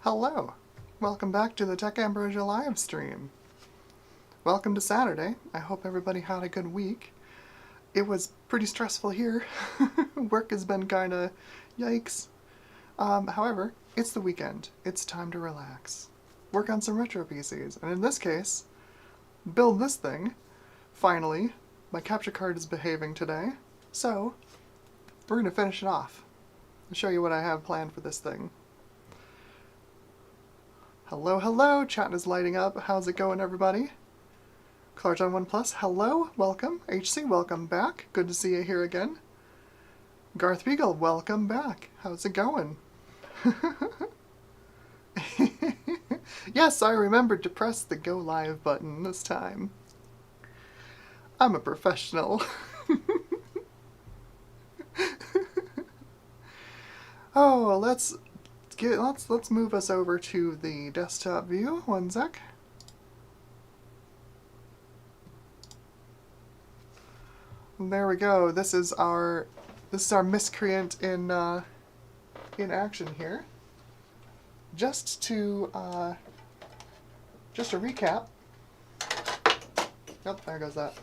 Hello! Welcome back to the Tech Ambrosia live stream. Welcome to Saturday. I hope everybody had a good week. It was pretty stressful here. Work has been kinda yikes. However, it's the weekend. It's time to relax. Work on some retro PCs, and in this case, build this thing. Finally, my capture card is behaving today, so we're gonna finish it off. I'll show you what I have planned for this thing. Hello, hello! Chat is lighting up. How's it going, everybody? Clarjon One Plus, hello, welcome. HC, welcome back. Good to see you here again. Garth Beagle, welcome back. How's it going? Yes, I remembered to press the go live button this time. I'm a professional. Oh, let's move us over to the desktop view. One sec. There we go. This is our miscreant in action here. Just to recap. Yep, there goes that.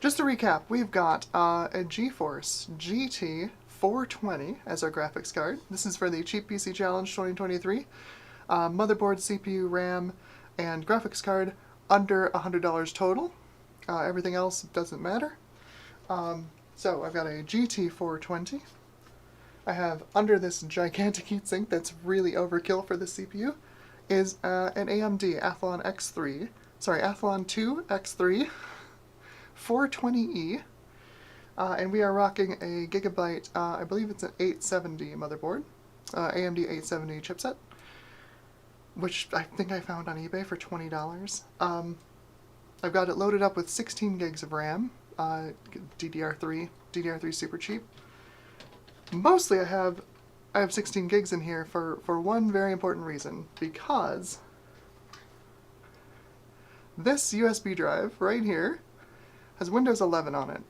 Just to recap, we've got a GeForce GT 420 as our graphics card. This is for the Cheap PC Challenge 2023. Motherboard, CPU, RAM, and graphics card under $100 total. Everything else doesn't matter. So I've got a GT 420. I have under this gigantic heatsink that's really overkill for the CPU is an AMD Athlon X3, Athlon 2 X3 420E. And we are rocking a Gigabyte, I believe it's an 870 motherboard, AMD 870 chipset, which I think I found on eBay for $20. I've got it loaded up with 16 gigs of RAM, DDR3 super cheap. Mostly I have 16 gigs in here for one very important reason, because this USB drive right here has Windows 11 on it.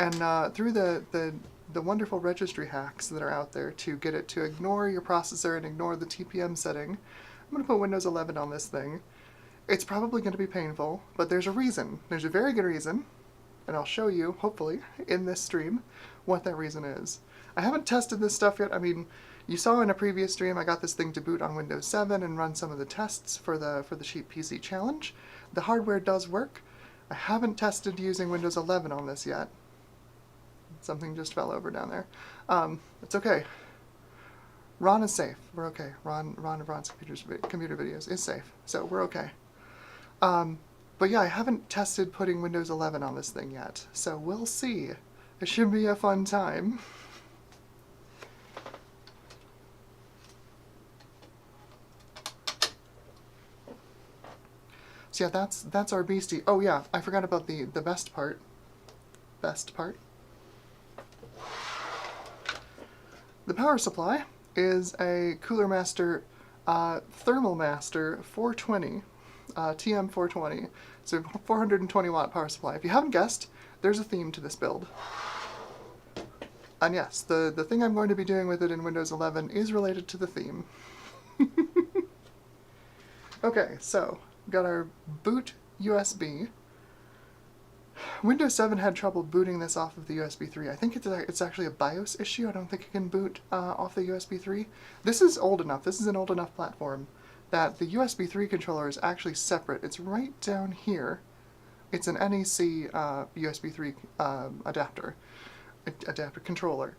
And through the wonderful registry hacks that are out there to get it to ignore your processor and ignore the TPM setting, I'm going to put Windows 11 on this thing. It's probably going to be painful, but there's a reason. There's a very good reason, and I'll show you, hopefully, in this stream, what that reason is. I haven't tested this stuff yet. I mean, you saw in a previous stream I got this thing to boot on Windows 7 and run some of the tests for the Cheap PC Challenge. The hardware does work. I haven't tested using Windows 11 on this yet. Something just fell over down there. It's okay. Ron is safe. We're okay. Ron of Ron's computer videos is safe, so we're okay. But yeah, I haven't tested putting Windows 11 on this thing yet, so we'll see. It should be a fun time. So yeah, that's our beastie. Oh yeah, I forgot about the best part. Best part. The power supply is a Cooler Master Thermal Master 420, TM420. So 420 watt power supply. If you haven't guessed, there's a theme to this build. And yes, the thing I'm going to be doing with it in Windows 11 is related to the theme. Okay, so we've got our boot USB. Windows 7 had trouble booting this off of the USB 3. I think it's actually a BIOS issue. I don't think it can boot off the USB 3. This is old enough. This is an old enough platform that the USB 3 controller is actually separate. It's right down here. It's an NEC USB 3 adapter controller.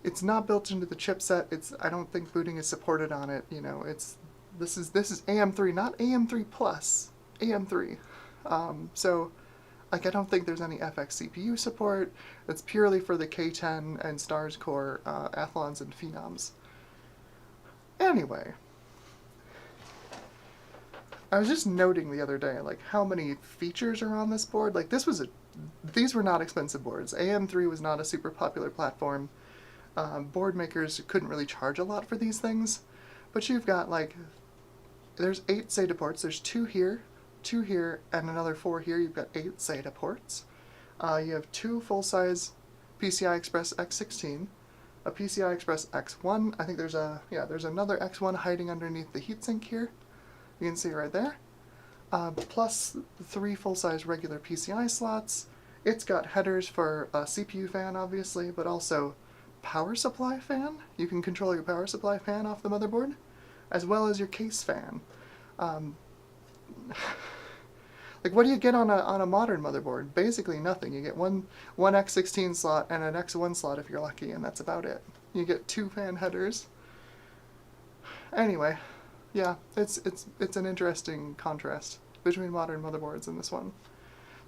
It's not built into the chipset. I don't think booting is supported on it. You know, this is AM3, not AM3 Plus. AM3. So. Like, I don't think there's any FX CPU support. It's purely for the K10 and Stars Core Athlons and Phenoms. Anyway, I was just noting the other day, like, how many features are on this board. Like, these were not expensive boards. AM3 was not a super popular platform. Board makers couldn't really charge a lot for these things. But you've got, like, there's 8 SATA ports. There's 2 here. 2 here, and another 4 here. You've got 8 SATA ports. You have 2 full-size PCI Express X16, a PCI Express X1. I think there's another X1 hiding underneath the heatsink here. You can see right there. Plus 3 full-size regular PCI slots. It's got headers for a CPU fan, obviously, but also power supply fan. You can control your power supply fan off the motherboard, as well as your case fan. Like, what do you get on a modern motherboard? Basically nothing. You get one X16 slot and an X1 slot if you're lucky, and that's about it. You get 2 fan headers. Anyway, yeah, it's an interesting contrast between modern motherboards and this one.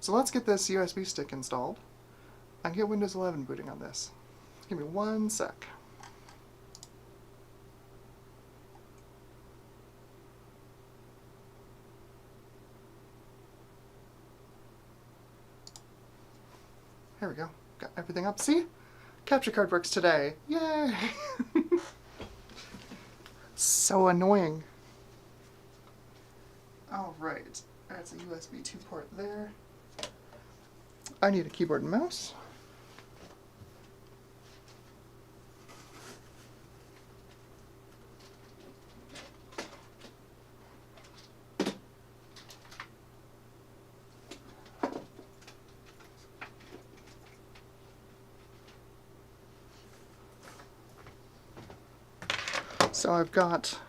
So let's get this USB stick installed and get Windows 11 booting on this. Give me 1 sec. There we go. Got everything up. See? Capture card works today. Yay! So annoying. Alright. That's a USB 2 port there. I need a keyboard and mouse. So I've got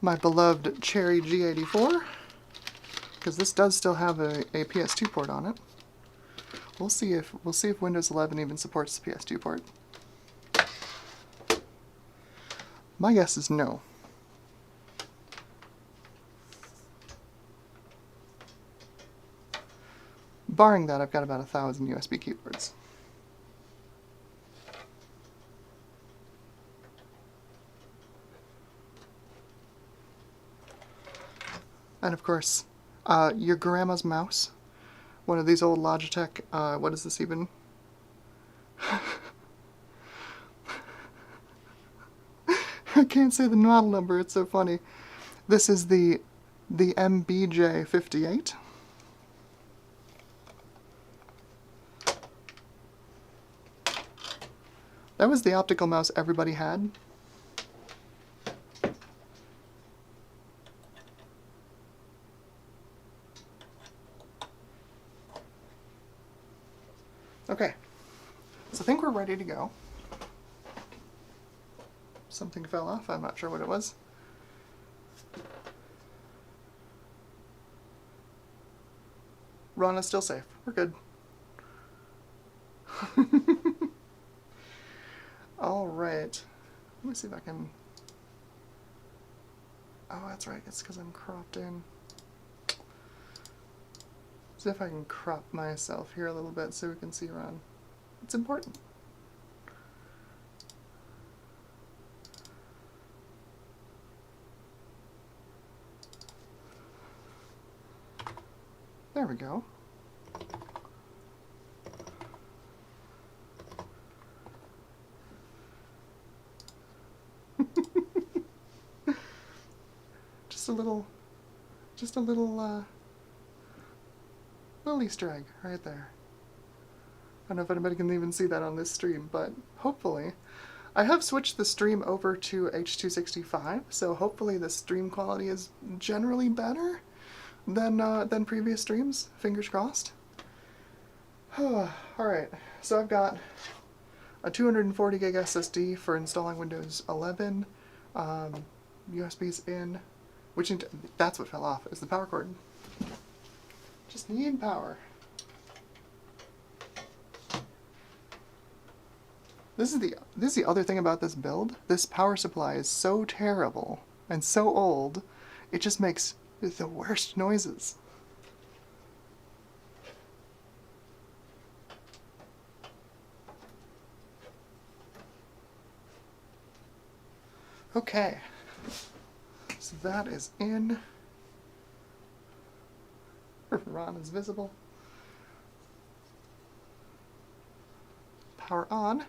my beloved Cherry G84, because this does still have a PS2 port on it. We'll see if Windows 11 even supports the PS2 port. My guess is no. Barring that, I've got about 1,000 USB keyboards. And of course, your grandma's mouse. One of these old Logitech, what is this even? I can't say the model number, it's so funny. This is the MBJ58. That was the optical mouse everybody had. Okay, so I think we're ready to go. Something fell off, I'm not sure what it was. Ron is still safe, we're good. Alright, let me see if I can... Oh, that's right, it's because I'm cropped in. See if I can crop myself here a little bit so we can see Ron. It's important. There we go. Just a little Easter egg right there. I don't know if anybody can even see that on this stream, but hopefully. I have switched the stream over to H.265, so hopefully the stream quality is generally better than previous streams. Fingers crossed. Alright, so I've got a 240 gig SSD for installing Windows 11, USB's in, that's what fell off, is the power cord. Just need power. This is the other thing about this build. This power supply is so terrible and so old, it just makes the worst noises. Okay, so that is in. Ron is visible. Power on.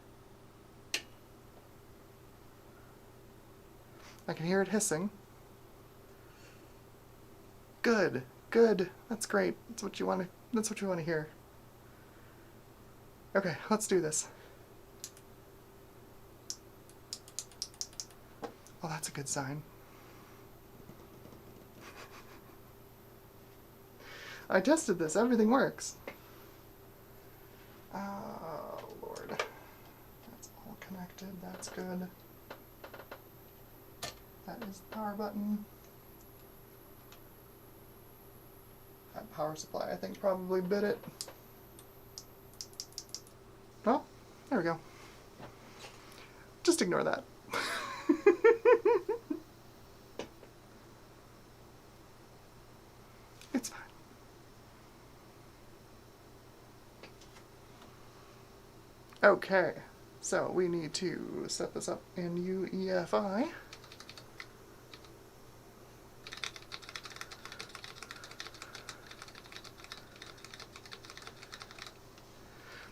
I can hear it hissing. Good, good. That's great. That's what you want to hear. Okay, let's do this. Well, that's a good sign. I tested this. Everything works. Oh, Lord. That's all connected. That's good. That is the power button. That power supply, I think, probably bit it. Oh, there we go. Just ignore that. It's fine. Okay, so we need to set this up in UEFI.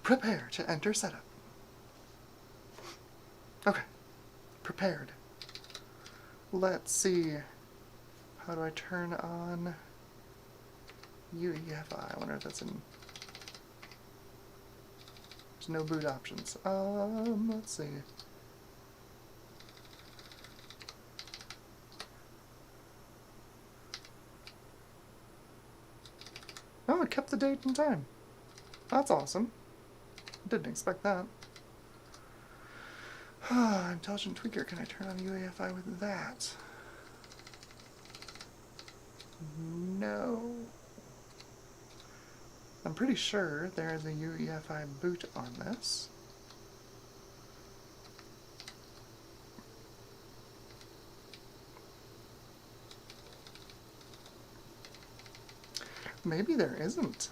Prepare to enter setup. Okay, prepared. Let's see. How do I turn on UEFI? I wonder if that's in... There's no boot options. Let's see. Oh, it kept the date and time. That's awesome. Didn't expect that. Intelligent Tweaker, can I turn on UEFI with that? No. I'm pretty sure there's a UEFI boot on this. Maybe there isn't.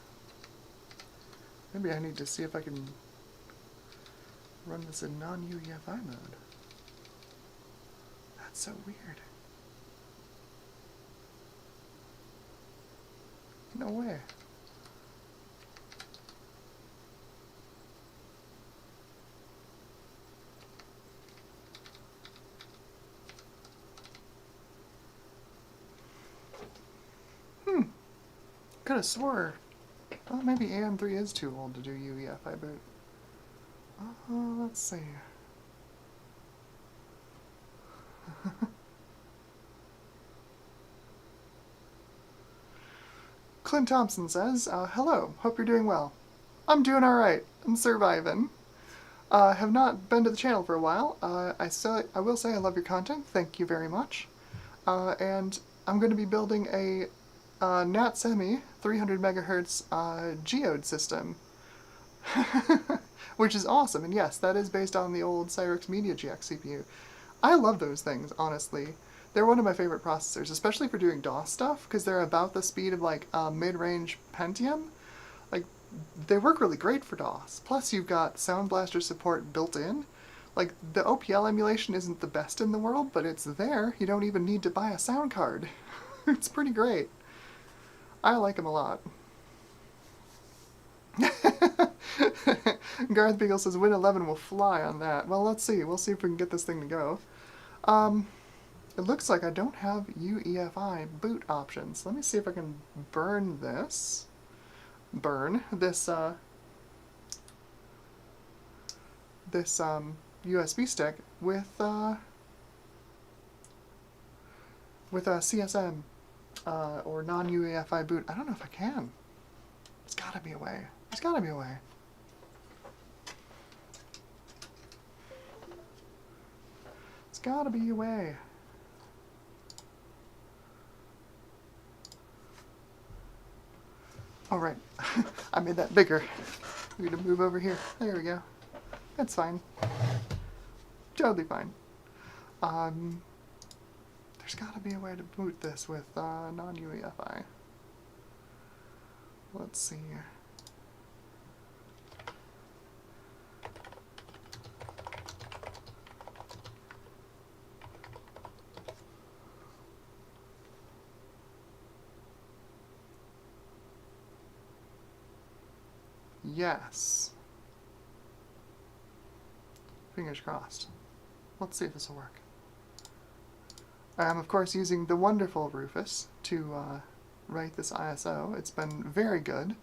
Maybe I need to see if I can run this in non-UEFI mode. That's so weird. No way. Could have swore. Well, maybe AM3 is too old to do UEFI boot. Let's see. Clint Thompson says, hello, hope you're doing well. I'm doing alright. I'm surviving. Have not been to the channel for a while. I will say I love your content. Thank you very much. And I'm going to be building a NatSemi 300 megahertz geode system, which is awesome. And yes, that is based on the old Cyrix Media GX CPU. I love those things, honestly. They're one of my favorite processors, especially for doing DOS stuff, because they're about the speed of like mid-range Pentium. Like, they work really great for DOS. Plus, you've got Sound Blaster support built in. Like, the OPL emulation isn't the best in the world, but it's there. You don't even need to buy a sound card. It's pretty great. I like them a lot. Garth Beagle says Win 11 will fly on that. Well, let's see. We'll see if we can get this thing to go. It looks like I don't have UEFI boot options. Let me see if I can burn this. Burn this, USB stick with a CSM or non-UEFI boot. I don't know if I can. There's gotta be a way. There's gotta be a way. There's gotta be a way. Alright, I made that bigger. We're gonna move over here. There we go. That's fine. Totally fine. There's gotta be a way to boot this with non-UEFI. Let's see. Yes. Fingers crossed. Let's see if this will work. I am, of course, using the wonderful Rufus to write this ISO. It's been very good.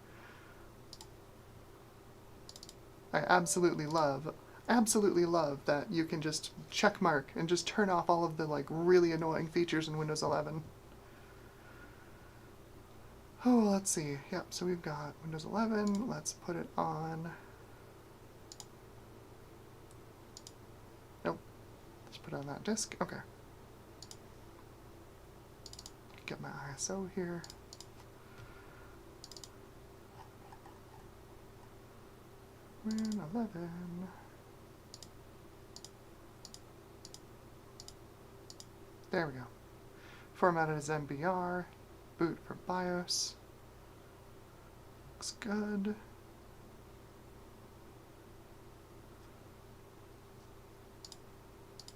I absolutely love absolutely love that you can just check mark and just turn off all of the like really annoying features in Windows 11. Oh, let's see. Yep, so we've got Windows 11. Let's put it on. Nope. Let's put it on that disk. Okay. Get my ISO here. Win 11. There we go. Formatted as MBR. Boot for BIOS. Looks good.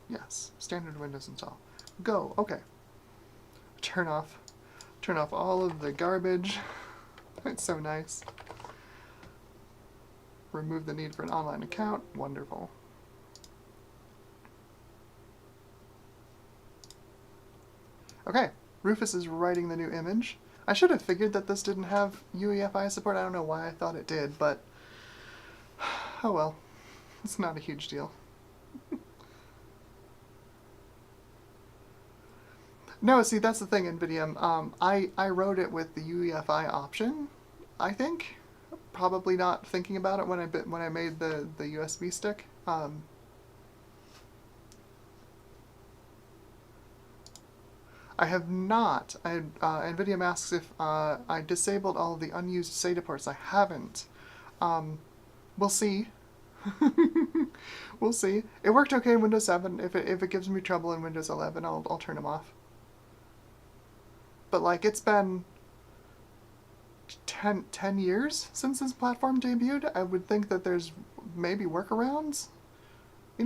Yes, standard Windows install. Go. Okay. Turn off all of the garbage. It's so nice. Remove the need for an online account. Wonderful. Okay, Rufus is writing the new image. I should have figured that this didn't have UEFI support. I don't know why I thought it did, but oh well. It's not a huge deal. No, see, that's the thing, NVIDIA. I wrote it with the UEFI option, I think. Probably not thinking about it when I made the USB stick. I have not. NVIDIA asks if I disabled all of the unused SATA ports. I haven't. We'll see. We'll see. It worked okay in Windows 7. If it gives me trouble in Windows 11, I'll turn them off. But like, it's been 10 years since this platform debuted. I would think that there's maybe workarounds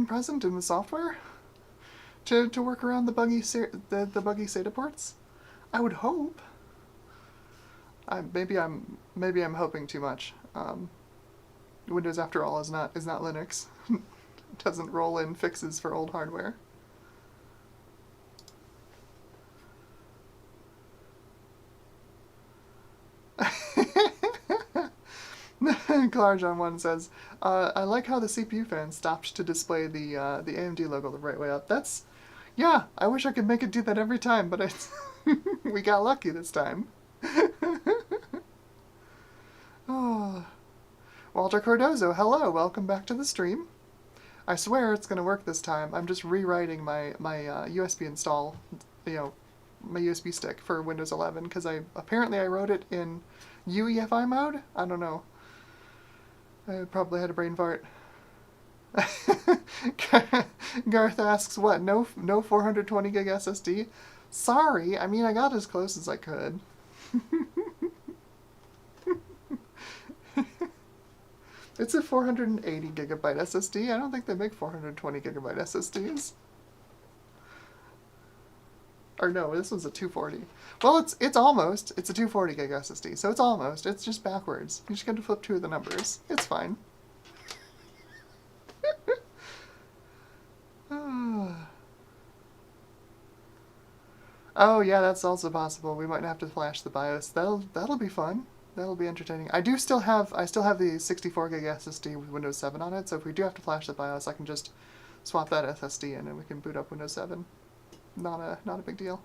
present in the software to work around the buggy SATA ports. I would hope. Maybe I'm hoping too much. Windows, after all, is not Linux. It doesn't roll in fixes for old hardware. Clarjon1 says, I like how the CPU fan stopped to display the AMD logo the right way up. Yeah, I wish I could make it do that every time, but we got lucky this time. Oh. Walter Cardozo, hello, welcome back to the stream. I swear it's going to work this time. I'm just rewriting my USB install, my USB stick for Windows 11, because apparently I wrote it in UEFI mode? I don't know. I probably had a brain fart. Garth asks, what, no 420 gig SSD? Sorry, I mean, I got as close as I could. It's a 480 gigabyte SSD. I don't think they make 420 gigabyte SSDs. Or no, this one's a 240. Well, it's almost. It's a 240 gig SSD, so it's almost. It's just backwards. You just got to flip two of the numbers. It's fine. Oh yeah, that's also possible. We might have to flash the BIOS. That'll be fun. That'll be entertaining. I still have the 64 gig SSD with Windows 7 on it. So if we do have to flash the BIOS, I can just swap that SSD in and we can boot up Windows 7. Not a big deal.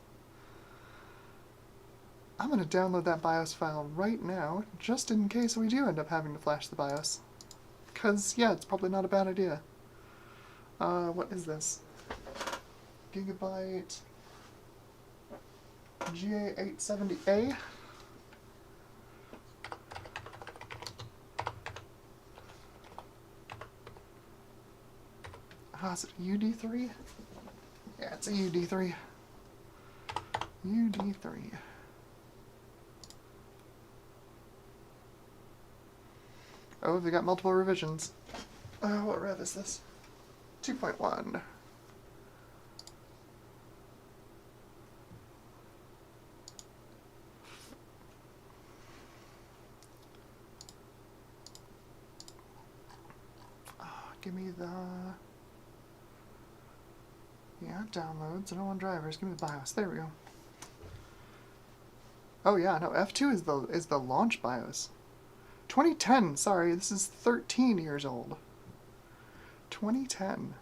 I'm going to download that BIOS file right now, just in case we do end up having to flash the BIOS. Because, yeah, it's probably not a bad idea. What is this? Gigabyte GA870A. Is it UD3? Yeah, it's a UD3. UD3. Oh, they got multiple revisions. What rev is this? 2.1. Give me the... Yeah, downloads. I don't want drivers. Give me the BIOS. There we go. Oh yeah, no, F2 is the launch BIOS. 2010, sorry, this is 13 years old. 2010.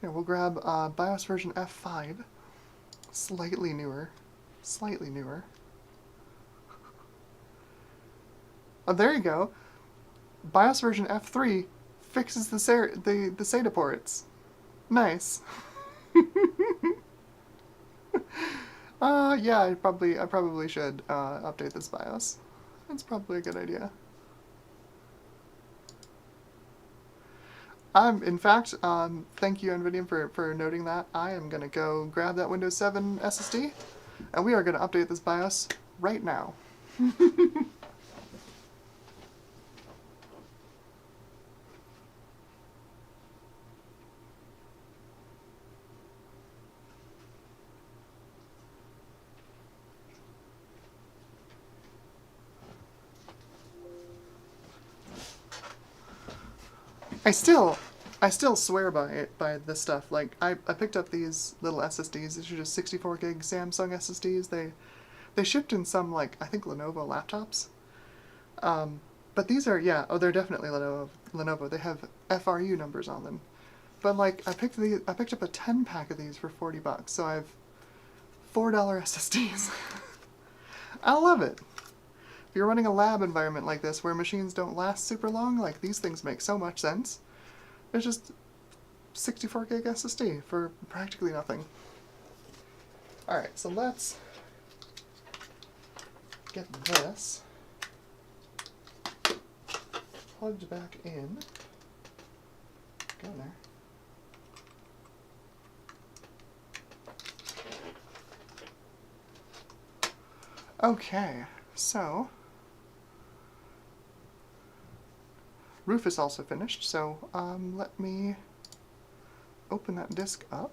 Yeah, we'll grab BIOS version F5. Slightly newer. Slightly newer. Oh, there you go. BIOS version F3 fixes the SATA ports. Nice. Yeah, I probably should update this BIOS. That's probably a good idea. In fact, thank you NVIDIA for noting that. I am gonna go grab that Windows 7 SSD, and we are gonna update this BIOS right now. I still swear by this stuff. Like, I picked up these little SSDs. These are just 64 gig Samsung SSDs. They shipped in some, like, I think Lenovo laptops. But these are, yeah, oh, they're definitely Lenovo. They have FRU numbers on them. But like, I picked up a 10-pack of these for $40, so I have $4 SSDs. I love it. If you're running a lab environment like this where machines don't last super long, like, these things make so much sense. It's just 64 gig SSD for practically nothing. Alright, so let's get this plugged back in. Go in there. Okay, so roof is also finished, so let me open that disk up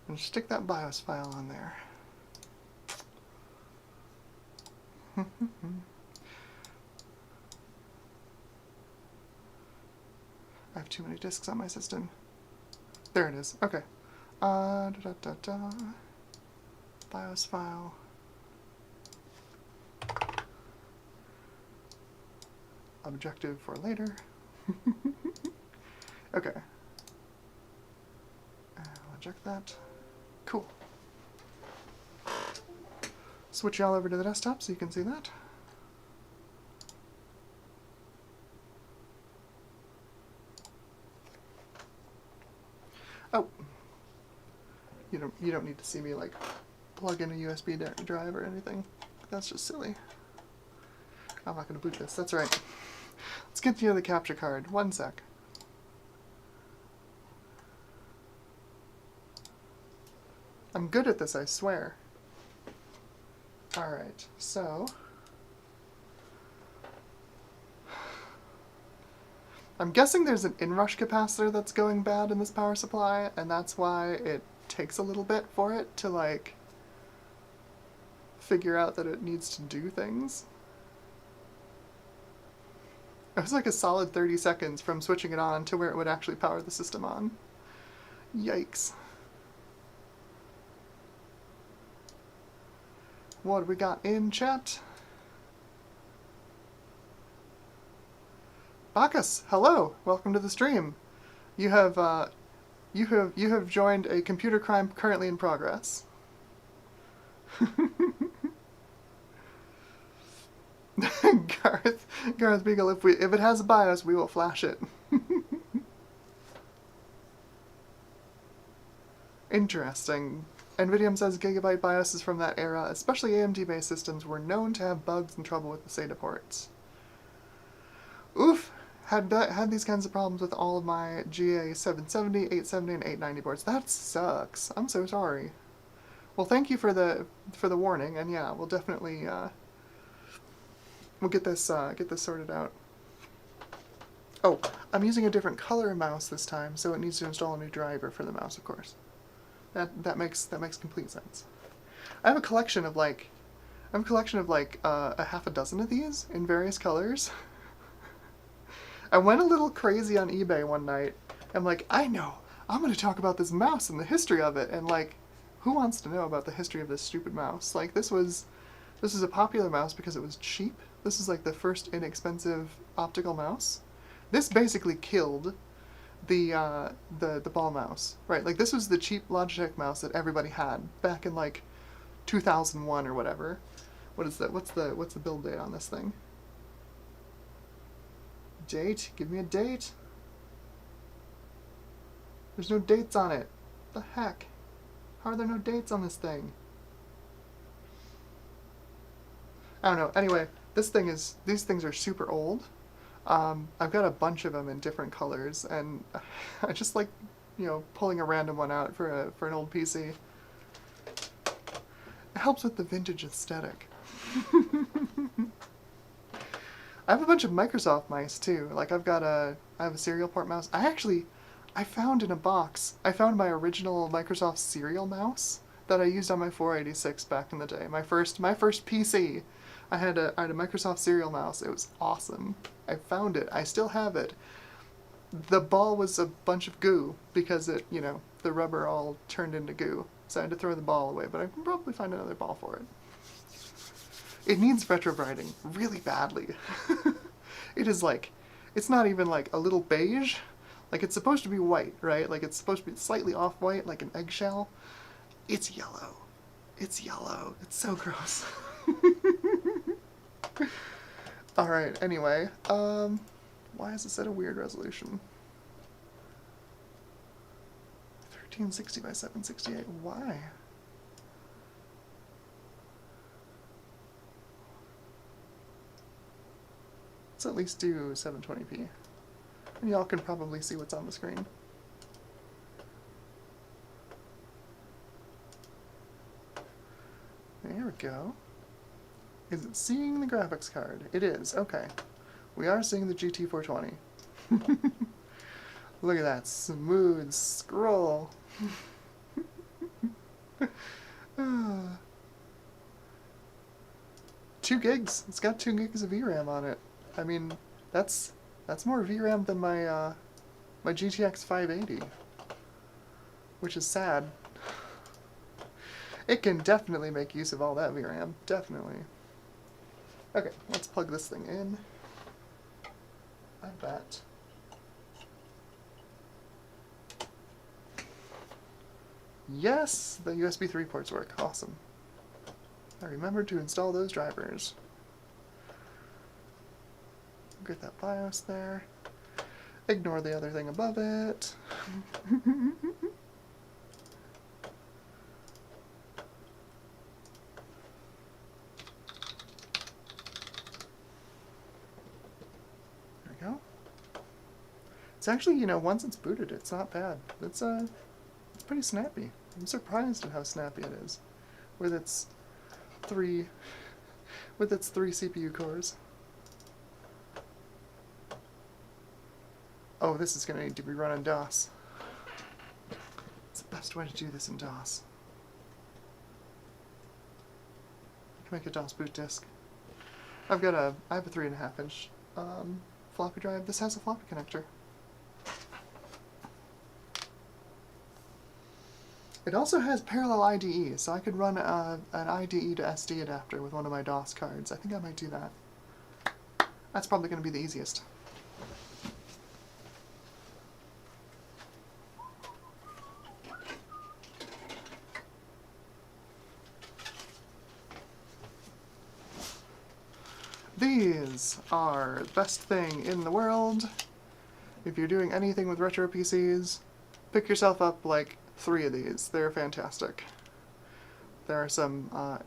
and stick that BIOS file on there. I have too many disks on my system. There it is. Okay. BIOS file. Objective for later. Okay. I'll eject that. Cool. Switch y'all over to the desktop so you can see that. Oh, you don't need to see me like plug in a USB drive or anything. That's just silly. I'm not going to boot this. That's right. Let's get you the capture card. One sec. I'm good at this, I swear. Alright, so I'm guessing there's an inrush capacitor that's going bad in this power supply, and that's why it takes a little bit for it to, like, figure out that it needs to do things. It was like a solid 30 seconds from switching it on to where it would actually power the system on. Yikes. What do we got in chat? Bacchus, hello! Welcome to the stream. You have joined a computer crime currently in progress. Gareth Beagle, if it has a BIOS, we will flash it. Interesting. NVIDIA says Gigabyte BIOSes from that era, especially AMD-based systems, were known to have bugs and trouble with the SATA ports. Oof! Had these kinds of problems with all of my GA 770, 870, and 890 boards. That sucks. I'm so sorry. Well, thank you for the warning, and yeah, we'll definitely we'll get this sorted out. Oh, I'm using a different color mouse this time, so it needs to install a new driver for the mouse, of course. That makes complete sense. I have a collection of like a half a dozen of these in various colors. I went a little crazy on eBay one night. I'm like, I'm going to talk about this mouse and the history of it, and like, who wants to know about the history of this stupid mouse? Like, this was a popular mouse because it was cheap, This is like the first inexpensive optical mouse. This basically killed the ball mouse, right? Like this was the cheap Logitech mouse that everybody had back in like 2001 or whatever. What is that? What's the build date on this thing? Date? Give me a date. There's no dates on it. What the heck? How are there no dates on this thing? I don't know. Anyway, these things are super old. I've got a bunch of them in different colors, and I just like, pulling a random one out for an old PC. It helps with the vintage aesthetic. I have a bunch of Microsoft mice too. Like I have a serial port mouse. I found in a box, I found my original Microsoft serial mouse that I used on my 486 back in the day. My first PC. I had a Microsoft serial mouse. It was awesome. I found it. I still have it. The ball was a bunch of goo because the rubber all turned into goo. So I had to throw the ball away, but I can probably find another ball for it. It needs retrobrighting really badly. It's not even like a little beige. Like it's supposed to be white, right? Like it's supposed to be slightly off-white, like an eggshell. It's yellow. It's yellow. It's so gross. Alright, anyway. Why is this at a weird resolution? 1360 by 768. Why? Let's at least do 720p. And y'all can probably see what's on the screen. There we go. Is it seeing the graphics card? It is, okay. We are seeing the GT420. Look at that smooth scroll. 2 gigs. It's got 2 gigs of VRAM on it. I mean, that's more VRAM than my my GTX 580, which is sad. It can definitely make use of all that VRAM, definitely. Okay, let's plug this thing in. I bet. Yes, the USB 3 ports work. Awesome. I remembered to install those drivers. Get that BIOS there. Ignore the other thing above it. There we go. It's actually, once it's booted, it's not bad. It's pretty snappy. I'm surprised at how snappy it is with its 3 CPU cores. Oh, this is going to need to be run in DOS. It's the best way to do this in DOS. I can make a DOS boot disk. I have a 3.5 inch floppy drive. This has a floppy connector. It also has parallel IDE, so I could run an IDE to SD adapter with one of my DOS cards. I think I might do that. That's probably going to be the easiest. These are the best thing in the world. If you're doing anything with retro PCs, pick yourself up like 3 of these. They're fantastic. There are some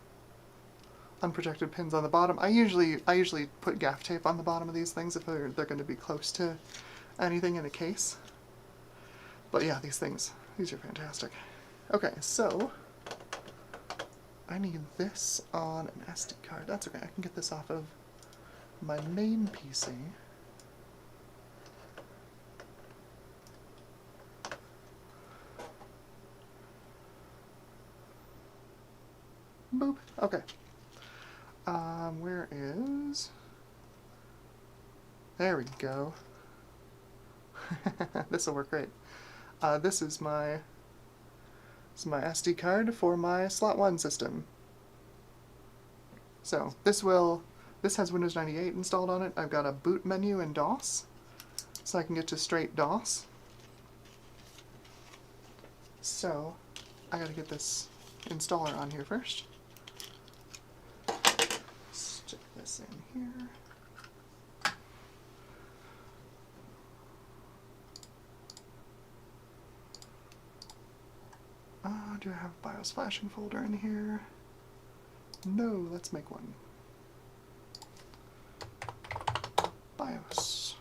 unprotected pins on the bottom. I usually put gaff tape on the bottom of these things if they're going to be close to anything in a case. But yeah, these are fantastic. Okay, so I need this on an SD card. That's okay. I can get this off of my main PC. Boop. Okay. Where is... There we go. This'll work great. This is my SD card for my slot 1 system. So this will This has Windows 98 installed on it. I've got a boot menu in DOS, so I can get to straight DOS. So, I gotta get this installer on here first. Stick this in here. Do I have a BIOS flashing folder in here? No, let's make one. BIOS.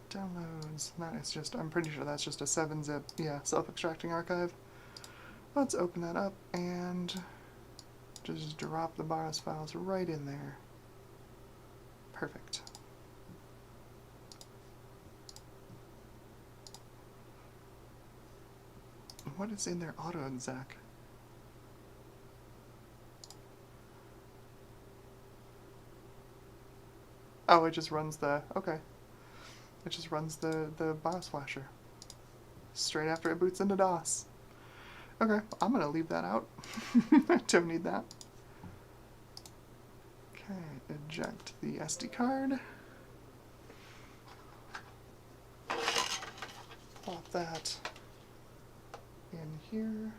Downloads. That is just, I'm pretty sure that's just a 7-zip, yeah, self-extracting archive. Let's open that up and just drop the BIOS files right in there. Perfect. What is in their auto-exec? Oh, it just runs the, okay. It just runs the BIOS flasher. Straight after it boots into DOS. Okay, I'm gonna leave that out. I don't need that. Okay, eject the SD card. Pop that in here.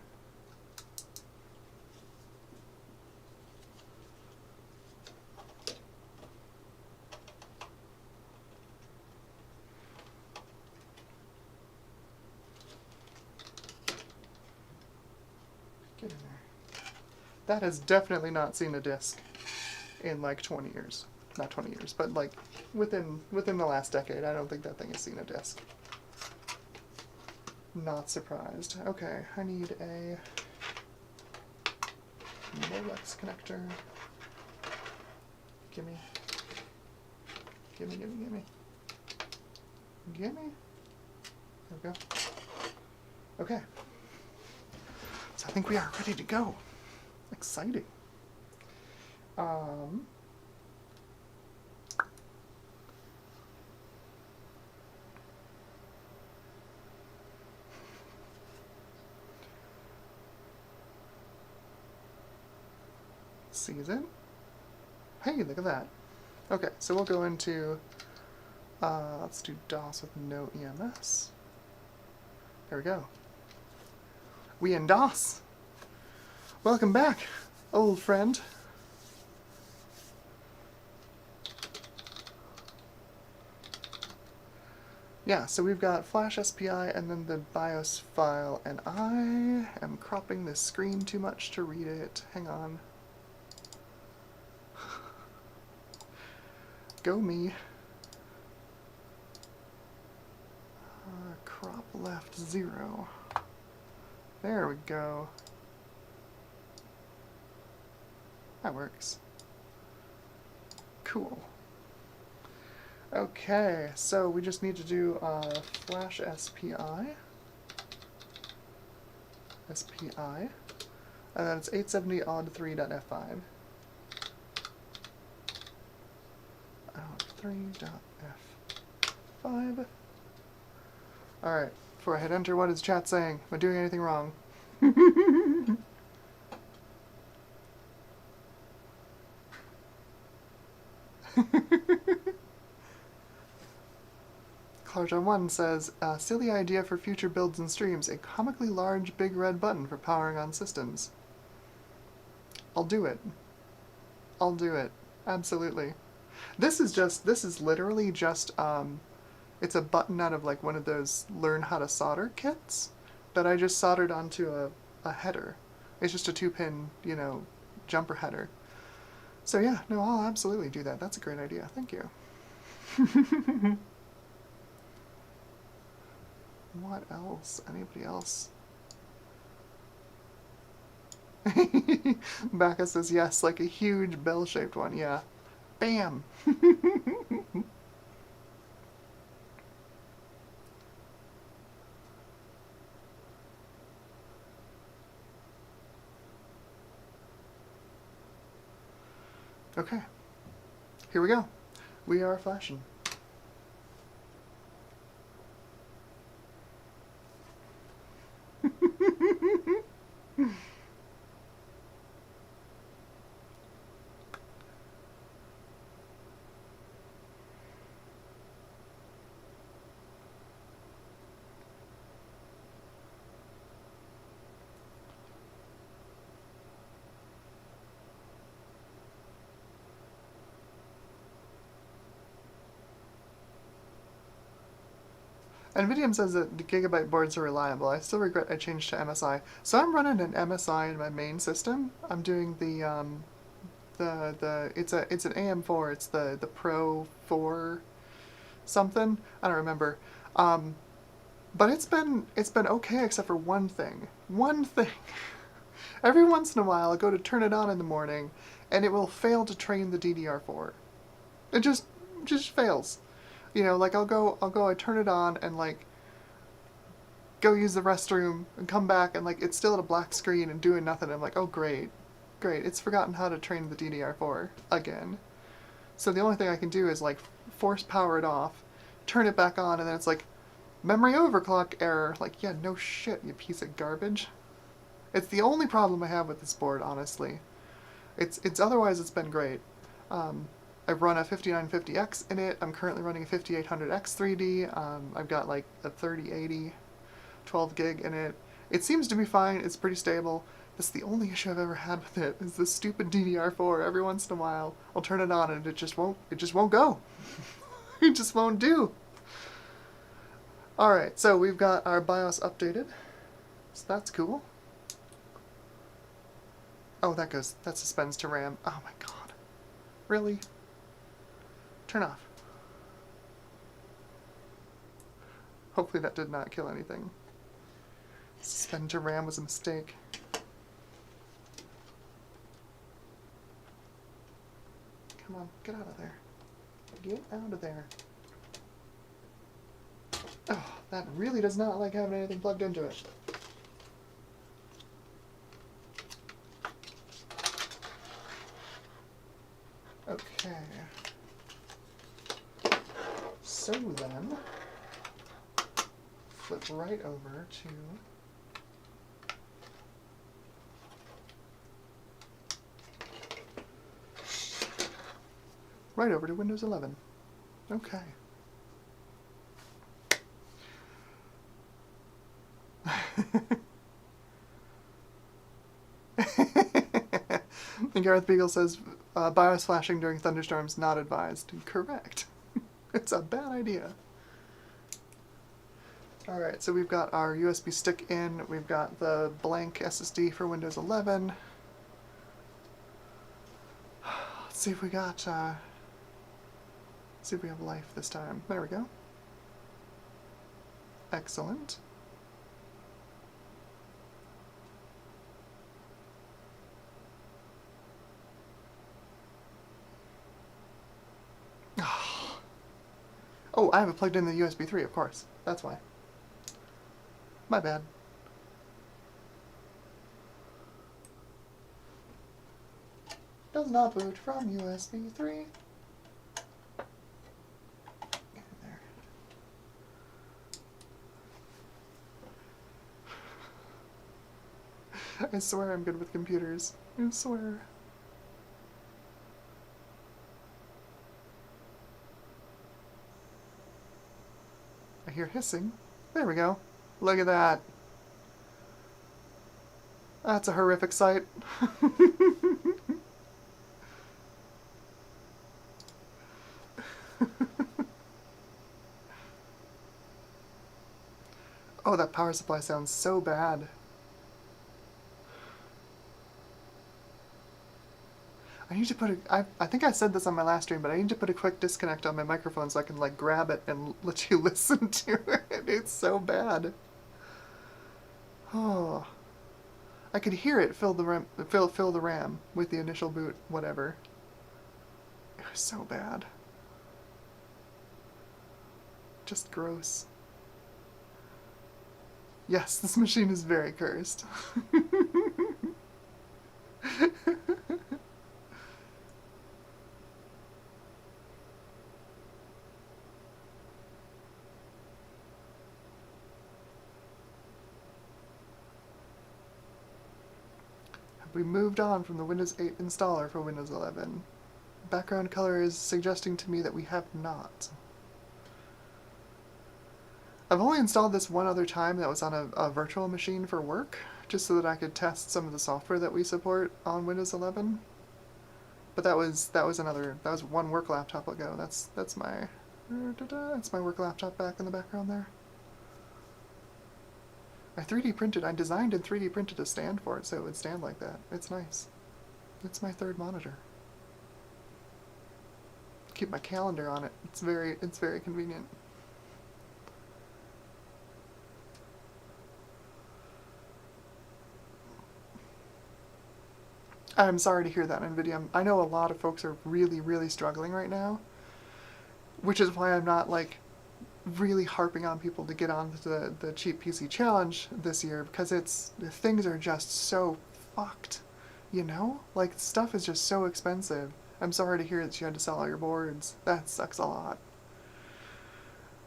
Get in there. That has definitely not seen a disc in like 20 years. Not 20 years, but like within the last decade. I don't think that thing has seen a disc. Not surprised. Okay, I need a Molex connector. Gimme. Gimme, gimme, gimme. Gimme. There we go. Okay. So I think we are ready to go. Exciting. Sees it. Hey, look at that. Okay, so we'll go into, let's do DOS with no EMS. There we go. We in DOS. Welcome back, old friend. Yeah, so we've got Flash SPI and then the BIOS file, and I am cropping this screen too much to read it. Hang on. Go me. Crop left 0. There we go. That works. Cool. Okay, so we just need to do Flash SPI. SPI. And then it's 870 odd 3.f5. Odd 3.f5. Alright, before I hit enter, what is chat saying? Am I doing anything wrong? Clarjon1 says, silly idea for future builds and streams, a comically large big red button for powering on systems. I'll do it. I'll do it. Absolutely. This is literally just, it's a button out of like one of those learn how to solder kits that I just soldered onto a header. It's just a 2-pin, you know, jumper header. So yeah, no, I'll absolutely do that. That's a great idea. Thank you. What else? Anybody else? Bacchus says yes, like a huge bell-shaped one. Yeah. Bam! Okay. Here we go. We are flashing. NVIDIA says that the Gigabyte boards are reliable. I still regret I changed to MSI. So I'm running an MSI in my main system. I'm doing it's an AM4. It's the Pro 4 something. I don't remember. But it's been okay except for one thing. One thing. Every once in a while, I go to turn it on in the morning, and it will fail to train the DDR4. It just fails. You know, like I turn it on and like go use the restroom and come back and like it's still at a black screen and doing nothing. I'm like, oh great, it's forgotten how to train the DDR4 again. So the only thing I can do is like force power it off, turn it back on, and then it's like memory overclock error. Like, yeah, no shit, you piece of garbage. It's the only problem I have with this board, honestly. It's otherwise it's been great. I've run a 5950X in it. I'm currently running a 5800X 3D. I've got like a 3080 12 gig in it. It seems to be fine. It's pretty stable. That's the only issue I've ever had with it, is this stupid DDR4. Every once in a while, I'll turn it on and it just won't go. It just won't do. Alright, so we've got our BIOS updated. So that's cool. Oh, that suspends to RAM. Oh my god. Really? Turn off. Hopefully that did not kill anything. Suspend to RAM was a mistake. Come on, get out of there. Get out of there. Oh, that really does not like having anything plugged into it. Okay. So then, flip right over to Windows 11. Okay. And Gareth Beagle says, BIOS flashing during thunderstorms not advised. Correct. It's a bad idea. Alright, so we've got our USB stick in, we've got the blank SSD for Windows 11. Let's see if we got, see if we have life this time. There we go. Excellent. Oh, I have it plugged in the USB 3, of course. That's why. My bad. Does not boot from USB 3. There. I swear I'm good with computers. I swear. I hear hissing. There we go. Look at that. That's a horrific sight. Oh, that power supply sounds so bad. I need to put a... I think I said this on my last stream, but I need to put a quick disconnect on my microphone so I can, like, grab it and let you listen to it. It's so bad. Oh. I could hear it fill the RAM with the initial boot, whatever. It was so bad. Just gross. Yes, this machine is very cursed. We moved on from the Windows 8 installer for Windows 11. Background color is suggesting to me that we have not. I've only installed this one other time that was on a virtual machine for work, just so that I could test some of the software that we support on Windows 11. But that was one work laptop ago. That's my work laptop back in the background there. I designed and 3D printed a stand for it so it would stand like that. It's nice. It's my third monitor. Keep my calendar on it. It's very convenient. I'm sorry to hear that, NVIDIA. I know a lot of folks are really, really struggling right now, which is why I'm not, like, really harping on people to get on to the Cheap PC Challenge this year, because things are just so fucked, you know? Like, stuff is just so expensive. I'm sorry to hear that you had to sell all your boards. That sucks a lot.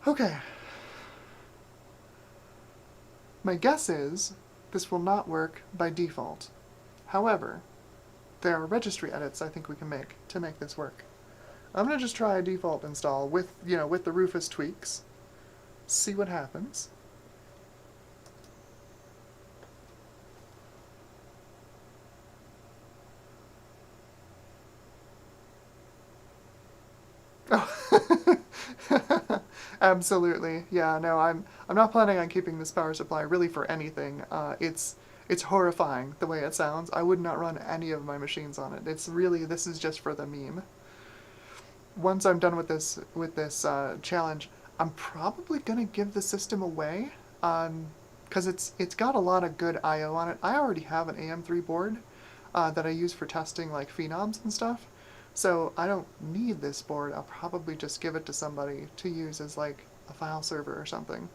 Okay. My guess is this will not work by default. However, there are registry edits I think we can make to make this work. I'm going to just try a default install with the Rufus tweaks. See what happens. Oh. Absolutely. Yeah, no, I'm not planning on keeping this power supply really for anything. It's horrifying the way it sounds. I would not run any of my machines on it. This is just for the meme. Once I'm done with this challenge, I'm probably gonna give the system away, because it's got a lot of good I/O on it. I already have an AM3 board that I use for testing like phenoms and stuff, so I don't need this board. I'll probably just give it to somebody to use as like a file server or something.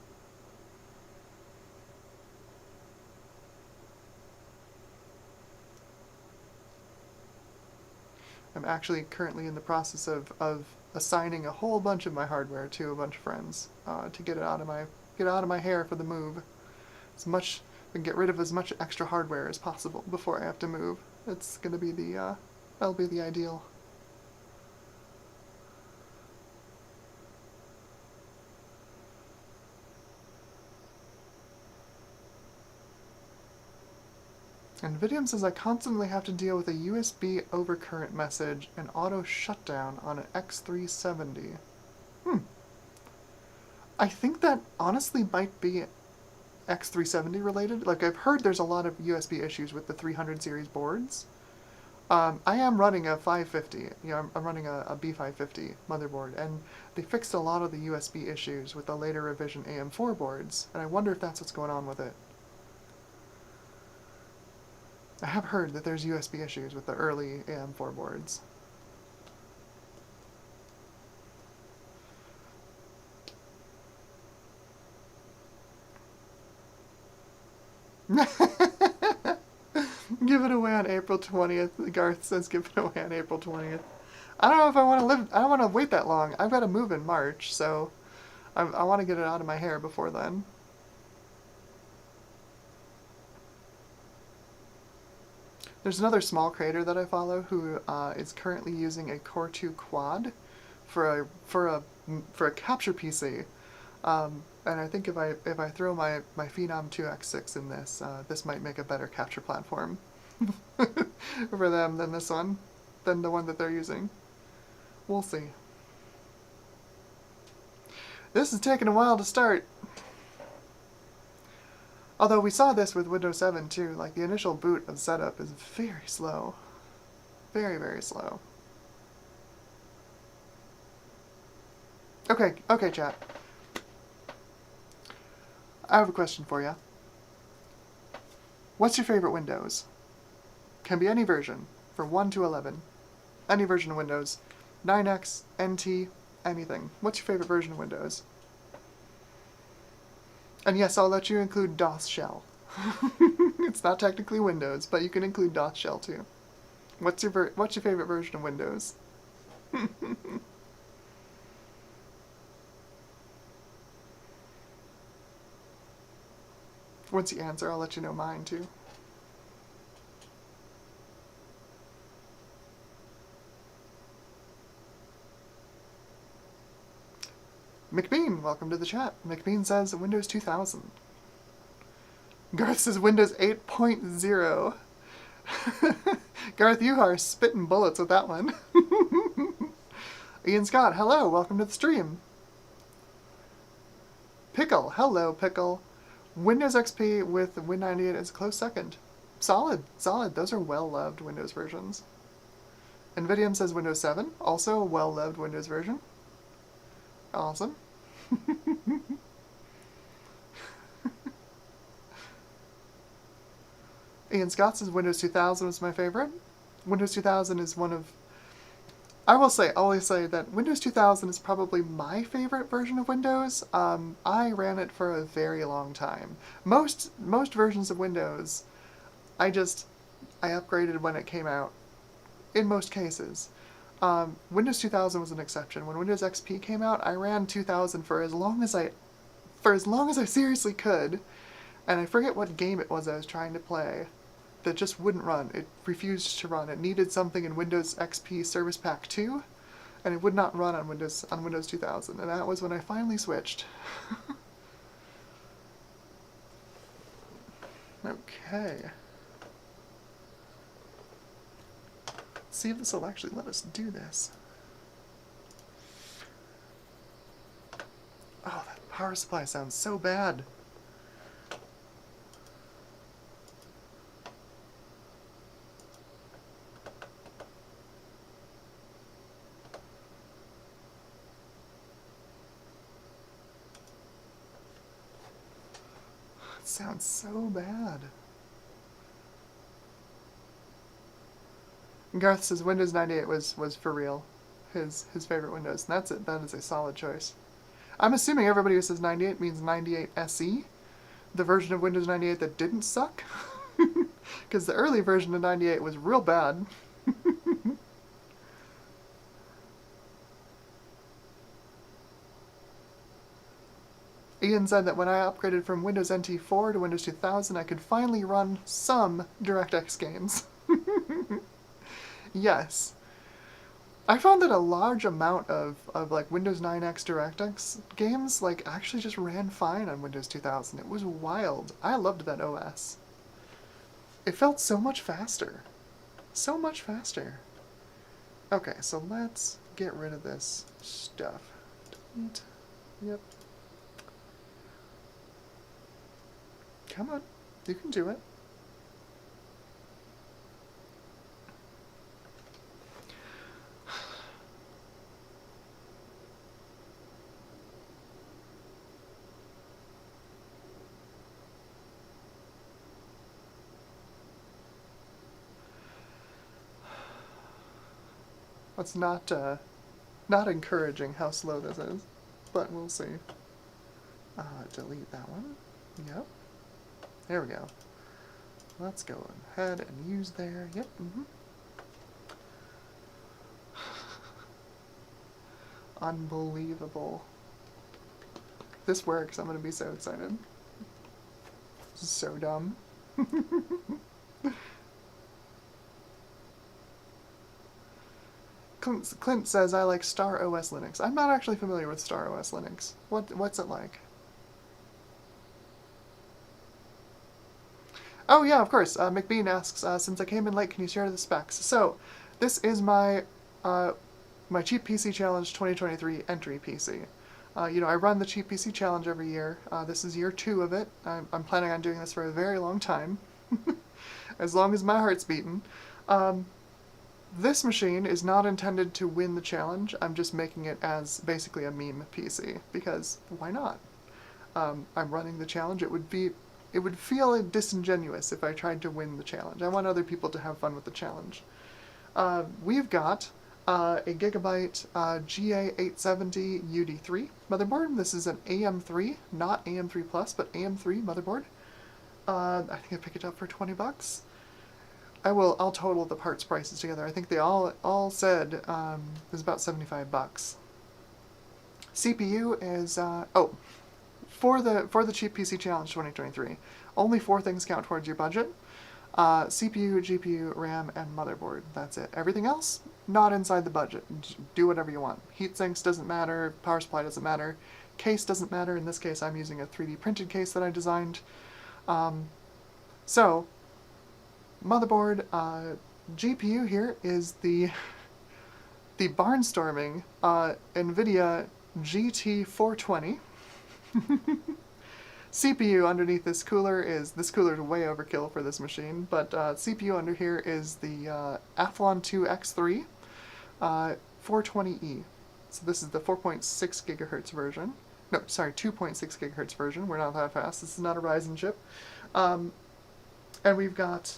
I'm actually currently in the process of assigning a whole bunch of my hardware to a bunch of friends to get it out of my hair for the move. And get rid of as much extra hardware as possible before I have to move. It's gonna be that'll be the ideal. And Vidium says I constantly have to deal with a USB overcurrent message and auto shutdown on an X370. I think that honestly might be X370 related. Like, I've heard there's a lot of USB issues with the 300 series boards. I am running a 550, I'm running a B550 motherboard, and they fixed a lot of the USB issues with the later revision AM4 boards, and I wonder if that's what's going on with it. I have heard that there's USB issues with the early AM4 boards. Give it away on April 20th. Garth says give it away on April 20th. I don't know if I want to I don't want to wait that long. I've got to move in March, so I want to get it out of my hair before then. There's another small creator that I follow who is currently using a Core 2 Quad for a capture PC, and I think if I throw my Phenom 2X6 in this, this might make a better capture platform for them than the one that they're using. We'll see. This is taking a while to start. Although we saw this with Windows 7 too, like the initial boot of setup is very slow. Very, very slow. Okay, chat. I have a question for you. What's your favorite Windows? Can be any version, from 1 to 11. Any version of Windows. 9X, NT, anything. What's your favorite version of Windows? And yes, I'll let you include DOS shell. It's not technically Windows, but you can include DOS shell too. What's your favorite version of Windows? Once you answer, I'll let you know mine too. McBean, welcome to the chat. McBean says Windows 2000. Garth says Windows 8.0. Garth, you are spitting bullets with that one. Ian Scott, hello, welcome to the stream. Pickle, hello, Pickle. Windows XP with Win98 is a close second. Solid, solid. Those are well-loved Windows versions. NVIDIA says Windows 7, also a well-loved Windows version. Awesome. Ian Scott says Windows 2000 was my favorite. Windows 2000 is one of... I will say, always say that Windows 2000 is probably my favorite version of Windows. I ran it for a very long time. Most versions of Windows, I upgraded when it came out, in most cases. Windows 2000 was an exception. When Windows XP came out, I ran 2000 for as long as I seriously could, and I forget what game it was I was trying to play that just wouldn't run. It refused to run. It needed something in Windows XP Service Pack 2, and it would not run on Windows 2000, and that was when I finally switched. Okay. Let's see if this will actually let us do this. Oh, that power supply sounds so bad. It sounds so bad. Garth says Windows 98 was for real. His favorite Windows. And that's it. That is a solid choice. I'm assuming everybody who says 98 means 98 SE, the version of Windows 98 that didn't suck. Because the early version of 98 was real bad. Ian said that when I upgraded from Windows NT 4 to Windows 2000, I could finally run some DirectX games. Yes. I found that a large amount of like Windows 9X DirectX games like actually just ran fine on Windows 2000. It was wild. I loved that OS. It felt so much faster. So much faster. Okay, so let's get rid of this stuff. Delete. Yep. Come on. You can do it. That's not encouraging how slow this is, but we'll see. Delete that one. Yep. There we go. Let's go ahead and use there. Yep. Unbelievable. If this works, I'm gonna be so excited. This is so dumb. Clint says, I like Star OS Linux. I'm not actually familiar with Star OS Linux. What's it like? Oh yeah, of course. McBean asks, since I came in late, can you share the specs? So, this is my my Cheap PC Challenge 2023 entry PC. You know, I run the Cheap PC Challenge every year. This is year 2 of it. I'm planning on doing this for a very long time. As long as my heart's beating. This machine is not intended to win the challenge. I'm just making it as basically a meme PC, because why not? I'm running the challenge. It would feel disingenuous if I tried to win the challenge. I want other people to have fun with the challenge. We've got a Gigabyte GA870 UD3 motherboard. This is an AM3, not AM3 Plus, but AM3 motherboard. I think I picked it up for 20 bucks. I'll total the parts prices together. I think they all said it was about 75 bucks. CPU is for the Cheap PC Challenge 2023, only 4 things count towards your budget. CPU, GPU, RAM, and motherboard. That's it. Everything else, not inside the budget. Do whatever you want. Heatsinks doesn't matter, power supply doesn't matter, case doesn't matter. In this case, I'm using a 3D printed case that I designed. So, motherboard, GPU here is the barnstorming NVIDIA GT420. CPU underneath this cooler is, this cooler is way overkill for this machine, but CPU under here is the Athlon 2 X3 420E. So this is the 4.6 gigahertz version. No, sorry, 2.6 gigahertz version. We're not that fast. This is not a Ryzen chip. And we've got,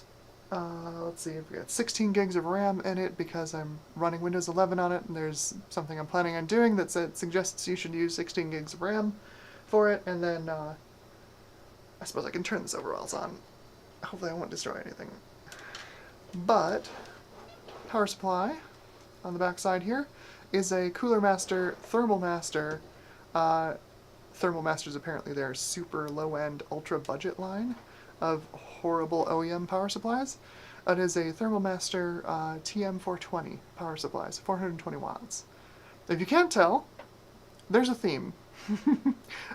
let's see, we've got 16 gigs of RAM in it because I'm running Windows 11 on it, and there's something I'm planning on doing that suggests you should use 16 gigs of RAM for it, and then I suppose I can turn this over while it's on. Hopefully I won't destroy anything. But, power supply on the back side here is a Cooler Master Thermal Master. Thermal Master is apparently their super low-end ultra budget line of horrible OEM power supplies. It is a Thermal Master TM420 power supplies, 420 watts. If you can't tell, there's a theme.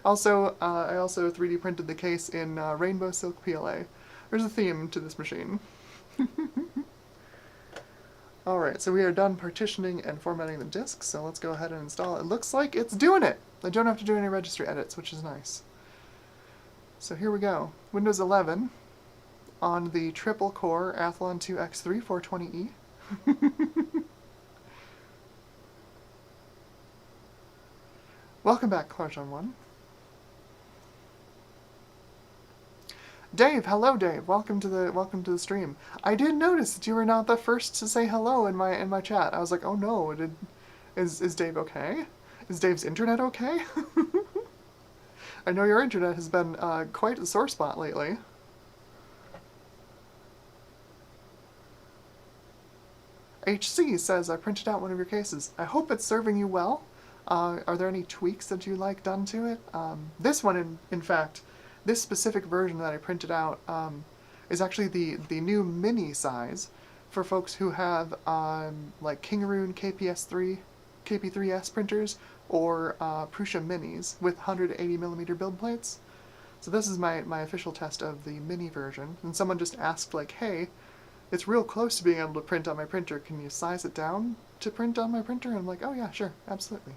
Also, I also 3D printed the case in Rainbow Silk PLA. There's a theme to this machine. Alright, so we are done partitioning and formatting the disks, so let's go ahead and install it. It looks like it's doing it! I don't have to do any registry edits, which is nice. So here we go. Windows 11 on the triple-core Athlon 2 X3 420E. Welcome back, Clarjon1. Dave, hello Dave. Welcome to the stream. I did notice that you were not the first to say hello in my chat. I was like, oh no, is Dave okay? Is Dave's internet okay? I know your internet has been quite a sore spot lately. HC says, I printed out one of your cases. I hope it's serving you well. Are there any tweaks that you like done to it? This one, in fact, this specific version that I printed out is actually the new mini size for folks who have like Kingaroon KP3S printers or Prusa Minis with 180mm build plates. So this is my official test of the mini version. And someone just asked like, hey, it's real close to being able to print on my printer. Can you size it down to print on my printer? And I'm like, oh yeah, sure, absolutely.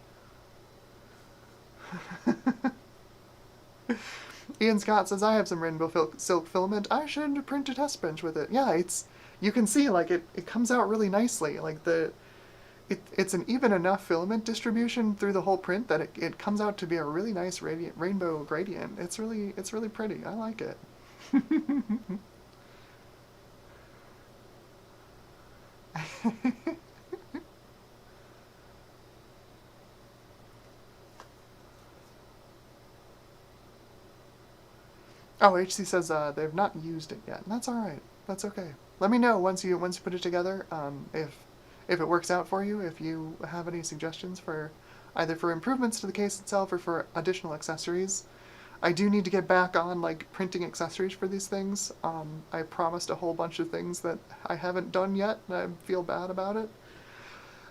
Ian Scott says, I have some Rainbow Silk filament. I should print a test bench with it. Yeah, you can see like it comes out really nicely. Like it's an even enough filament distribution through the whole print that it comes out to be a really nice rainbow gradient. It's really pretty. I like it. Oh, HC says they've not used it yet. And that's all right. That's okay. Let me know once you put it together if it works out for you. If you have any suggestions for either for improvements to the case itself or for additional accessories. I do need to get back on like printing accessories for these things. I promised a whole bunch of things that I haven't done yet, and I feel bad about it.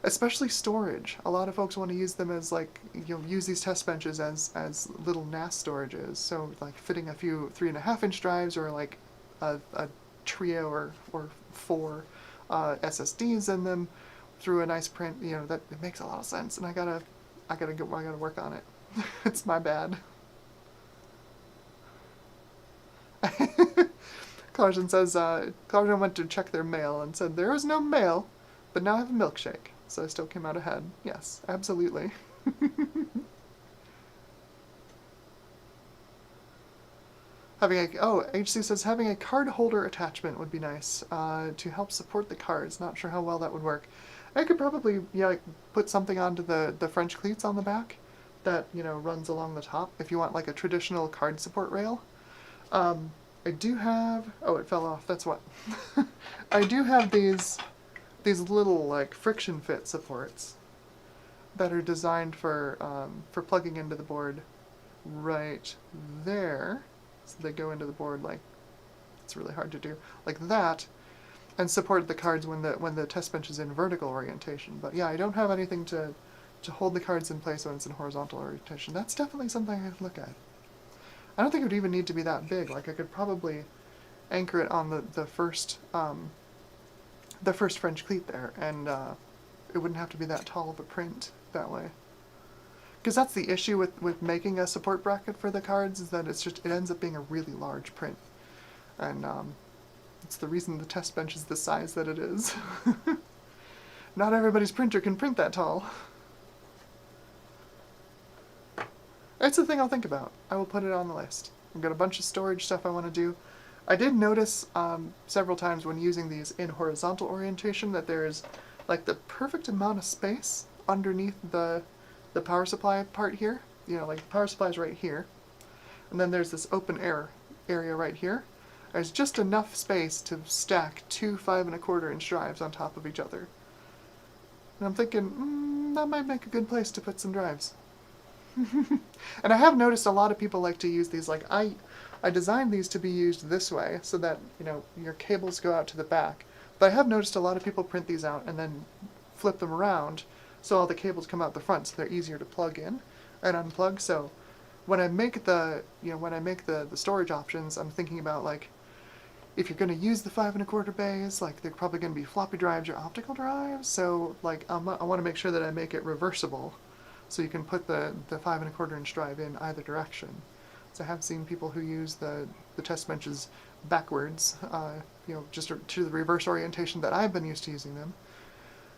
Especially storage. A lot of folks want to use them as like, use these test benches as little NAS storages. So like fitting a few 3.5-inch drives or like a trio or 4 SSDs in them through a nice print. That it makes a lot of sense, and I gotta work on it. It's my bad. Clarjon says, Clarjon went to check their mail and said, there is no mail, but now I have a milkshake. So I still came out ahead. Yes, absolutely. HC says having a card holder attachment would be nice to help support the cards. Not sure how well that would work. I could probably put something onto the French cleats on the back that runs along the top if you want like a traditional card support rail. I do have... Oh, it fell off. That's what. I do have these little like friction fit supports that are designed for plugging into the board right there. So they go into the board like, it's really hard to do, like that, and support the cards when the test bench is in vertical orientation. But yeah, I don't have anything to hold the cards in place when it's in horizontal orientation. That's definitely something I could look at. I don't think it would even need to be that big. Like I could probably anchor it on the first French cleat there, and it wouldn't have to be that tall of a print that way. Because that's the issue with making a support bracket for the cards, is that it ends up being a really large print. And it's the reason the test bench is the size that it is. Not everybody's printer can print that tall. It's a thing I'll think about. I will put it on the list. I've got a bunch of storage stuff I want to do. I did notice several times when using these in horizontal orientation that there's like the perfect amount of space underneath the power supply part here. You know, like the power supply is right here. And then there's this open air area right here. There's just enough space to stack two 5 1/4 inch drives on top of each other. And I'm thinking, that might make a good place to put some drives. And I have noticed a lot of people like to use these, like I designed these to be used this way so that, you know, your cables go out to the back. But I have noticed a lot of people print these out and then flip them around so all the cables come out the front, so they're easier to plug in and unplug. So when I make the storage options, I'm thinking about, like, if you're going to use the 5 1/4 bays, like, they're probably going to be floppy drives or optical drives. So, like, I want to make sure that I make it reversible, so you can put the 5 1/4 inch drive in either direction. So I have seen people who use the test benches backwards, you know, just to the reverse orientation that I've been used to using them.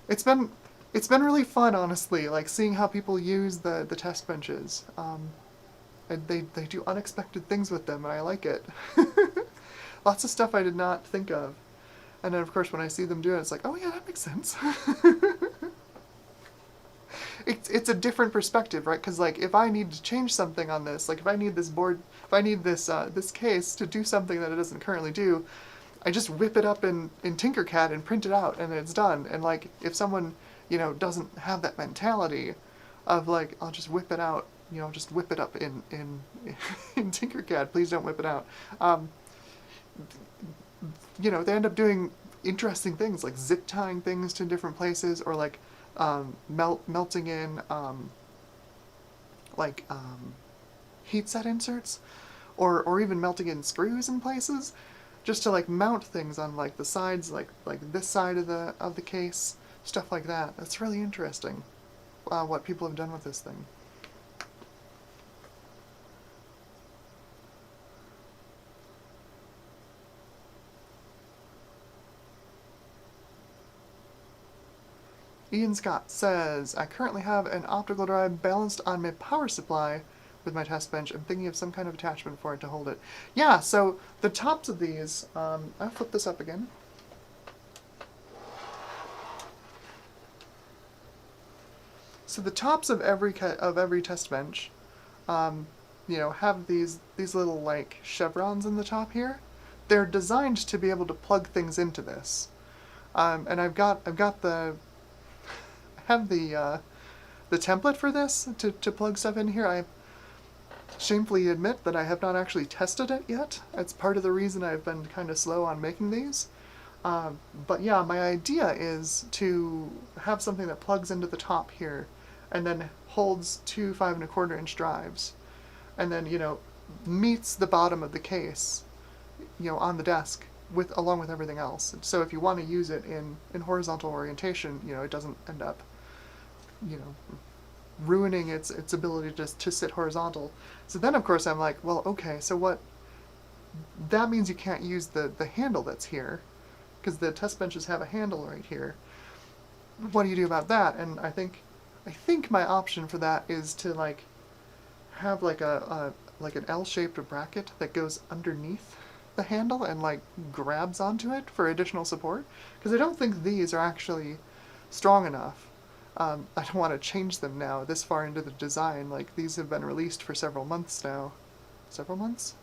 It's been really fun, honestly, like seeing how people use the test benches. And they do unexpected things with them, and I like it. Lots of stuff I did not think of. And then, of course, when I see them do it, it's like, oh yeah, that makes sense. It's a different perspective, right? Because, like, if I need to change something on this, like if I need this board, if I need this this case to do something that it doesn't currently do, I just whip it up in Tinkercad and print it out, and it's done. And, like, if someone, you know, doesn't have that mentality of, like, I'll just whip it out, you know, just whip it up in Tinkercad, please don't whip it out. You know, they end up doing interesting things, like zip tying things to different places, or like melting in heat set inserts, or even melting in screws in places, just to like mount things on like the sides, like this side of the case, stuff like that. That's really interesting. What people have done with this thing. Ian Scott says, I currently have an optical drive balanced on my power supply with my test bench. I'm thinking of some kind of attachment for it to hold it. Yeah, so the tops of these, I'll flip this up again. So the tops of every test bench, you know, have these little like chevrons in the top here. They're designed to be able to plug things into this, and I've got the template for this to plug stuff in here. I shamefully admit that I have not actually tested it yet. It's part of the reason I've been kind of slow on making these. But yeah, my idea is to have something that plugs into the top here and then holds two 5 1/4 inch drives, and then, you know, meets the bottom of the case, you know, on the desk along with everything else. So if you want to use it in horizontal orientation, you know, it doesn't end up, you know, ruining its ability to sit horizontal. So then, of course, I'm like, well, okay, so what? That means you can't use the handle that's here, because the test benches have a handle right here. What do you do about that? And I think my option for that is to like have like like an L-shaped bracket that goes underneath the handle and like grabs onto it for additional support, because I don't think these are actually strong enough. I don't want to change them now this far into the design. Like, these have been released for several months now. Several months?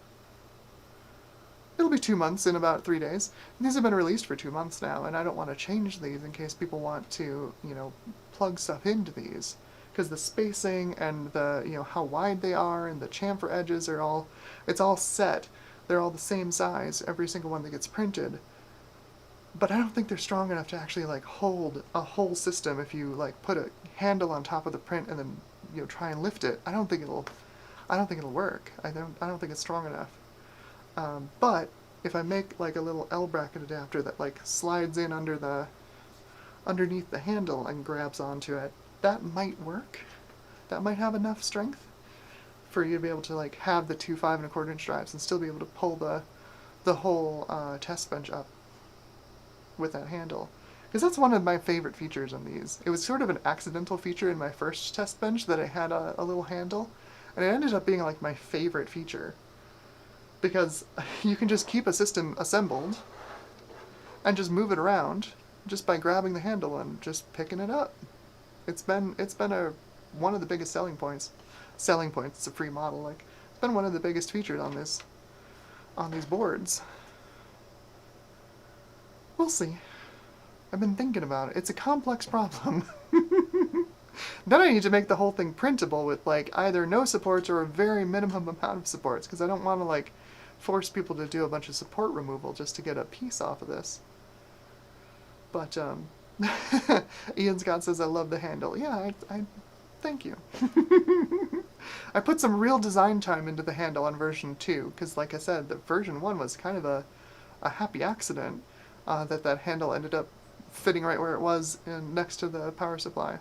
It'll be 2 months in about 3 days. These have been released for 2 months now, and I don't want to change these in case people want to, you know, plug stuff into these. Because the spacing and the, you know, how wide they are and the chamfer edges are all, it's all set. They're all the same size, every single one that gets printed. But I don't think they're strong enough to actually like hold a whole system. If you like put a handle on top of the print and then, you know, try and lift it, I don't think it'll work. I don't think it's strong enough. But if I make like a little L bracket adapter that like slides in underneath the handle and grabs onto it, that might work. that might have enough strength for you to be able to like have the two 5 1/4 inch drives and still be able to pull the whole test bench up with that handle. Because that's one of my favorite features on these. It was sort of an accidental feature in my first test bench that it had a little handle, and it ended up being like my favorite feature. Because you can just keep a system assembled and just move it around just by grabbing the handle and just picking it up. It's been one of the biggest selling points. It's a free model. Like, it's been one of the biggest features on these boards. We'll see. I've been thinking about it. It's a complex problem. Then I need to make the whole thing printable with like either no supports or a very minimum amount of supports, because I don't want to like force people to do a bunch of support removal just to get a piece off of this. But Ian Scott says, I love the handle. Yeah, I thank you. I put some real design time into the handle on version 2, because like I said, the version 1 was kind of a happy accident that handle ended up fitting right where it was next to the power supply.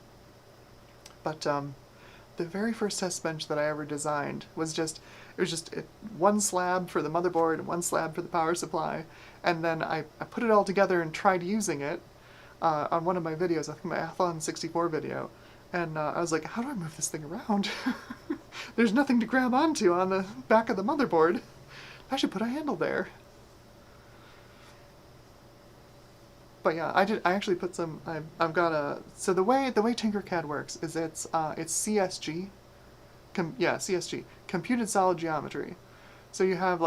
But the very first test bench that I ever designed was just one slab for the motherboard and one slab for the power supply, and then I put it all together and tried using it on one of my videos, I think my Athlon 64 video, and I was like, how do I move this thing around? There's nothing to grab onto on the back of the motherboard. I should put a handle there. But yeah, I actually put some. I've got so the way Tinkercad works is it's CSG, CSG, computed solid geometry. So you have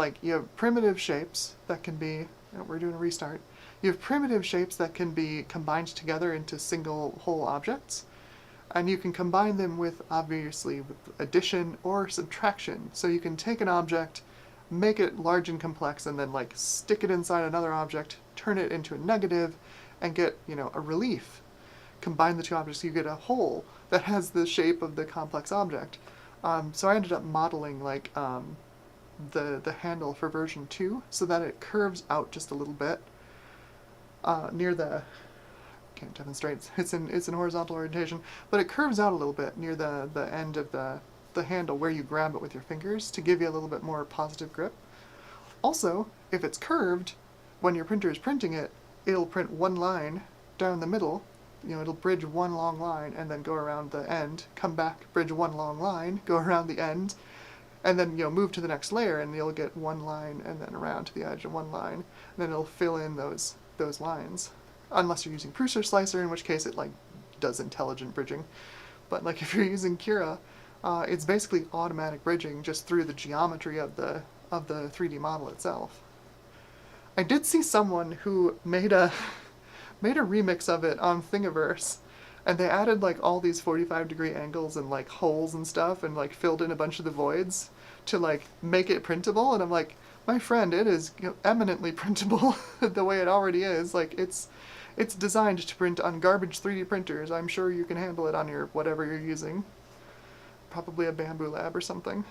primitive shapes that can be. We're doing a restart. You have primitive shapes that can be combined together into single whole objects, and you can combine them with obviously with addition or subtraction. So you can take an object, make it large and complex, and then like stick it inside another object, turn it into a negative, and get, a relief. Combine the two objects, you get a whole that has the shape of the complex object. So I ended up modeling the handle for version 2 so that it curves out just a little bit near the, can't demonstrate, it's in horizontal orientation, but it curves out a little bit near the end of the handle where you grab it with your fingers to give you a little bit more positive grip. Also, if it's curved, when your printer is printing it, it'll print one line down the middle, it'll bridge one long line and then go around the end, come back, bridge one long line, go around the end, and then move to the next layer and you'll get one line and then around to the edge of one line, and then it'll fill in those lines. Unless you're using Prusa Slicer, in which case it does intelligent bridging. But if you're using Cura, it's basically automatic bridging just through the geometry of the 3D model itself. I did see someone who made a remix of it on Thingiverse, and they added all these 45-degree angles and holes and stuff, and filled in a bunch of the voids to make it printable. And I'm like, my friend, it is eminently printable the way it already is. It's designed to print on garbage 3D printers. I'm sure you can handle it on your whatever you're using, probably a Bamboo Lab or something.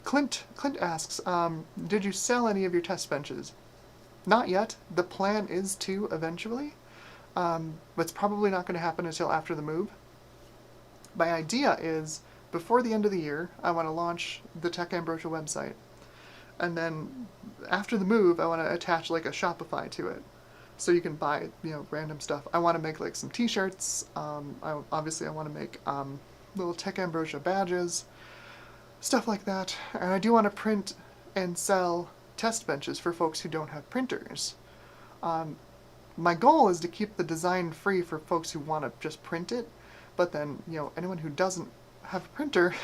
Clint asks, did you sell any of your test benches? Not yet. The plan is to eventually. But it's probably not going to happen until after the move. My idea is, before the end of the year, I want to launch the Tech Ambrosia website. And then, after the move, I want to attach a Shopify to it. So you can buy, random stuff. I want to make some t-shirts. Obviously I want to make little Tech Ambrosia badges. Stuff like that. And I do want to print and sell test benches for folks who don't have printers. My goal is to keep the design free for folks who want to just print it, but then, anyone who doesn't have a printer,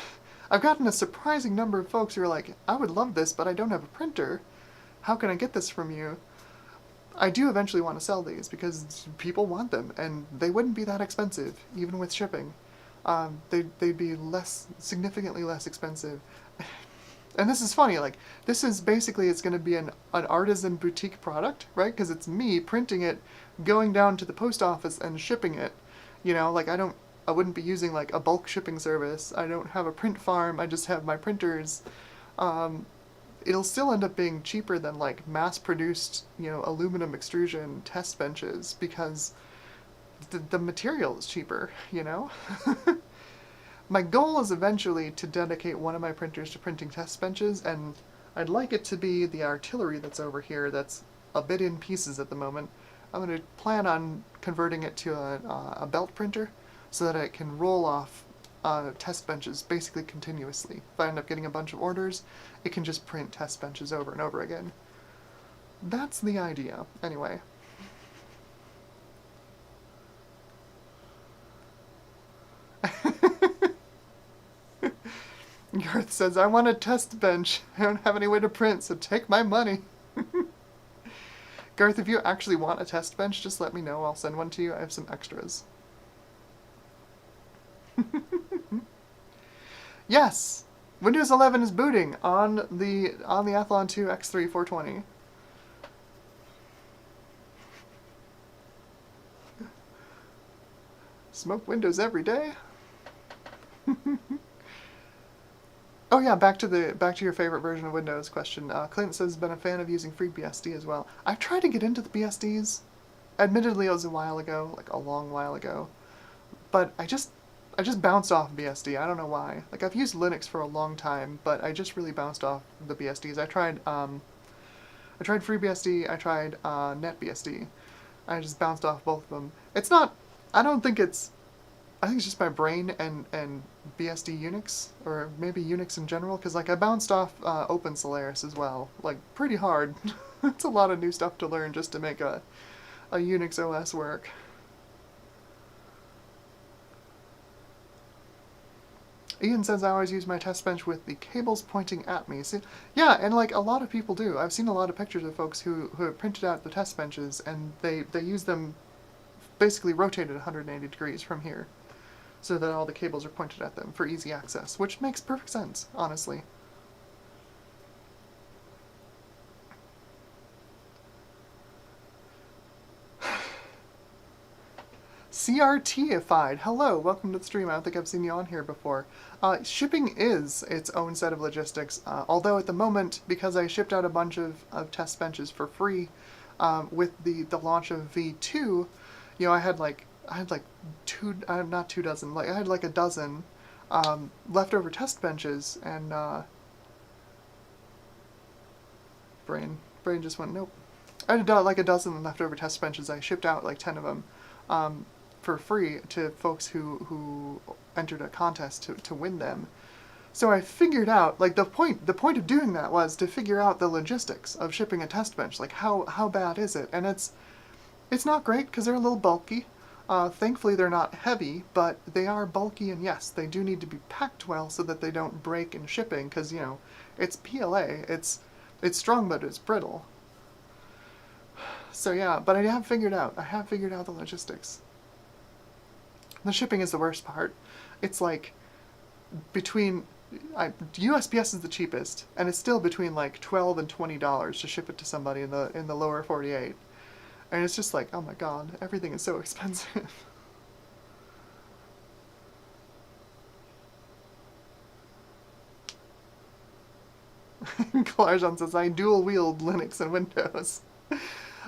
I've gotten a surprising number of folks who are like, I would love this, but I don't have a printer. How can I get this from you? I do eventually want to sell these because people want them, and they wouldn't be that expensive, even with shipping. They'd be significantly less expensive. And this is funny, this is basically, it's going to be an artisan boutique product, right? Because it's me printing it, going down to the post office and shipping it. I wouldn't be using a bulk shipping service. I don't have a print farm, I just have my printers. It'll still end up being cheaper than mass-produced, aluminum extrusion test benches, because the material is cheaper, you know? My goal is eventually to dedicate one of my printers to printing test benches, and I'd like it to be the artillery that's over here that's a bit in pieces at the moment. I'm going to plan on converting it to a belt printer so that it can roll off test benches basically continuously. If I end up getting a bunch of orders, it can just print test benches over and over again. That's the idea. Anyway. Garth says, I want a test bench. I don't have any way to print, so take my money. Garth, if you actually want a test bench, just let me know. I'll send one to you. I have some extras. Yes! Windows 11 is booting on the Athlon 2 X3 420. Smoke Windows every day. Oh yeah, back to your favorite version of Windows question. Clint says been a fan of using FreeBSD as well. I've tried to get into the BSDs. Admittedly, it was a while ago, like a long while ago. But I just bounced off BSD. I don't know why. Like I've used Linux for a long time, but I just really bounced off the BSDs. I tried FreeBSD. I tried NetBSD. I just bounced off both of them. It's not. I think it's just my brain and BSD Unix, or maybe Unix in general, because like I bounced off Open Solaris as well, like pretty hard. It's a lot of new stuff to learn just to make a Unix OS work. Ian says I always use my test bench with the cables pointing at me. See, yeah, and like a lot of people do. I've seen a lot of pictures of folks who have printed out the test benches and they use them basically rotated 180 degrees from here, so that all the cables are pointed at them for easy access, which makes perfect sense, honestly. CRTified, hello, welcome to the stream. I don't think I've seen you on here before. Shipping is its own set of logistics, although at the moment, because I shipped out a bunch of test benches for free with the launch of V2, you know, I had like not 2 dozen, like I had like a dozen leftover test benches, and brain just went nope. I had like a dozen leftover test benches. I shipped out like 10 of them for free to folks who entered a contest to win them. So I figured out, like the point of doing that was to figure out the logistics of shipping a test bench. Like how bad is it? And it's not great because they're a little bulky. Thankfully they're not heavy, but they are bulky, and yes, they do need to be packed well so that they don't break in shipping, because, you know, it's PLA. It's strong, but it's brittle. So yeah, but I have figured out the logistics. The shipping is the worst part. It's like between USPS is the cheapest, and it's still between like $12 and $20 to ship it to somebody in the lower 48. And it's just like, oh my god, everything is so expensive. Clarjon says, I dual wield Linux and Windows.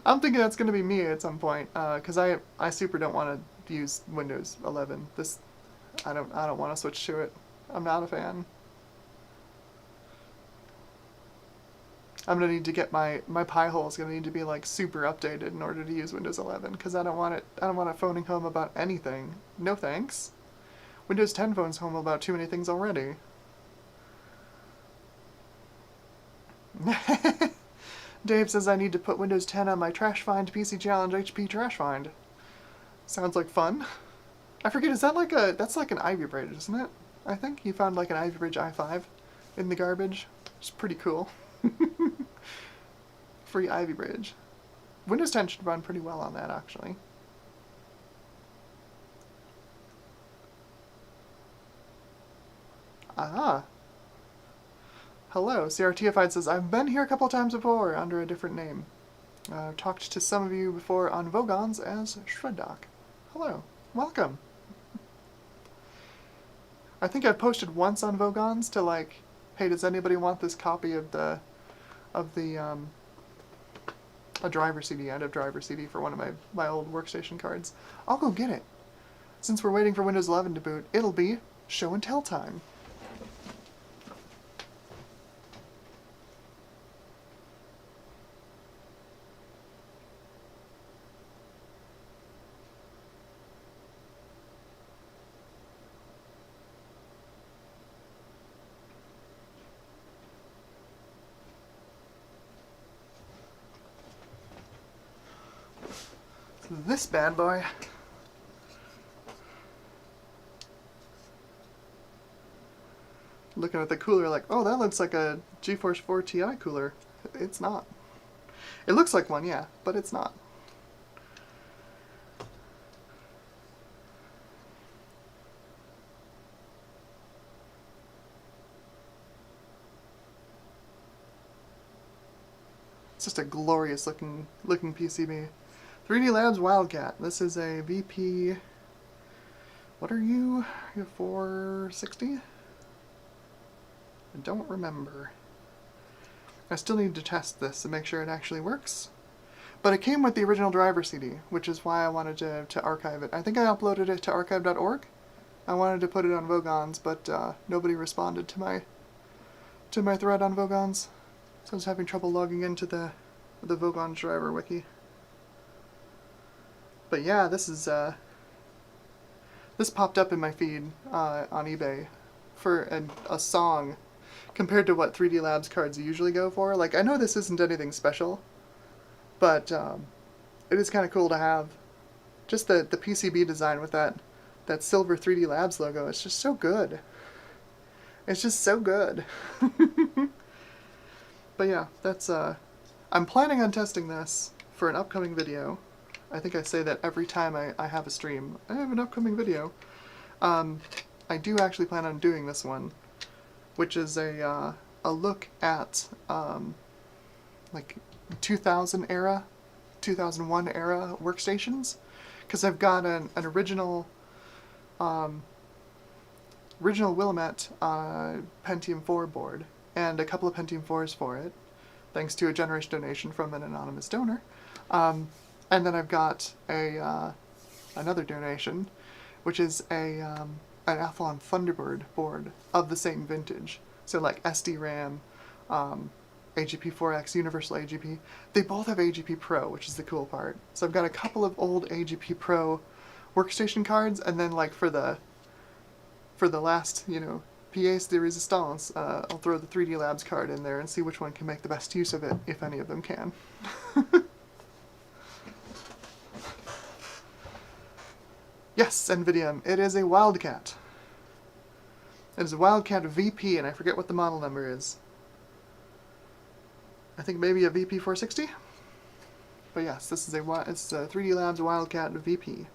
I'm thinking that's going to be me at some point, because I super don't want to use Windows 11. I don't want to switch to it. I'm not a fan. I'm gonna need to get my Pi-hole is gonna need to be like super updated in order to use Windows 11, because I don't want it phoning home about anything. No thanks. Windows 10 phones home about too many things already. Dave says I need to put Windows 10 on my Trash Find PC Challenge HP Trash Find. Sounds like fun. I forget, is that like that's like an Ivy Bridge, isn't it? I think you found like an Ivy Bridge i5 in the garbage. It's pretty cool. Free Ivy Bridge. Windows 10 should run pretty well on that, actually. Ah. Hello, CRTified says, I've been here a couple times before under a different name. I've talked to some of you before on Vogons as Shreddock. Hello. Welcome. I think I've posted once on Vogons to like, hey, does anybody want this copy of the a driver CD, end of driver CD for one of my old workstation cards. I'll go get it. Since we're waiting for Windows 11 to boot, it'll be show and tell time. This bad boy. Looking at the cooler like, oh, that looks like a GeForce 4 Ti cooler. It's not. It looks like one, yeah, but it's not. It's just a glorious looking PCB. 3D Labs Wildcat. This is a VP. What are you? You're 460? I don't remember. I still need to test this to make sure it actually works. But it came with the original driver CD, which is why I wanted to archive it. I think I uploaded it to archive.org. I wanted to put it on Vogons, but nobody responded to my thread on Vogons. So I was having trouble logging into the Vogons driver wiki. But yeah, this popped up in my feed on eBay for a song compared to what 3D Labs cards usually go for. Like, I know this isn't anything special, but it is kind of cool to have. Just the PCB design with that silver 3D Labs logo, it's just so good. It's just so good. But yeah, that's I'm planning on testing this for an upcoming video. I think I say that every time I have a stream. I have an upcoming video. I do actually plan on doing this one, which is a look at like 2000 era, 2001 era workstations, because I've got an original Willamette Pentium 4 board and a couple of Pentium 4s for it, thanks to a generous donation from an anonymous donor. And then I've got another donation, which is an Athlon Thunderbird board of the same vintage. So like SD-RAM, AGP4X, Universal AGP. They both have AGP Pro, which is the cool part. So I've got a couple of old AGP Pro workstation cards, and then like for the last, pièce de résistance, I'll throw the 3D Labs card in there and see which one can make the best use of it, if any of them can. Yes, NVIDIA, it is a Wildcat. It is a Wildcat VP, and I forget what the model number is. I think maybe a VP460? But yes, this is it's a 3D Labs Wildcat VP.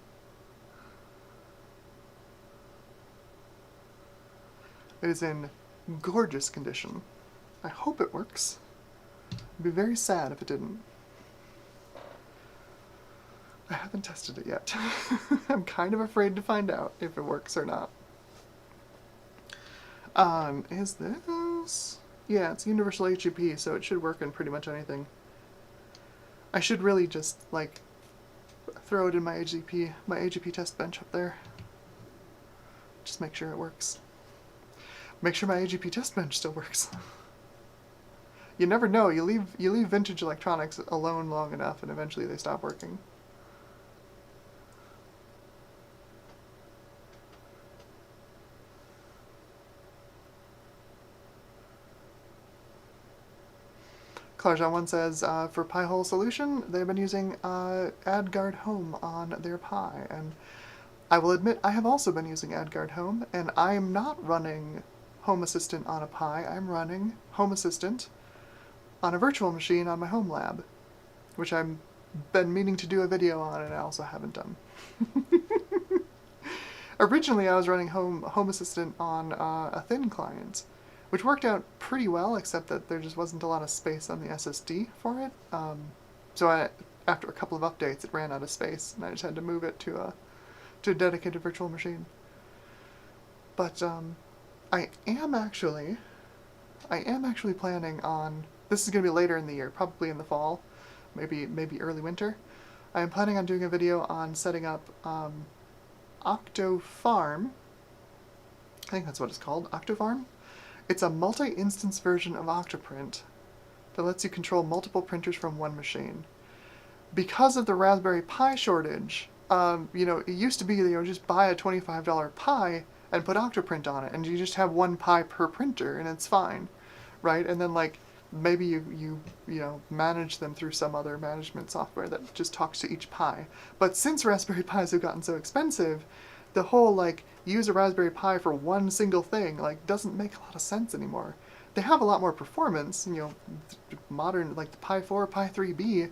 It is in gorgeous condition. I hope it works. I'd be very sad if it didn't. I haven't tested it yet. I'm kind of afraid to find out if it works or not. Is this? Yeah, it's Universal HEP, so it should work in pretty much anything. I should really just, like, throw it in my AGP test bench up there. Just make sure it works. Make sure my AGP test bench still works. You never know. You leave vintage electronics alone long enough, and eventually they stop working. Clarjean1 says, for Pi-hole solution, they've been using AdGuard Home on their Pi, and I will admit I have also been using AdGuard Home, and I am not running Home Assistant on a Pi. I'm running Home Assistant on a virtual machine on my home lab, which I've been meaning to do a video on, and I also haven't done. Originally, I was running Home Assistant on a thin client, which worked out pretty well, except that there just wasn't a lot of space on the SSD for it. So after a couple of updates, it ran out of space, and I just had to move it to a dedicated virtual machine. But I am actually planning on, this is going to be later in the year, probably in the fall, maybe early winter. I am planning on doing a video on setting up OctoFarm. I think that's what it's called, OctoFarm. It's a multi-instance version of Octoprint that lets you control multiple printers from one machine. Because of the Raspberry Pi shortage, it used to be, just buy a $25 Pi and put Octoprint on it, and you just have one Pi per printer, and it's fine, right? And then, like, maybe you manage them through some other management software that just talks to each Pi. But since Raspberry Pis have gotten so expensive, the whole, like, use a Raspberry Pi for one single thing, like, doesn't make a lot of sense anymore. They have a lot more performance, modern, like the Pi 4, Pi 3B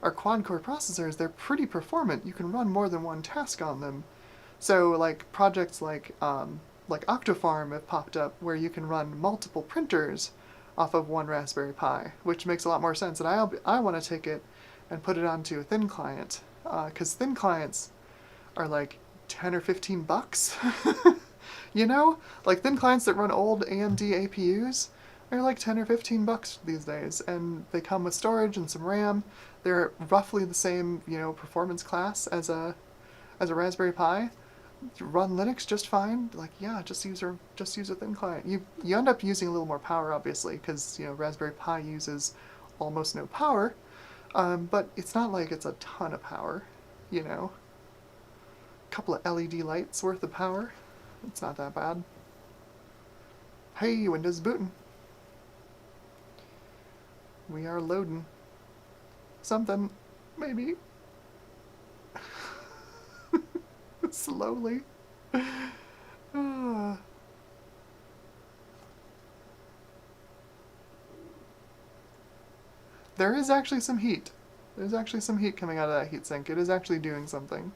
are quad-core processors. They're pretty performant. You can run more than one task on them. So, like, projects like OctoFarm have popped up where you can run multiple printers off of one Raspberry Pi, which makes a lot more sense. And I want to take it and put it onto a thin client, because thin clients are like 10 or 15 bucks. Like thin clients that run old AMD APUs are like 10 or 15 bucks these days, and they come with storage and some RAM. They're roughly the same, performance class as a Raspberry Pi. You run Linux just fine. Like, yeah, just use a thin client. You end up using a little more power, obviously, because Raspberry Pi uses almost no power, but it's not like it's a ton of power. A couple of LED lights worth of power. It's not that bad. Hey, Windows is booting. We are loading. Something, maybe. Slowly. There is actually some heat. There's actually some heat coming out of that heatsink. It is actually doing something.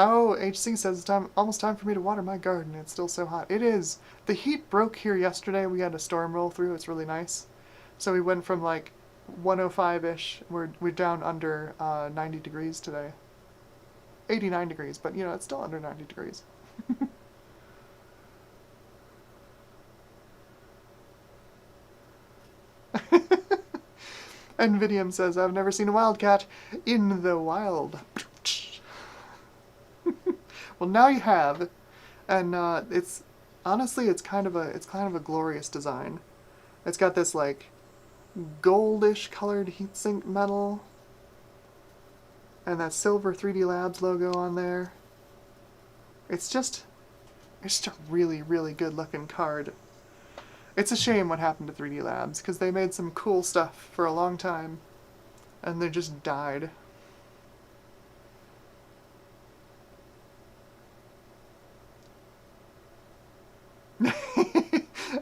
Oh, HC says it's almost time for me to water my garden. It's still so hot. It is. The heat broke here yesterday. We had a storm roll through. It's really nice. So we went from like 105-ish. We're down under 90 degrees today. 89 degrees, but it's still under 90 degrees. NVidium says, I've never seen a wildcat in the wild. Well, now you have, and it's honestly it's kind of a glorious design. It's got this like goldish colored heatsink metal, and that silver 3D Labs logo on there. It's just a really, really good looking card. It's a shame what happened to 3D Labs, because they made some cool stuff for a long time, and they just died.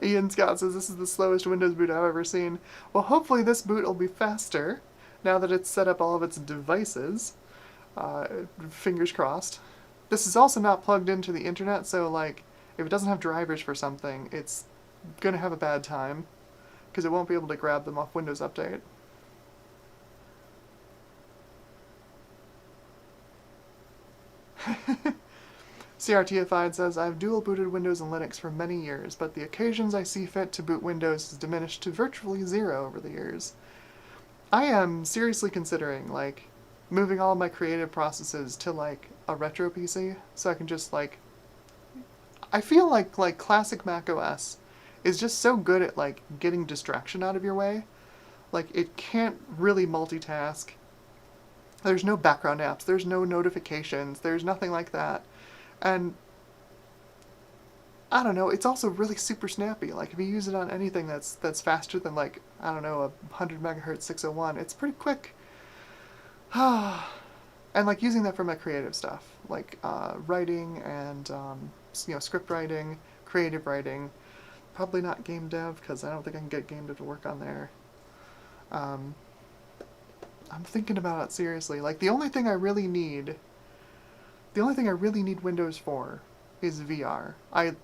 Ian Scott says, this is the slowest Windows boot I've ever seen. Well, hopefully this boot will be faster, now that it's set up all of its devices. Fingers crossed. This is also not plugged into the internet, so, like, if it doesn't have drivers for something, it's gonna have a bad time, because it won't be able to grab them off Windows Update. CRTified says, I've dual booted Windows and Linux for many years, but the occasions I see fit to boot Windows has diminished to virtually zero over the years. I am seriously considering, like, moving all of my creative processes to, like, a retro PC, so I can just, like... I feel like classic Mac OS is just so good at, like, getting distraction out of your way. Like, it can't really multitask. There's no background apps, there's no notifications, there's nothing like that. And, I don't know, it's also really super snappy. Like, if you use it on anything that's faster than, like, I don't know, 100 megahertz 601, it's pretty quick. And, like, using that for my creative stuff, like, writing and, script writing, creative writing. Probably not game dev, because I don't think I can get game dev to work on there. I'm thinking about it seriously. Like, the only thing I really need Windows for is VR. I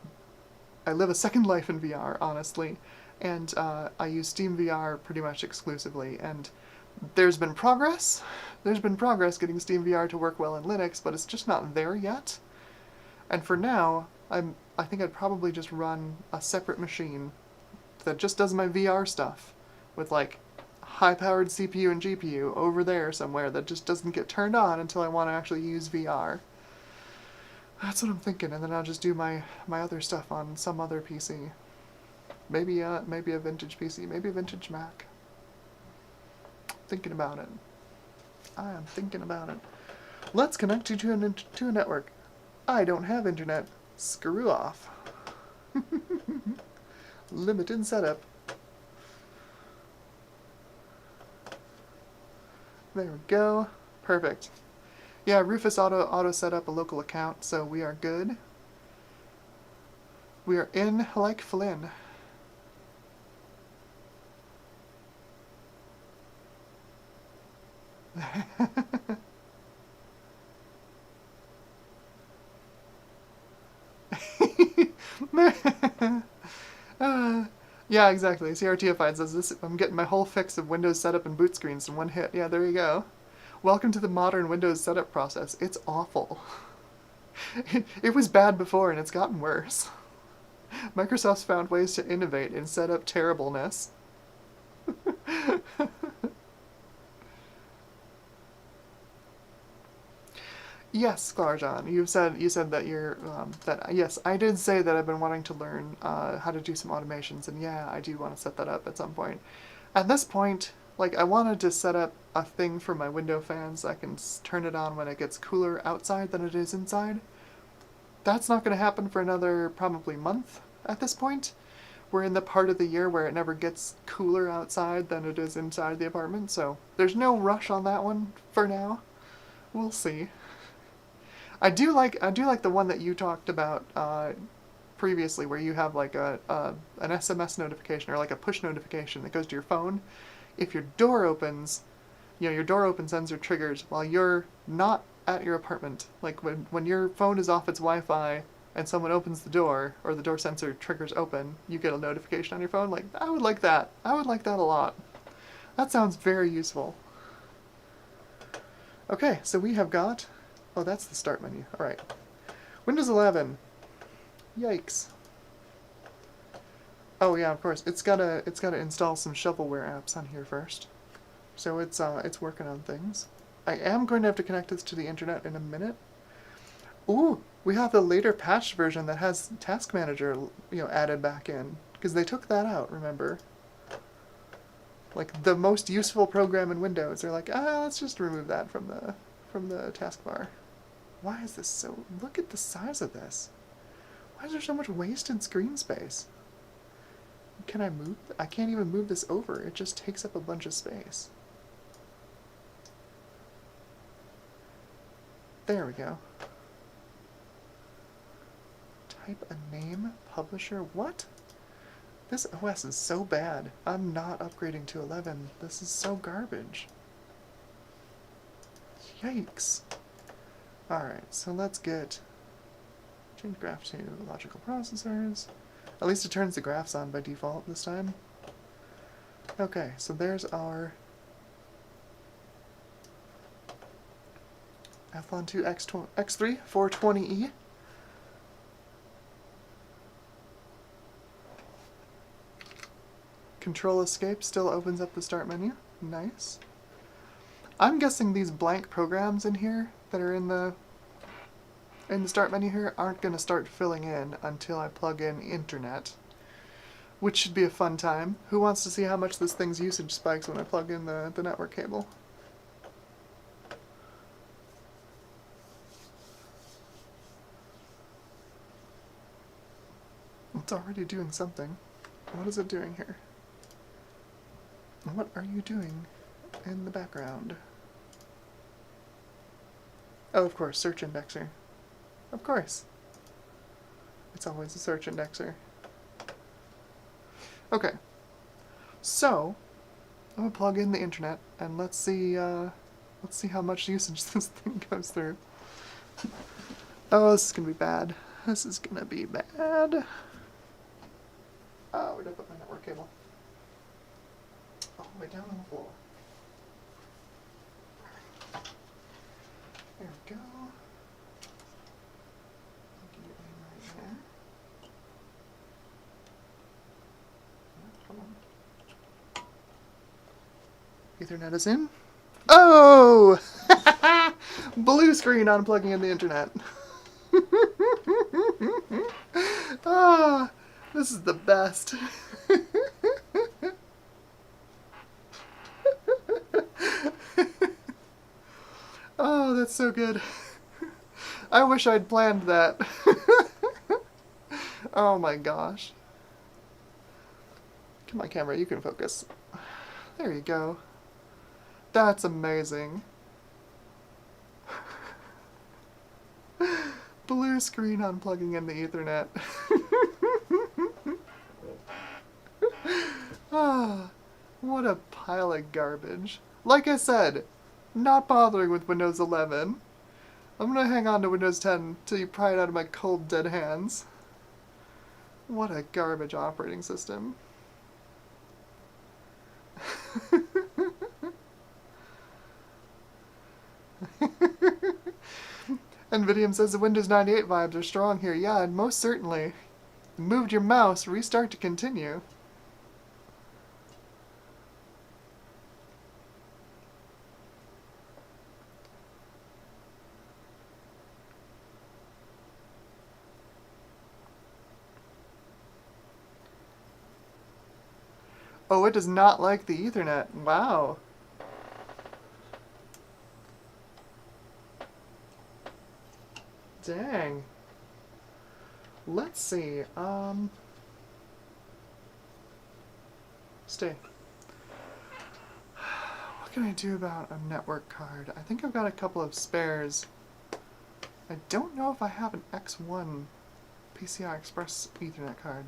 live a second life in VR, honestly, and I use SteamVR pretty much exclusively, and there's been progress. There's been progress getting SteamVR to work well in Linux, but it's just not there yet. And for now, I think I'd probably just run a separate machine that just does my VR stuff with like high-powered CPU and GPU over there somewhere that just doesn't get turned on until I want to actually use VR. That's what I'm thinking, and then I'll just do my other stuff on some other PC. Maybe a vintage PC, maybe a vintage Mac. Thinking about it. I am thinking about it. Let's connect you to a network. I don't have internet. Screw off. Limited setup. There we go. Perfect. Yeah, Rufus auto set up a local account, so we are good. We are in like Flynn. Yeah, exactly. CRTified says this. I'm getting my whole fix of Windows setup and boot screens in one hit. Yeah, there you go. Welcome to the modern Windows setup process. It's awful. It was bad before, and it's gotten worse. Microsoft's found ways to innovate in setup terribleness. Yes, Clarjon, you said that you're that yes, I did say that I've been wanting to learn how to do some automations, and yeah, I do want to set that up at some point. At this point, like I wanted to set up a thing for my window fans so I can turn it on when it gets cooler outside than it is inside. That's not going to happen for another probably month at this point. We're in the part of the year where it never gets cooler outside than it is inside the apartment, so there's no rush on that one for now. We'll see. I do like the one that you talked about previously, where you have like an SMS notification or like a push notification that goes to your phone. If your door opens, your door open sensor triggers while you're not at your apartment. Like when your phone is off its Wi-Fi and someone opens the door or the door sensor triggers open, you get a notification on your phone. Like I would like that. I would like that a lot. That sounds very useful. Okay, so we have got. Oh, that's the start menu. All right. Windows 11. Yikes. Oh yeah, of course. It's gotta install some shovelware apps on here first. So it's working on things. I am going to have to connect this to the internet in a minute. Ooh, we have the later patched version that has Task Manager, added back in, because they took that out, remember? Like the most useful program in Windows. They're like, let's just remove that from the taskbar. Why is this so... Look at the size of this. Why is there so much wasted screen space? Can I move? I can't even move this over. It just takes up a bunch of space. There we go. Type a name, publisher, what? This OS is so bad. I'm not upgrading to 11. This is so garbage. Yikes. Alright, so let's change graph to logical processors. At least it turns the graphs on by default this time. Okay, so there's our Athlon 2 X3 420E. Control Escape still opens up the start menu. Nice. I'm guessing these blank programs in here that are in the start menu here aren't going to start filling in until I plug in internet, which should be a fun time. Who wants to see how much this thing's usage spikes when I plug in the network cable? It's already doing something. What is it doing here? What are you doing in the background? Oh, of course, search indexer. Of course. It's always a search indexer. Okay. So, I'm gonna plug in the internet and let's see how much usage this thing goes through. Oh, this is gonna be bad. This is gonna be bad. Oh, where'd I put my network cable? All the way down on the floor. There we go. Plug you Ethernet is in. Oh! Blue screen on plugging in the internet. Ah, this is the best. Oh, that's so good. I wish I'd planned that. Oh my gosh. Come on, camera, you can focus. There you go. That's amazing. Blue screen on plugging in the Ethernet. Ah, what a pile of garbage. Like I said, not bothering with Windows 11. I'm gonna hang on to Windows 10 till you pry it out of my cold, dead hands. What a garbage operating system. NVIDIA says the Windows 98 vibes are strong here. Yeah, and most certainly. You moved your mouse, restart to continue. Oh, it does not like the Ethernet. Wow. Dang. Let's see. Stay. What can I do about a network card? I think I've got a couple of spares. I don't know if I have an X1 PCI Express Ethernet card.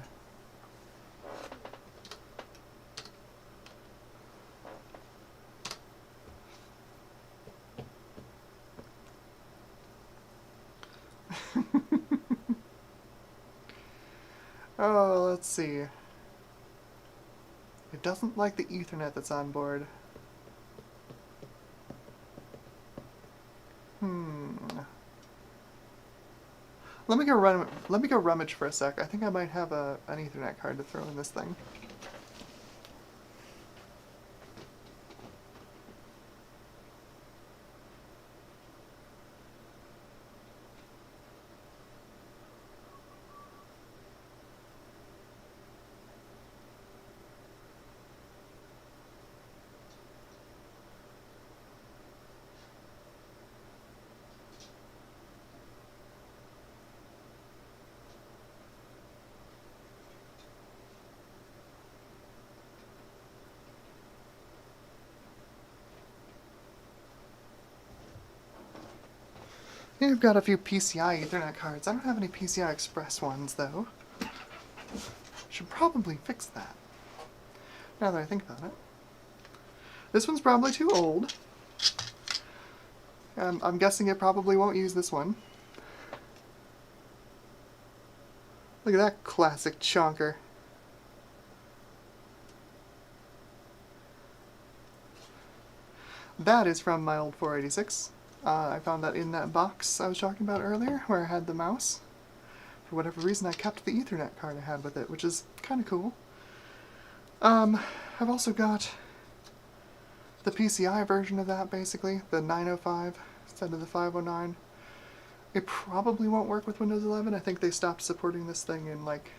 Oh, let's see. It doesn't like the Ethernet that's on board. Let me go rummage for a sec. I think I might have an Ethernet card to throw in this thing. Yeah, I've got a few PCI Ethernet cards. I don't have any PCI Express ones, though. Should probably fix that, now that I think about it. This one's probably too old. I'm guessing it probably won't use this one. Look at that classic chonker. That is from my old 486. I found that in that box I was talking about earlier, where I had the mouse. For whatever reason, I kept the Ethernet card I had with it, which is kind of cool. I've also got the PCI version of that, basically, the 905 instead of the 509. It probably won't work with Windows 11. I think they stopped supporting this thing in, like,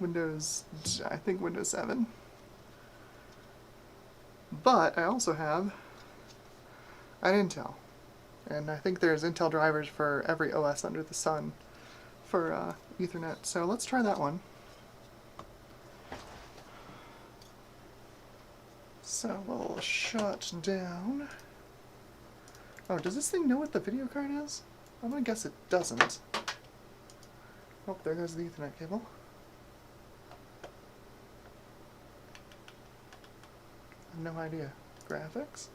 Windows 7. But I also have an Intel. And I think there's Intel drivers for every OS under the sun for Ethernet. So let's try that one. So we'll shut down. Oh, does this thing know what the video card is? I'm gonna guess it doesn't. Oh, there goes the Ethernet cable. I have no idea. Graphics?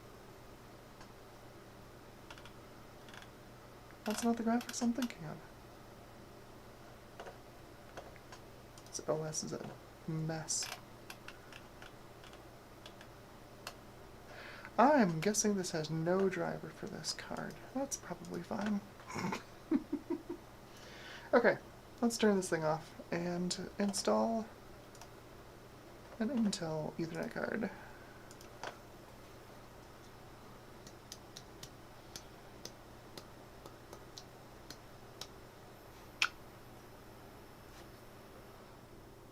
That's not the graphics I'm thinking of. This OS is a mess. I'm guessing this has no driver for this card. That's probably fine. Okay, let's turn this thing off and install an Intel Ethernet card.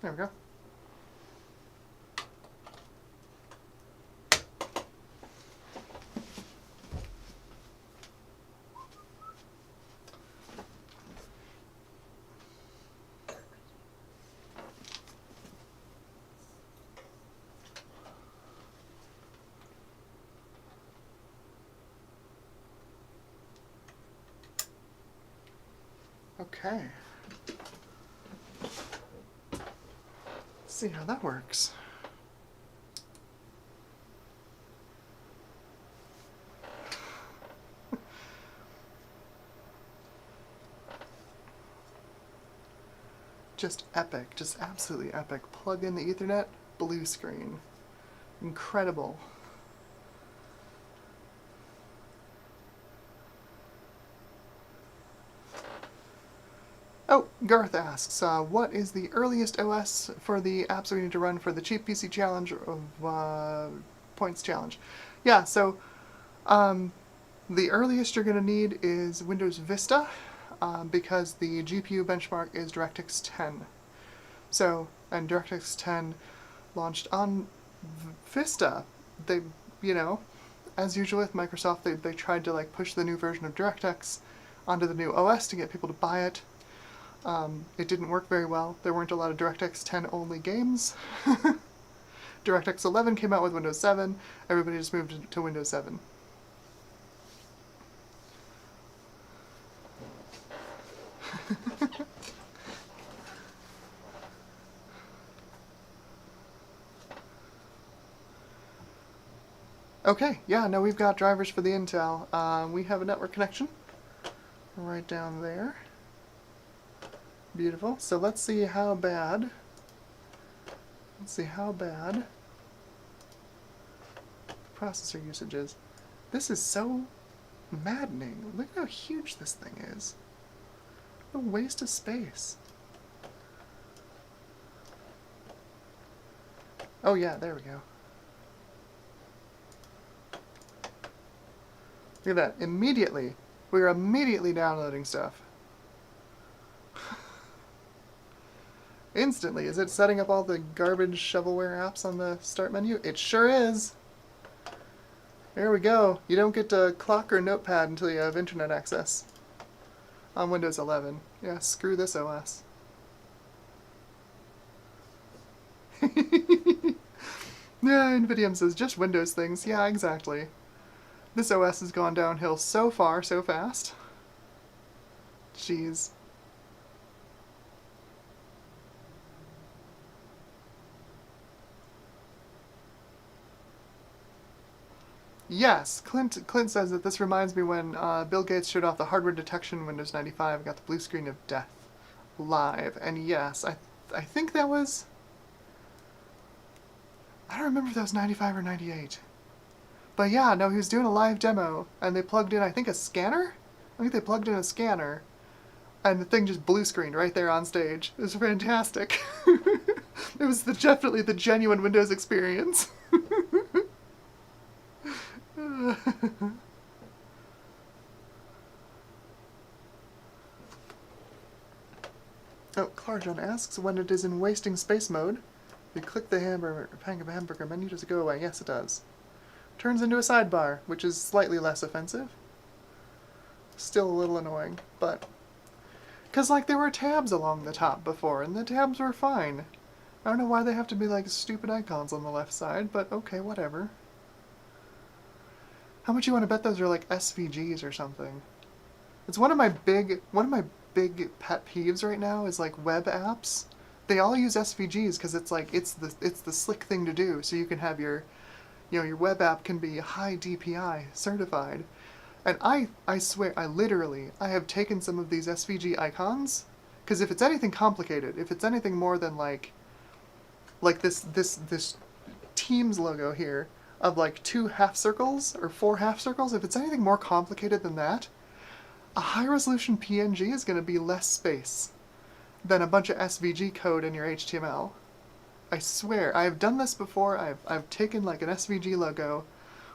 There we go. Okay. Let's see how that works. Just epic, just absolutely epic. Plug in the Ethernet, blue screen. Incredible. Oh, Garth asks, what is the earliest OS for the apps we need to run for the Cheap PC Challenge of Points Challenge? Yeah, so the earliest you're going to need is Windows Vista, because the GPU benchmark is DirectX 10. So, and DirectX 10 launched on Vista. They, as usual with Microsoft, they tried to like push the new version of DirectX onto the new OS to get people to buy it. It didn't work very well. There weren't a lot of DirectX 10 only games. DirectX 11 came out with Windows 7. Everybody just moved to Windows 7. Okay, yeah, no, we've got drivers for the Intel. We have a network connection right down there. Beautiful. So let's see how bad. Processor usage is. This is so maddening. Look at how huge this thing is. What a waste of space. Oh yeah, there we go. Look at that. Immediately. We're immediately downloading stuff. Instantly. Is it setting up all the garbage shovelware apps on the start menu? It sure is. There we go. You don't get to clock or notepad until you have internet access. On Windows 11. Yeah, screw this OS. Yeah, NVIDIA says just Windows things. Yeah, exactly. This OS has gone downhill so far, so fast. Jeez. Yes, Clint says that this reminds me when Bill Gates showed off the hardware detection in Windows 95 and got the blue screen of death live. And yes, I think that was... I don't remember if that was 95 or 98. But yeah, no, he was doing a live demo, and they plugged in, I think, a scanner? I think they plugged in a scanner, and the thing just blue screened right there on stage. It was fantastic. It was definitely the genuine Windows experience. Oh, Clarjon asks, when it is in wasting space mode, you click the hamburger menu, does it go away? Yes, it does. Turns into a sidebar, which is slightly less offensive. Still a little annoying, but... Because, like, there were tabs along the top before, and the tabs were fine. I don't know why they have to be, like, stupid icons on the left side, but okay, whatever. How much you want to bet those are, like, SVGs or something? It's one of my big pet peeves right now is, like, web apps. They all use SVGs because it's, like, it's the slick thing to do, so you can have your... your web app can be high DPI certified. And I swear, I have taken some of these SVG icons, because if it's anything complicated, if it's anything more than like this Teams logo here of like 2 half circles or 4 half circles, if it's anything more complicated than that, a high resolution PNG is going to be less space than a bunch of SVG code in your HTML. I swear, I have done this before. I've taken like an SVG logo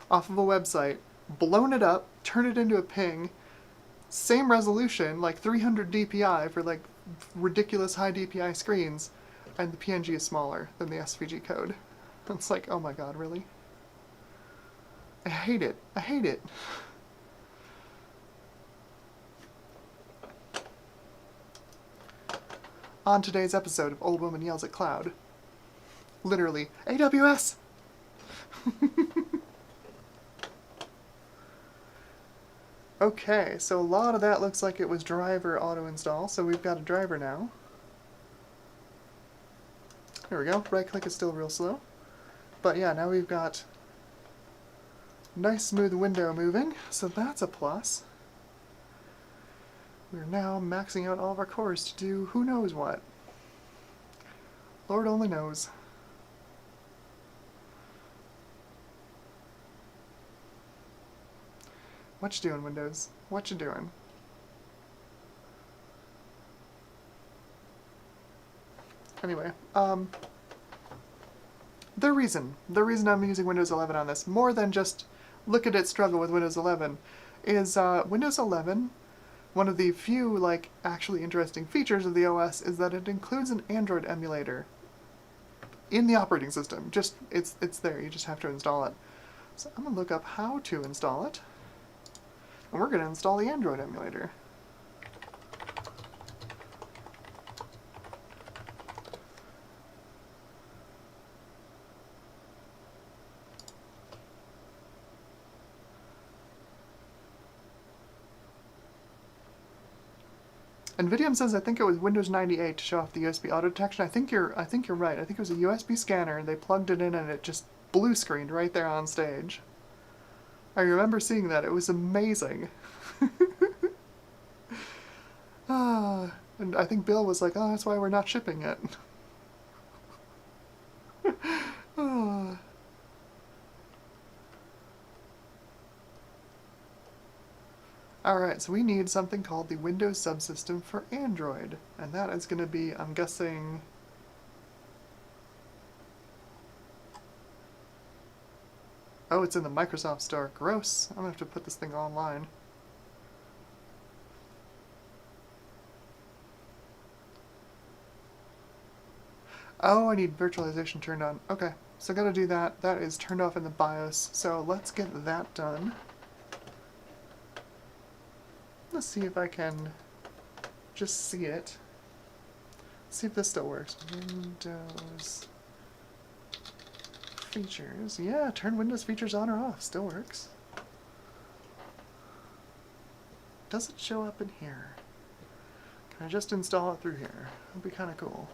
off of a website, blown it up, turned it into a ping, same resolution, like 300 DPI for like ridiculous high DPI screens, and the PNG is smaller than the SVG code. It's like, oh my god, really? I hate it. I hate it. On today's episode of Old Woman Yells at Cloud. Literally, AWS! Okay, so a lot of that looks like it was driver auto-install, so we've got a driver now. There we go. Right-click is still real slow. But yeah, now we've got nice smooth window moving, so that's a plus. We're now maxing out all of our cores to do who knows what. Lord only knows. What you doing, Windows? What you doing? Anyway, the reason I'm using Windows 11 on this, more than just look at it struggle with Windows 11, is Windows 11, one of the few, like, actually interesting features of the OS is that it includes an Android emulator in the operating system. Just, it's there, you just have to install it. So I'm gonna look up how to install it, and we're gonna install the Android emulator. NVIDIA says I think it was Windows 98 to show off the USB auto detection. I think you're right. I think it was a USB scanner. They plugged it in and it just blue screened right there on stage. I remember seeing that. It was amazing. And I think Bill was like, "Oh, that's why we're not shipping it." Alright, so we need something called the Windows subsystem for Android. And that is going to be, I'm guessing... Oh, it's in the Microsoft Store. Gross. I'm going to have to put this thing online. Oh, I need virtualization turned on. Okay, so I gotta do that. That is turned off in the BIOS. So let's get that done. Let's see if I can just see it. See if this still works. Windows features. Yeah, turn Windows features on or off. Still works. Does it show up in here? Can I just install it through here? That'd be kind of cool.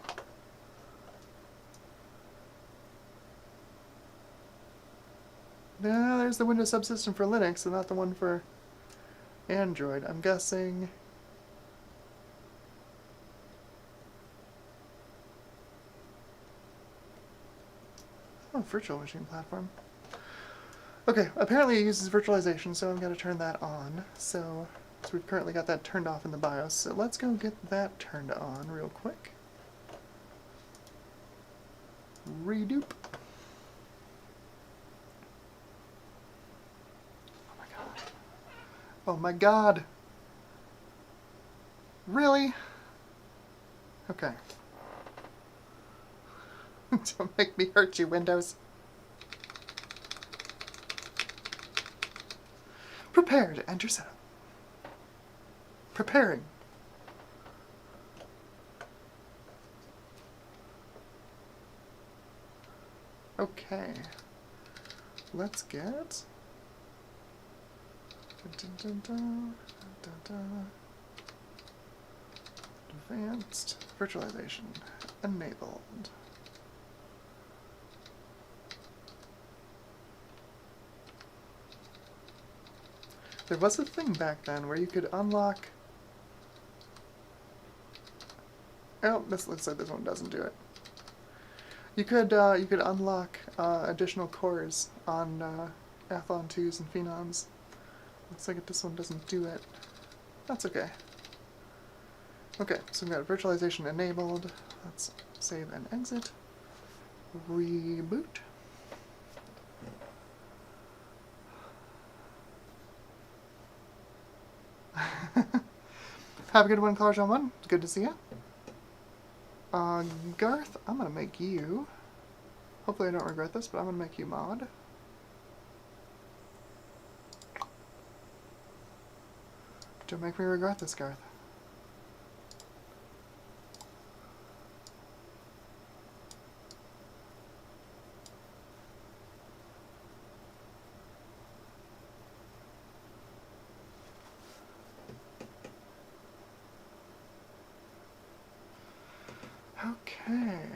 Yeah, there's the Windows subsystem for Linux and not the one for Android. I'm guessing... Oh, virtual machine platform. Okay, apparently it uses virtualization, so I'm going to turn that on. So we've currently got that turned off in the BIOS. So let's go get that turned on real quick. Redoop. Oh my god! Really? Okay. Don't make me hurt you, Windows. Prepare to enter setup. Preparing. Okay. Let's get... Advanced virtualization enabled. There was a thing back then where you could unlock... Oh, this looks like this one doesn't do it. You could unlock additional cores on Athlon 2s and Phenoms. Looks like this one doesn't do it. That's okay. Okay, so we've got virtualization enabled. Let's save and exit. Reboot. Have a good one, College on One. Good to see you. Garth, I'm gonna make you, hopefully I don't regret this, but I'm gonna make you mod. Don't make me regret this, Garth. Okay.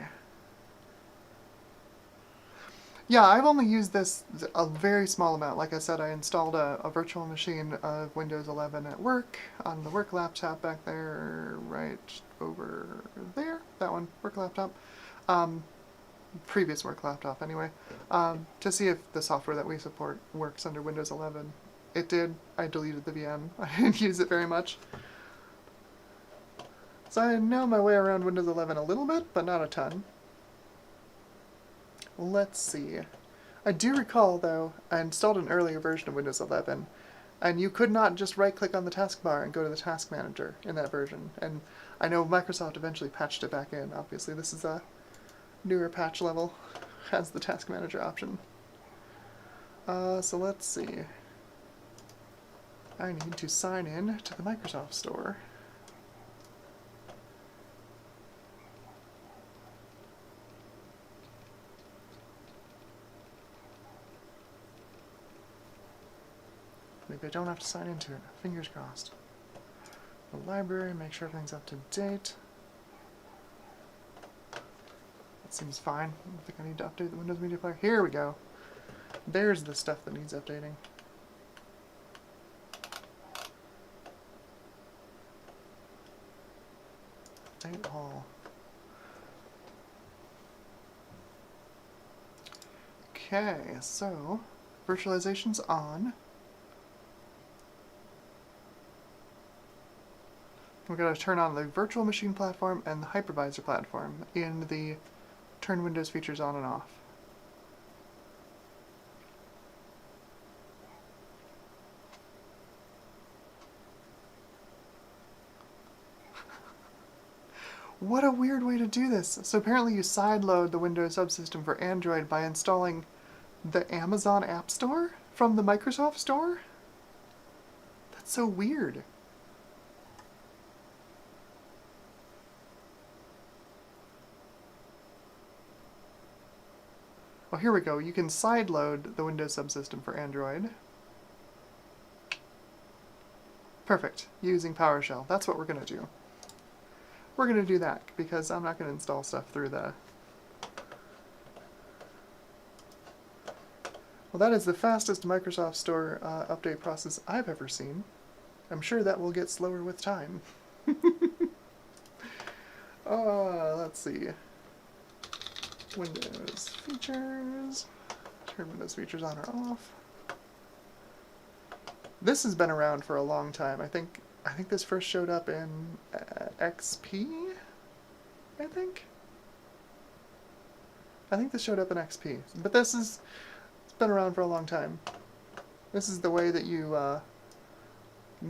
Yeah, I've only used this a very small amount. Like I said, I installed a virtual machine of Windows 11 at work on the work laptop back there, right over there. That one, work laptop. Previous work laptop, anyway. To see if the software that we support works under Windows 11. It did. I deleted the VM. I didn't use it very much. So I know my way around Windows 11 a little bit, but not a ton. Let's see. I do recall, though, I installed an earlier version of Windows 11, and you could not just right-click on the taskbar and go to the Task Manager in that version. And I know Microsoft eventually patched it back in. Obviously, this is a newer patch level, has the Task Manager option. So let's see. I need to sign in to the Microsoft Store. Maybe I don't have to sign into it. Fingers crossed. The library, make sure everything's up to date. That seems fine. I don't think I need to update the Windows Media Player. Here we go. There's the stuff that needs updating. Update all. Okay, so virtualization's on. We're going to turn on the virtual machine platform and the hypervisor platform in the turn Windows features on and off. What a weird way to do this. So apparently you sideload the Windows subsystem for Android by installing the Amazon App Store from the Microsoft Store? That's so weird. Well, here we go. You can sideload the Windows subsystem for Android. Perfect. Using PowerShell. That's what we're going to do. We're going to do that because I'm not going to install stuff through the... Well, that is the fastest Microsoft Store update process I've ever seen. I'm sure that will get slower with time. Let's see. Windows features. Turn Windows features on or off. This has been around for a long time. I think this first showed up in XP. I think this showed up in XP. But it's been around for a long time. This is the way that you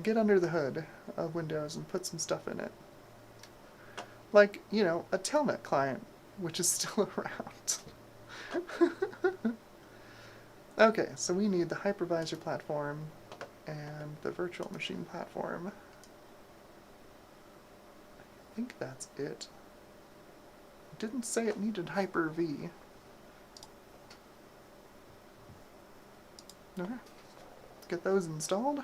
get under the hood of Windows and put some stuff in it. Like, you know, a Telnet client, which is still around. Okay, so we need the hypervisor platform and the virtual machine platform. I think that's it. It didn't say it needed Hyper-V. Okay, get those installed.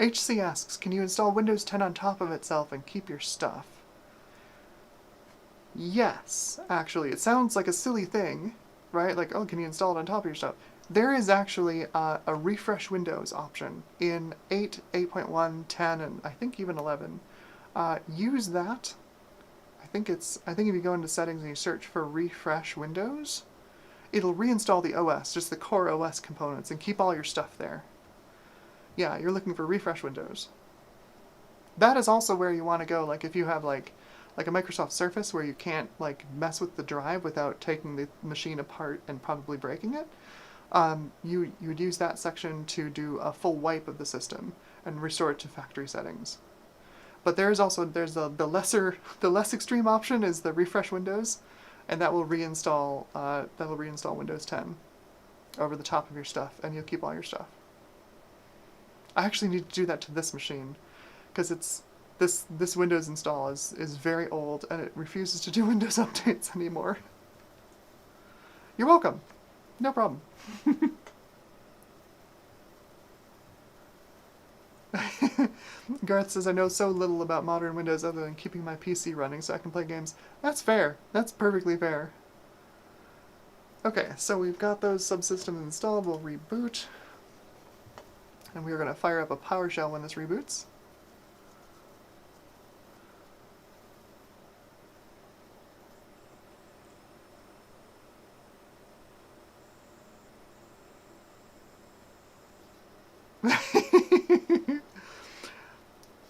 HC asks, can you install Windows 10 on top of itself and keep your stuff? Yes, actually. It sounds like a silly thing, right? Like, oh, can you install it on top of your stuff? There is actually a refresh Windows option in 8, 8.1, 10, and I think even 11. Use that. I think if you go into settings and you search for refresh Windows, it'll reinstall the OS, just the core OS components, and keep all your stuff there. Yeah, you're looking for refresh Windows. That is also where you want to go, like if you have like like a Microsoft Surface where you can't like mess with the drive without taking the machine apart and probably breaking it. You would use that section to do a full wipe of the system and restore it to factory settings. But there's the less extreme option is the refresh Windows, and that will reinstall Windows 10 over the top of your stuff, and you'll keep all your stuff. I actually need to do that to this machine, because this Windows install is very old and it refuses to do Windows updates anymore. You're welcome. No problem. Garth says, I know so little about modern Windows other than keeping my PC running so I can play games. That's fair. That's perfectly fair. Okay, so we've got those subsystems installed. We'll reboot. And we're going to fire up a PowerShell when this reboots.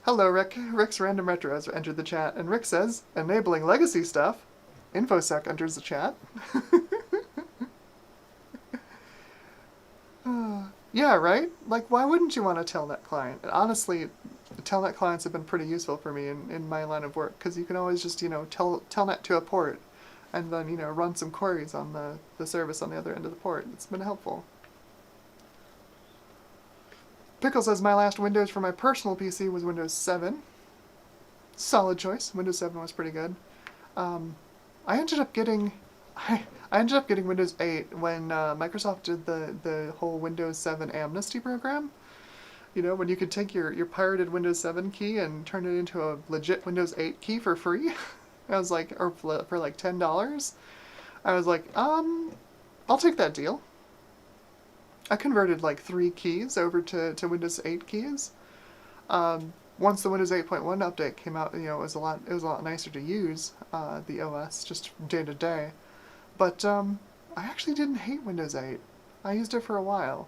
Hello, Rick. Rick's Random Retro has entered the chat, and Rick says, enabling legacy stuff. InfoSec enters the chat. Yeah, right? Like, why wouldn't you want a Telnet client? And honestly, Telnet clients have been pretty useful for me in my line of work, because you can always just, Telnet to a port, and then, run some queries on the service on the other end of the port. It's been helpful. Pickle says, my last Windows for my personal PC was Windows 7. Solid choice. Windows 7 was pretty good. I ended up getting Windows 8 when Microsoft did the whole Windows 7 amnesty program. When you could take your pirated Windows 7 key and turn it into a legit Windows 8 key for free. I was like, or for like $10. I was like, I'll take that deal. I converted like 3 keys over to Windows 8 keys. Once the Windows 8.1 update came out, it was a lot nicer to use the OS just day to day. But I actually didn't hate Windows 8. I used it for a while.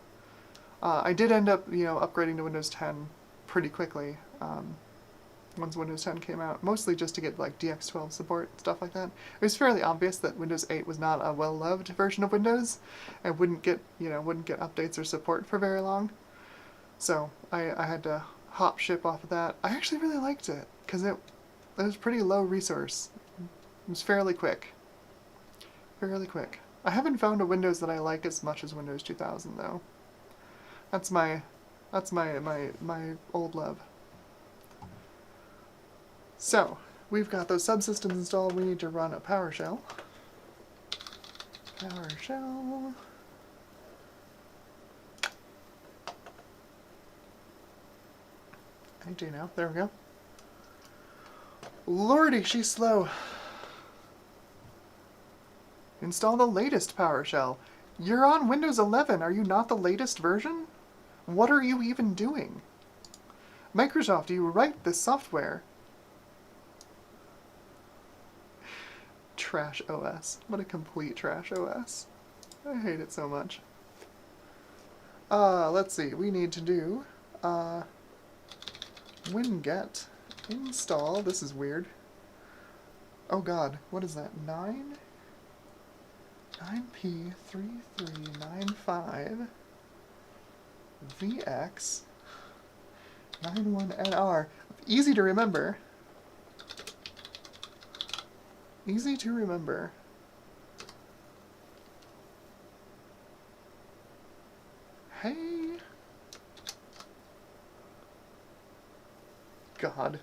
I did end up upgrading to Windows 10 pretty quickly once Windows 10 came out, mostly just to get like DX12 support, stuff like that. It was fairly obvious that Windows 8 was not a well-loved version of Windows and wouldn't get updates or support for very long. So I had to hop ship off of that. I actually really liked it because it was pretty low resource. It was fairly quick. Fairly quick. I haven't found a Windows that I like as much as Windows 2000 though. That's my old love. So, we've got those subsystems installed. We need to run a PowerShell. PowerShell. I do now. There we go. Lordy, she's slow. Install the latest PowerShell. You're on Windows 11. Are you not the latest version? What are you even doing? Microsoft, you write this software. Trash OS. What a complete trash OS. I hate it so much. Let's see. We need to do winget install. This is weird. Oh god, what is that? 9p3395 vx 91nr. Easy to remember. Easy to remember. Hey. God.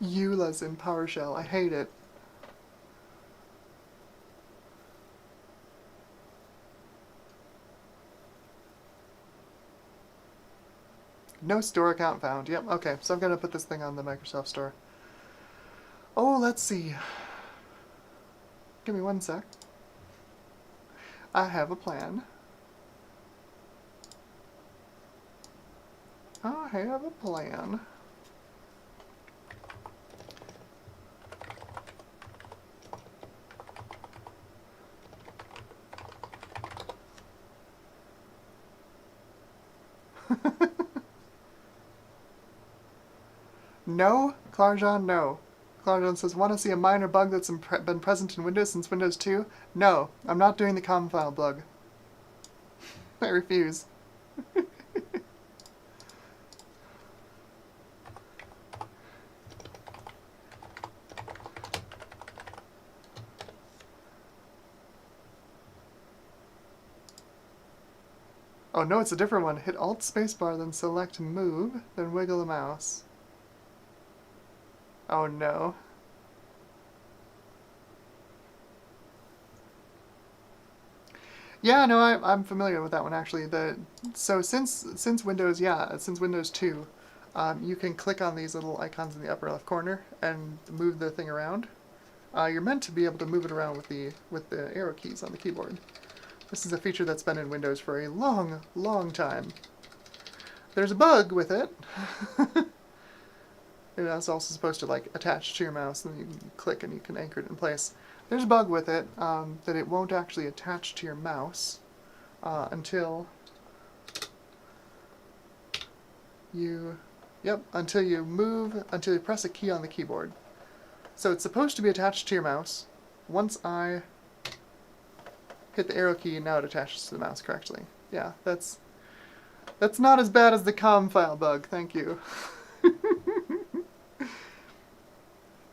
EULA's in PowerShell. I hate it. No store account found. Yep, okay. So I'm going to put this thing on the Microsoft Store. Oh, let's see. Give me one sec. I have a plan. I have a plan. No Clarjon, no. Clarjon says, want to see a minor bug that's been present in Windows since Windows 2? No, I'm not doing the com file bug. I refuse. Oh no, it's a different one. Hit Alt spacebar, then select move, then wiggle the mouse. Oh no. Yeah, no, I'm familiar with that one actually. So since Windows, since Windows 2, you can click on these little icons in the upper left corner and move the thing around. You're meant to be able to move it around with the arrow keys on the keyboard. This is a feature that's been in Windows for a long, long time. There's a bug with it. It's also supposed to like attach to your mouse, and then you can click and you can anchor it in place. There's a bug with it that it won't actually attach to your mouse until you press a key on the keyboard. So it's supposed to be attached to your mouse. Once I hit the arrow key, now it attaches to the mouse correctly. Yeah, that's not as bad as the com file bug, thank you.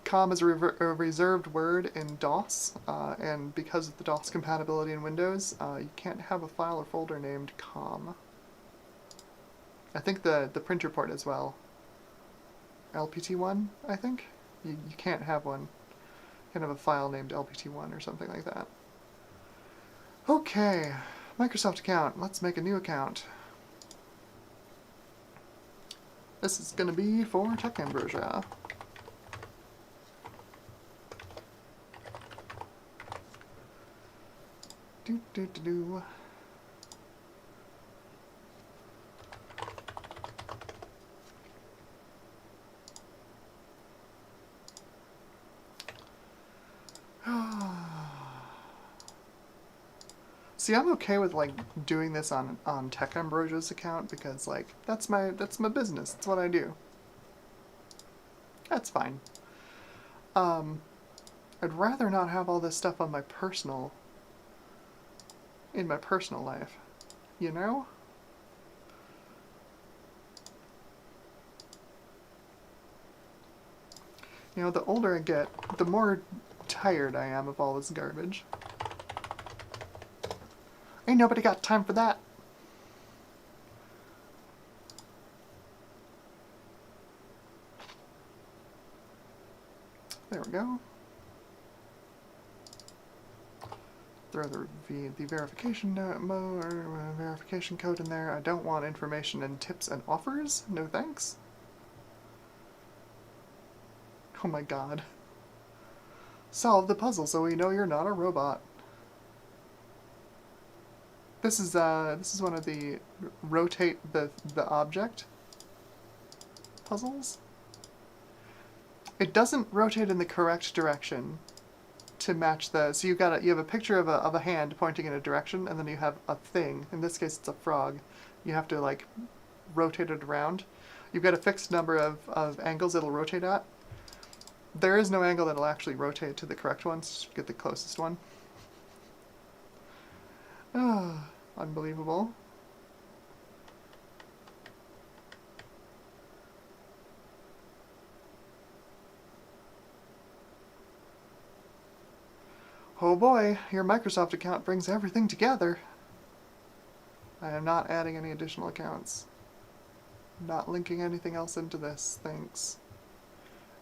Com is a reserved word in DOS, and because of the DOS compatibility in Windows, you can't have a file or folder named com. I think the printer port as well. LPT1, I think? You can't have one. You can't have a file named LPT1 or something like that. Okay, Microsoft account. Let's make a new account. This is going to be for Tech Ambrosia. Do. See, I'm okay with like doing this on Tech Ambrosia's account because like that's my business. That's what I do. That's fine. I'd rather not have all this stuff on my personal life, you know? You know, the older I get, the more tired I am of all this garbage. Ain't nobody got time for that. There we go. Throw the verification verification code in there. I don't want information and tips and offers. No thanks. Oh my god. Solve the puzzle so we know you're not a robot. This is one of the rotate the object puzzles. It doesn't rotate in the correct direction to match the, so you have a picture of a hand pointing in a direction, and then you have a thing. In this case, it's a frog. You have to like rotate it around. You've got a fixed number of angles it'll rotate at. There is no angle that'll actually rotate to the correct one, so get the closest one. Ah, unbelievable. Oh boy, your Microsoft account brings everything together. I am not adding any additional accounts. Not linking anything else into this, thanks.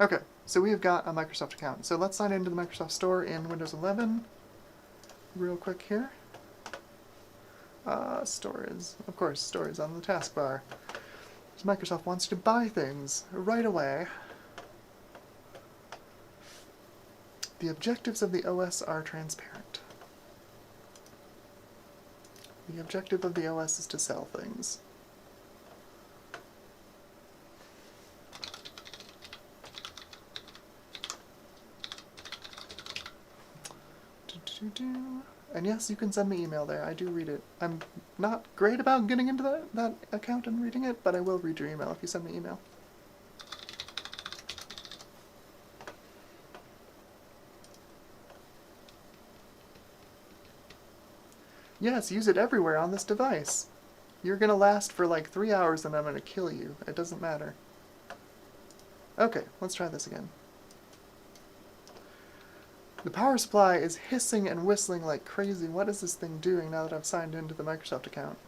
Okay, so we have got a Microsoft account. So let's sign into the Microsoft Store in Windows 11 real quick here. Store is on the taskbar. So Microsoft wants you to buy things right away. The objectives of the OS are transparent. The objective of the OS is to sell things. And yes, you can send me email there. I do read it. I'm not great about getting into that account and reading it, but I will read your email if you send me email. Yes, use it everywhere on this device. You're gonna last for like 3 hours and I'm gonna kill you. It doesn't matter. Okay, let's try this again. The power supply is hissing and whistling like crazy. What is this thing doing now that I've signed into the Microsoft account?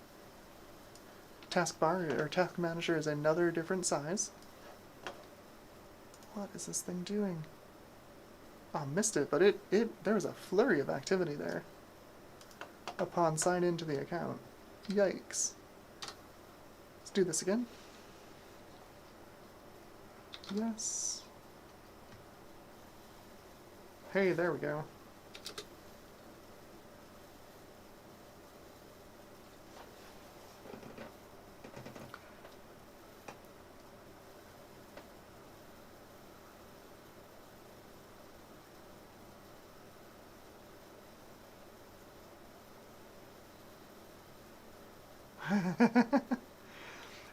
Taskbar, or Task Manager, is another different size. What is this thing doing? Oh, missed it, but there was a flurry of activity there upon sign into the account. Yikes. Let's do this again. Yes. Hey, there we go.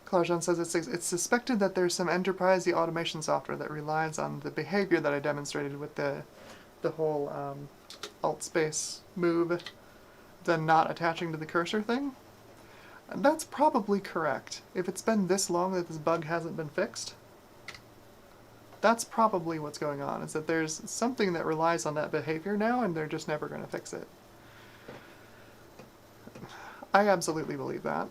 Clarjon says it's suspected that there's some enterprisey automation software that relies on the behavior that I demonstrated with the whole alt space move, then not attaching to the cursor thing. And that's probably correct. If it's been this long that this bug hasn't been fixed, that's probably what's going on, is that there's something that relies on that behavior now and they're just never going to fix it. I absolutely believe that.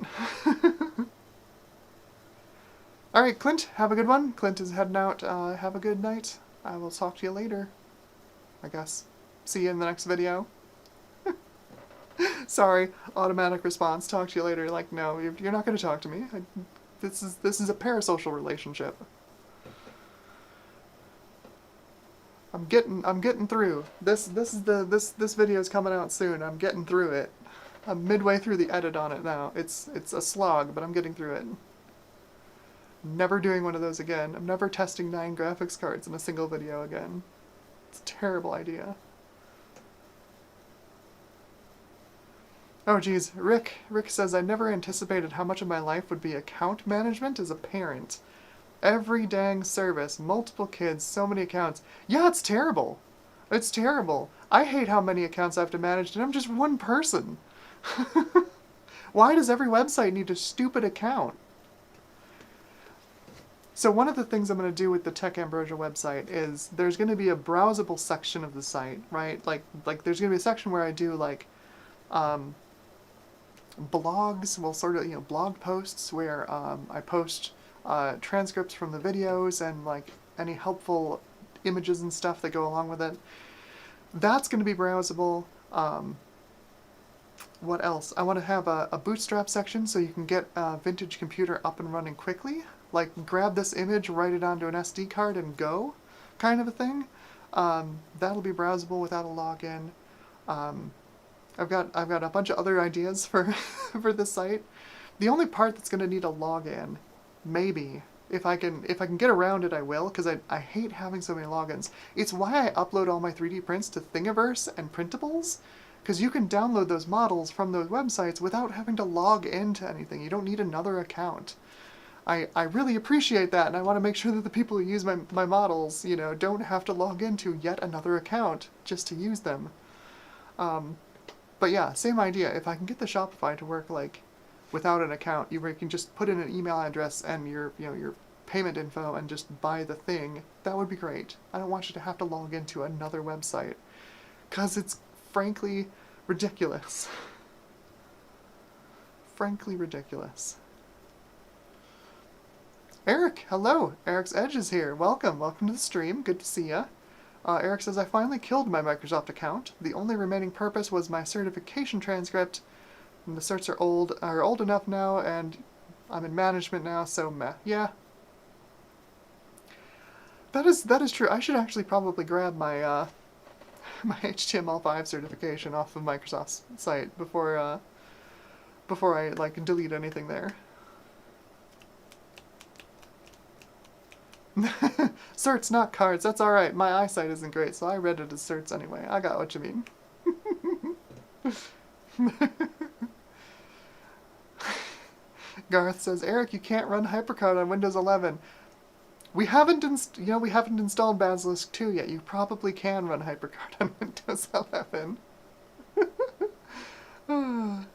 Alright, Clint, have a good one. Clint is heading out. Have a good night. I will talk to you later, I guess. See you in the next video. Sorry, automatic response. Talk to you later. Like, no, you're not going to talk to me. This is a parasocial relationship. I'm getting through. This video is coming out soon. I'm getting through it. I'm midway through the edit on it now. It's a slog, but I'm getting through it. Never doing one of those again. I'm never testing 9 graphics cards in a single video again. It's a terrible idea. Oh geez, Rick says, I never anticipated how much of my life would be account management as a parent. Every dang service, multiple kids, so many accounts. Yeah, it's terrible. It's terrible. I hate how many accounts I have to manage, and I'm just one person. Why does every website need a stupid account? So one of the things I'm going to do with the Tech Ambrosia website is there's going to be a browsable section of the site, right? Like there's going to be a section where I do like blogs, well, sort of, blog posts where I post transcripts from the videos and like any helpful images and stuff that go along with it. That's going to be browsable. What else? I want to have a Bootstrap section so you can get a vintage computer up and running quickly. Like, grab this image, write it onto an SD card, and go, kind of a thing. That'll be browsable without a login. I've got a bunch of other ideas for for this site. The only part that's going to need a login, maybe, if I can get around it, I will, because I hate having so many logins. It's why I upload all my 3D prints to Thingiverse and Printables, because you can download those models from those websites without having to log into anything. You don't need another account. I really appreciate that, and I want to make sure that the people who use my models, don't have to log into yet another account just to use them. But yeah, same idea. If I can get the Shopify to work like without an account, you can just put in an email address and your payment info and just buy the thing, that would be great. I don't want you to have to log into another website, because it's frankly ridiculous. Frankly ridiculous. Eric, hello. Eric's Edge is here. Welcome to the stream. Good to see ya. Eric says, I finally killed my Microsoft account. The only remaining purpose was my certification transcript. And the certs are old enough now, and I'm in management now, so meh. Yeah. That is true. I should actually probably grab my my HTML5 certification off of Microsoft's site before I like delete anything there. Certs, not cards. That's alright. My eyesight isn't great, so I read it as certs anyway. I got what you mean. Garth says, Eric, you can't run HyperCard on Windows 11. We haven't installed Basilisk 2 yet. You probably can run HyperCard on Windows 11. Oh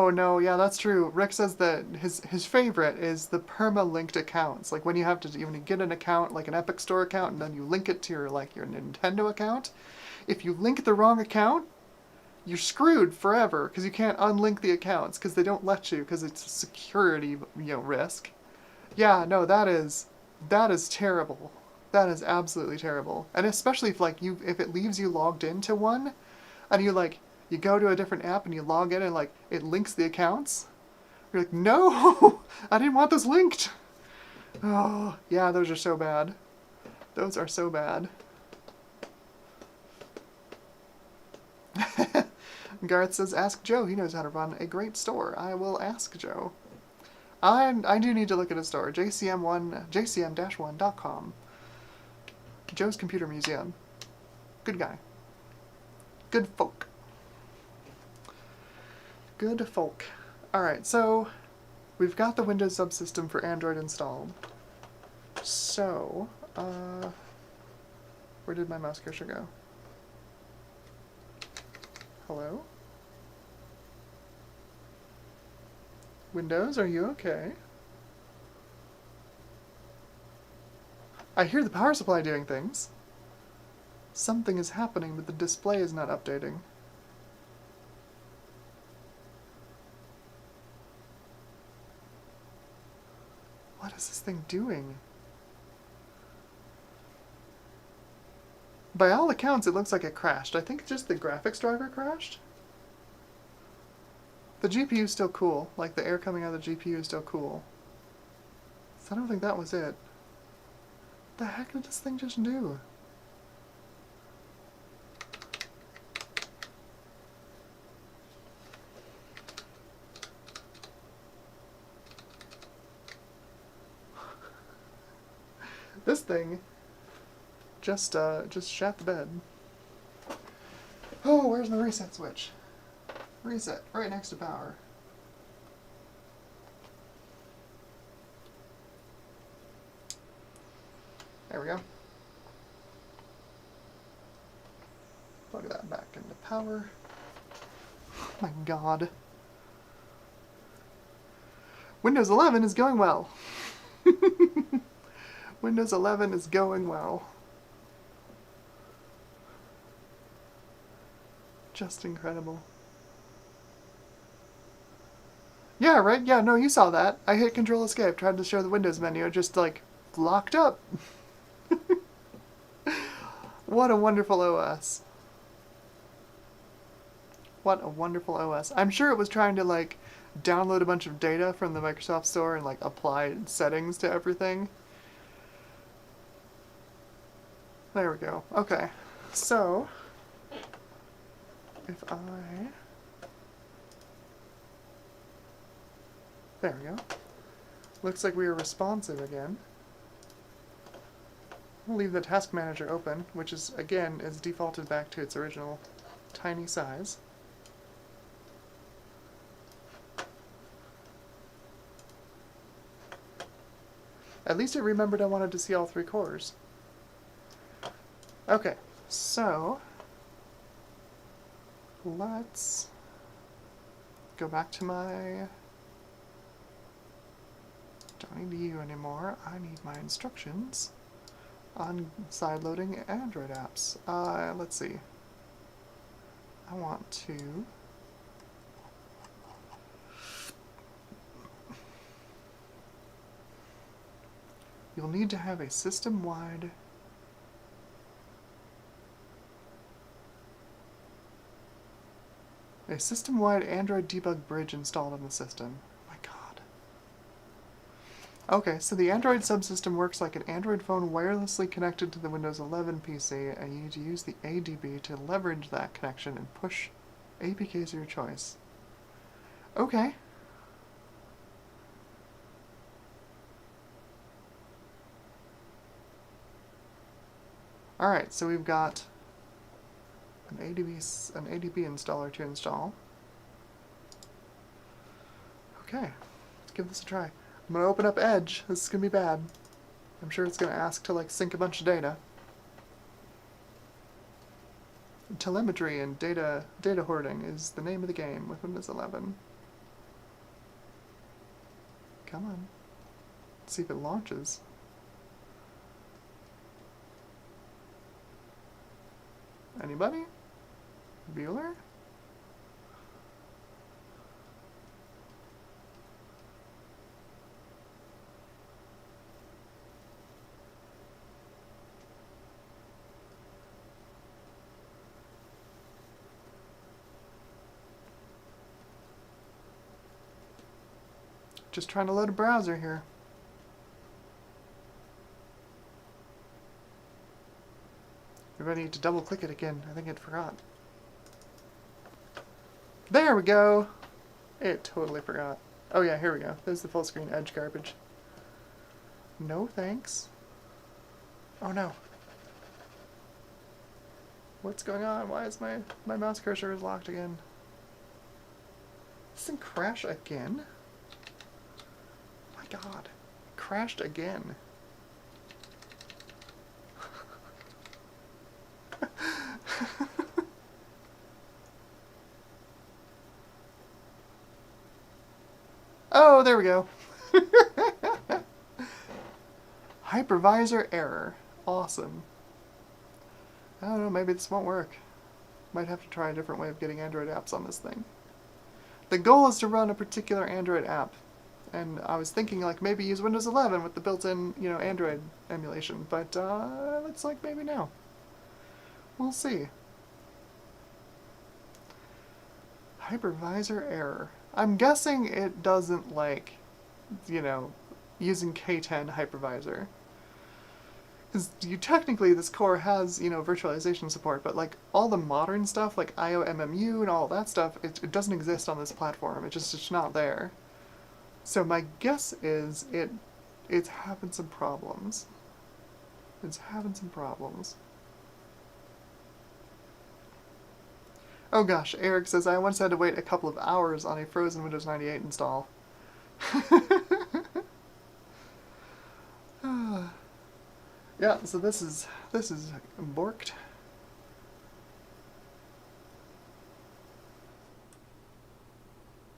no, yeah, that's true. Rick says that his favorite is the perma-linked accounts. Like when you have to even get an account, like an Epic Store account, and then you link it to your Nintendo account. If you link the wrong account, you're screwed forever because you can't unlink the accounts because they don't let you because it's a security risk. Yeah, no, that is terrible. That is absolutely terrible. And especially if it leaves you logged into one and you go to a different app and you log in and it links the accounts. You're like, no, I didn't want those linked. Oh, yeah, those are so bad. Those are so bad. Garth says, ask Joe. He knows how to run a great store. I will ask Joe. I do need to look at a store. JCM1.com. Joe's Computer Museum. Good guy. Good folk. Good folk. Alright, so we've got the Windows subsystem for Android installed. So, where did my mouse cursor go? Hello? Windows, are you okay? I hear the power supply doing things. Something is happening, but the display is not updating. What is this thing doing? By all accounts, it looks like it crashed. I think just the graphics driver crashed. The GPU is still cool. Like, the air coming out of the GPU is still cool. So I don't think that was it. What the heck did this thing just do? This thing just shat the bed. Oh, where's my reset switch? Reset, right next to power. There we go. Plug that back into power. Oh my god. Windows 11 is going well. Windows 11 is going well. Just incredible. Yeah, right? Yeah, no, you saw that. I hit Control Escape, tried to show the Windows menu, just locked up. What a wonderful OS. What a wonderful OS. I'm sure it was trying to download a bunch of data from the Microsoft Store and apply settings to everything. There we go. Okay. So, if I... There we go. Looks like we are responsive again. I'll leave the task manager open, which is, again, is defaulted back to its original tiny size. At least it remembered I wanted to see all 3 cores. Okay, so let's go back to my... Don't need you anymore. I need my instructions on side-loading Android apps. Let's see. I want to... You'll need to have a system-wide... A system-wide Android debug bridge installed on the system. Oh my god. Okay, so the Android subsystem works like an Android phone wirelessly connected to the Windows 11 PC, and you need to use the ADB to leverage that connection and push APKs of your choice. Okay. Alright, so we've got an ADB installer to install. Okay, let's give this a try. I'm going to open up Edge. This is going to be bad. I'm sure it's going to ask to sync a bunch of data. telemetry and data hoarding is the name of the game with Windows 11. Come on. Let's see if it launches. Anybody? Bueller? Just trying to load a browser here. Maybe I need to double click it again. I think it forgot. There we go! It totally forgot. Oh yeah, here we go. There's the full screen Edge garbage. No thanks. Oh no. What's going on? Why is my mouse cursor is locked again? This thing crash again? My god. It crashed again. Oh, there we go. Hypervisor error. Awesome. I don't know, maybe this won't work. Might have to try a different way of getting Android apps on this thing. The goal is to run a particular Android app. And I was thinking like maybe use Windows 11 with the built-in, you know, Android emulation, but looks like maybe no. We'll see. Hypervisor error. I'm guessing it doesn't like, you know, using K10 hypervisor. Because technically this core has, you know, virtualization support, but like all the modern stuff, like IOMMU and all that stuff, it doesn't exist on this platform. It's just not there. So my guess is it's having some problems. It's having some problems. Oh gosh, Eric says, I once had to wait a couple of hours on a frozen Windows 98 install. Yeah, so this is borked.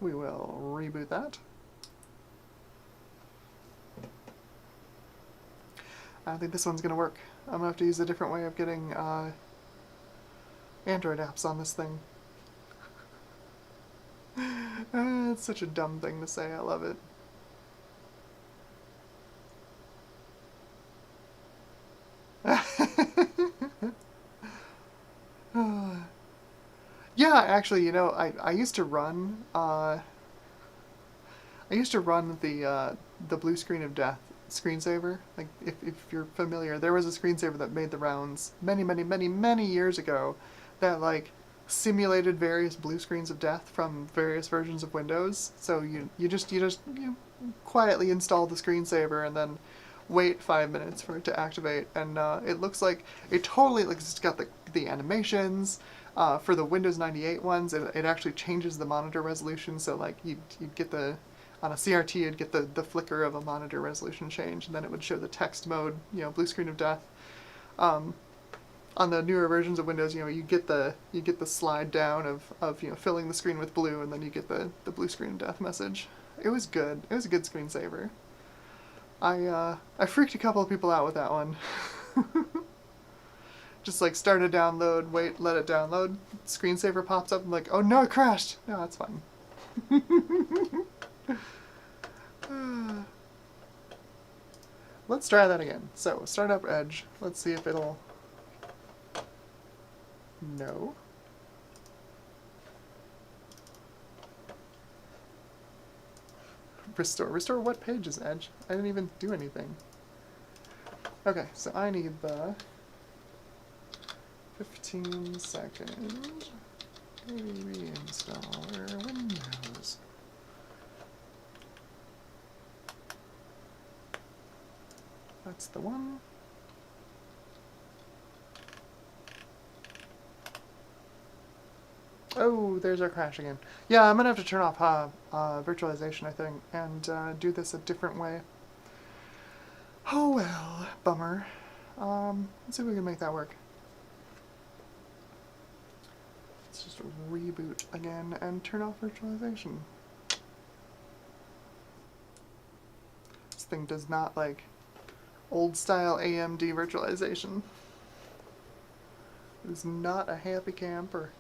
We will reboot that. I think this one's gonna work. I'm gonna have to use a different way of getting Android apps on this thing. It's such a dumb thing to say, I love it. Yeah, actually, you know, I used to run the blue screen of death screensaver. Like, if you're familiar, there was a screensaver that made the rounds many years ago that, like, simulated various blue screens of death from various versions of Windows. So you just quietly install the screensaver and then wait 5 minutes for it to activate, and it looks like it totally, like, it's got the animations. For the Windows 98 ones, it actually changes the monitor resolution, so like you'd get on a CRT you'd get the flicker of a monitor resolution change, and then it would show the text mode, you know, blue screen of death. On the newer versions of Windows, you know, you get the slide down of you know, filling the screen with blue, and then you get the blue screen of death message. It was good. It was a good screensaver. I freaked a couple of people out with that one. Just like start a download, wait, let it download, screensaver pops up, I'm like, oh no, it crashed! No, that's fine. Let's try that again. So, start up Edge. Let's see if it'll... No. Restore what page is Edge? I didn't even do anything. Okay, so I need the 15-second reinstaller Windows. That's the one. Oh, there's our crash again. Yeah, I'm gonna have to turn off virtualization, I think, and do this a different way. Oh well, bummer. Let's see if we can make that work. Let's just reboot again and turn off virtualization. This thing does not like old style AMD virtualization. It is not a happy camper.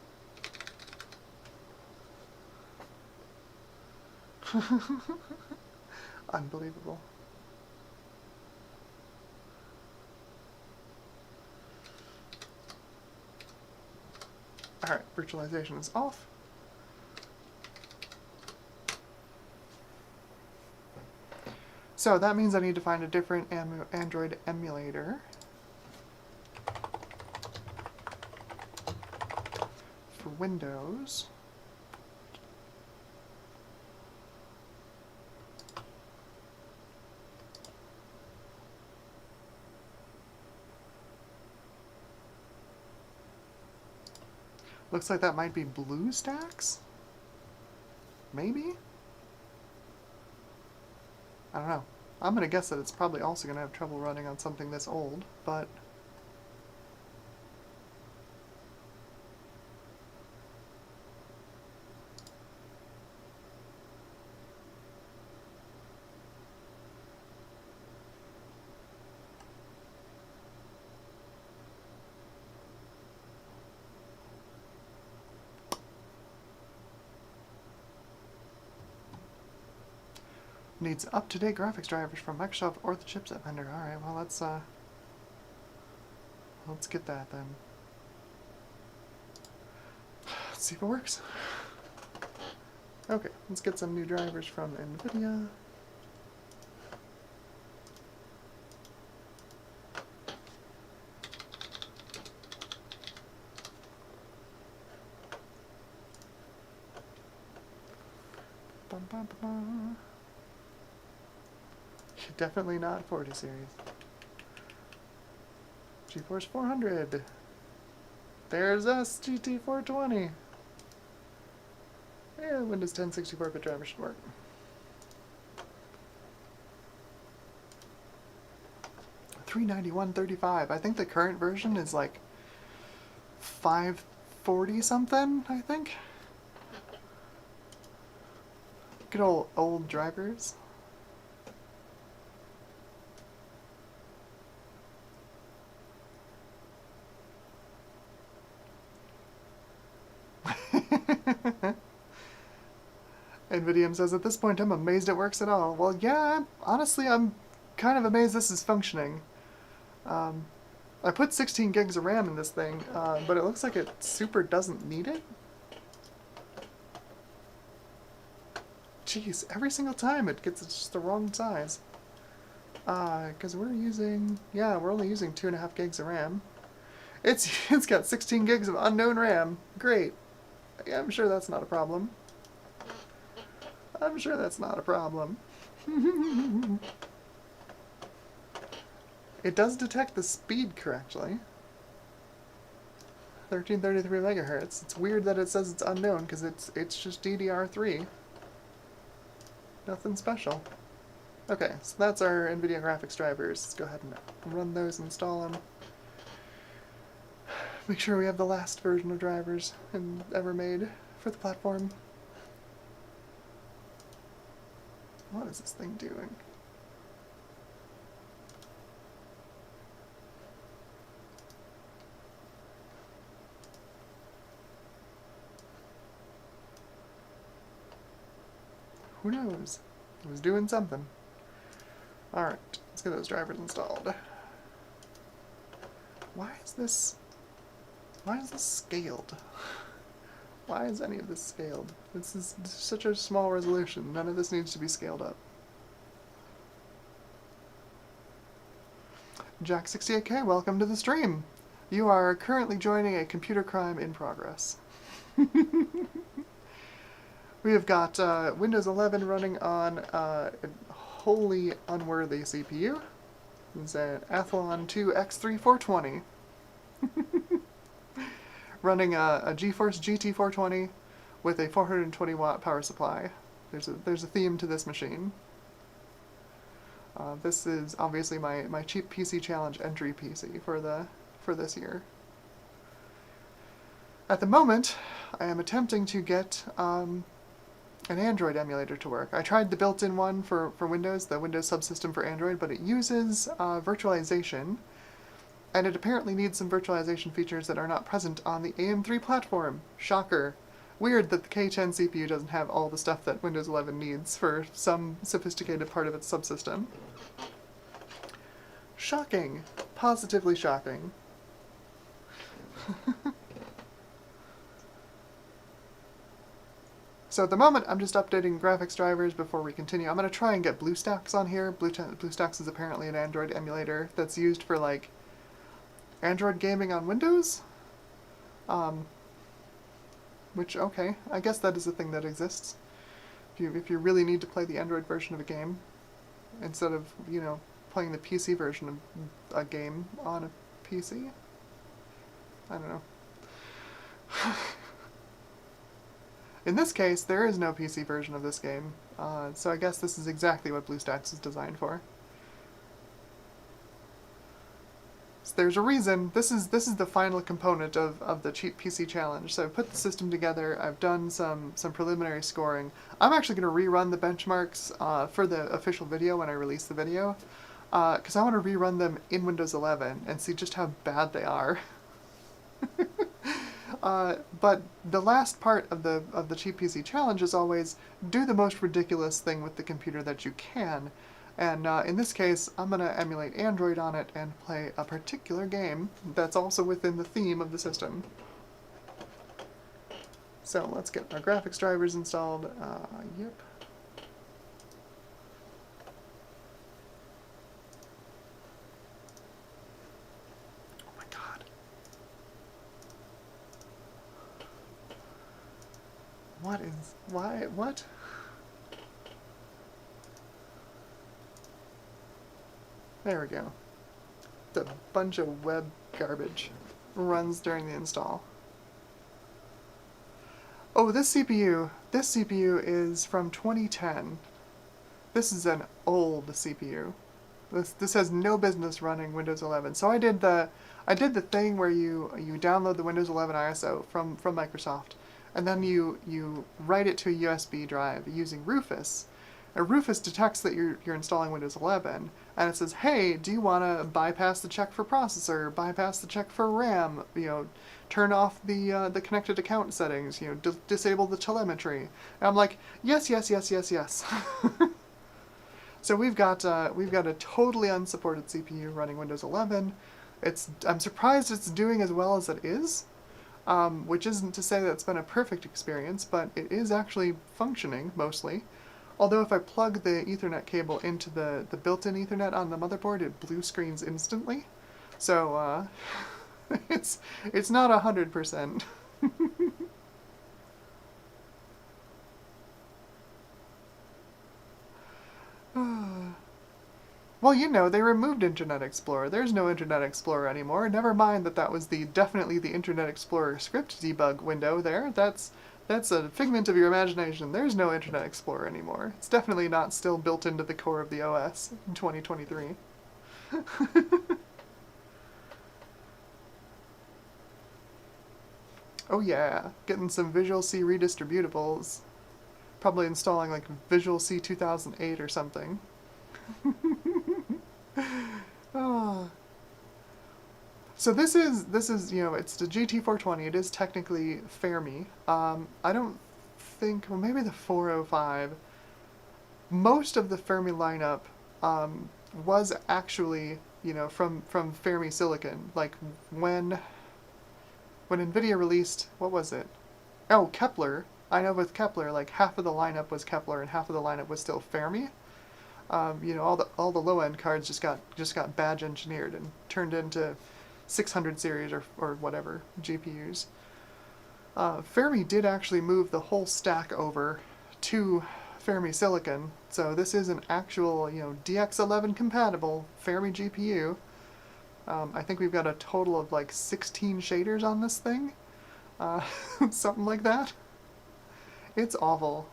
Unbelievable. Alright, virtualization is off. So that means I need to find a different Android emulator for Windows. Looks like that might be BlueStacks? Maybe? I don't know. I'm gonna guess that it's probably also gonna have trouble running on something this old, but... Needs up-to-date graphics drivers from Microsoft or the chipset vendor. Alright, well let's get that then. Let's see if it works. Okay, let's get some new drivers from NVIDIA. Bum, bum, bum. Definitely not 40 series. GeForce 400. There's us, GT 420. Yeah, Windows 10 64-bit driver should work. $391.35. I think the current version is like $540 something, I think. Good old drivers. NVIDIA says, at this point I'm amazed it works at all. Well, yeah, honestly, I'm kind of amazed this is functioning. I put 16 gigs of RAM in this thing, but it looks like it super doesn't need it. Jeez, every single time it gets just the wrong size. Because we're only using 2.5 gigs of RAM. It's got 16 gigs of unknown RAM. Great. Yeah, I'm sure that's not a problem. I'm sure that's not a problem. It does detect the speed correctly. 1333 megahertz. It's weird that it says it's unknown because it's just DDR3. Nothing special. Okay, so that's our NVIDIA graphics drivers. Let's go ahead and run those, install them. Make sure we have the last version of drivers ever made for the platform. What is this thing doing? Who knows? It was doing something. Alright, let's get those drivers installed. Why is this scaled? Why is any of this scaled? This is such a small resolution. None of this needs to be scaled up. Jack68K, welcome to the stream. You are currently joining a computer crime in progress. We have got Windows 11 running on a wholly unworthy CPU. It's an Athlon 2 X3 420. Running a GeForce GT 420 with a 420 watt power supply. There's a theme to this machine. This is obviously my cheap PC challenge entry PC for this year. At the moment, I am attempting to get an Android emulator to work. I tried the built-in one for Windows, the Windows subsystem for Android, but it uses virtualization, and it apparently needs some virtualization features that are not present on the AM3 platform. Shocker. Weird that the K10 CPU doesn't have all the stuff that Windows 11 needs for some sophisticated part of its subsystem. Shocking. Positively shocking. So at the moment, I'm just updating graphics drivers before we continue. I'm going to try and get BlueStacks on here. BlueStacks is apparently an Android emulator that's used for, like, Android gaming on Windows? Which, okay, I guess that is a thing that exists. If you really need to play the Android version of a game, instead of, you know, playing the PC version of a game on a PC? I don't know. In this case, there is no PC version of this game, so I guess this is exactly what BlueStacks is designed for. So there's a reason. This is the final component of the Cheap PC Challenge. So I've put the system together, I've done some preliminary scoring. I'm actually going to rerun the benchmarks for the official video when I release the video, because I want to rerun them in Windows 11 and see just how bad they are. But the last part of the Cheap PC Challenge is always do the most ridiculous thing with the computer that you can. And in this case, I'm going to emulate Android on it and play a particular game that's also within the theme of the system. So let's get our graphics drivers installed. Yep. Oh my god. What? There we go. The bunch of web garbage runs during the install. Oh, this CPU is from 2010. This is an old CPU. This has no business running Windows 11. So I did the thing where you download the Windows 11 ISO from Microsoft, and then you write it to a USB drive using Rufus. And Rufus detects that you're installing Windows 11, and it says, "Hey, do you want to bypass the check for processor, bypass the check for RAM? You know, turn off the connected account settings. You know, disable the telemetry." And I'm like, "Yes, yes, yes, yes, yes." So we've got a totally unsupported CPU running Windows 11. I'm surprised it's doing as well as it is, which isn't to say that it's been a perfect experience, but it is actually functioning mostly. Although if I plug the Ethernet cable into the built-in Ethernet on the motherboard, it blue screens instantly. So it's not 100%. Well, you know, they removed Internet Explorer. There's no Internet Explorer anymore. Never mind that was definitely the Internet Explorer script debug window there. That's a figment of your imagination. There's no Internet Explorer anymore. It's definitely not still built into the core of the OS in 2023. Oh yeah, getting some Visual C redistributables. Probably installing like Visual C 2008 or something. Oh. So this is you know, it's the GT420. It is technically Fermi. I don't think, well, maybe the 405. Most of the Fermi lineup was actually, you know, from Fermi Silicon. Like when NVIDIA released, what was it? Oh, Kepler. I know with Kepler, like half of the lineup was Kepler and half of the lineup was still Fermi. You know, all the low end cards just got badge engineered and turned into 600 series or whatever GPUs. Fermi did actually move the whole stack over to Fermi Silicon, so this is an actual, you know, DX11 compatible Fermi GPU. I think we've got a total of like 16 shaders on this thing, something like that. It's awful.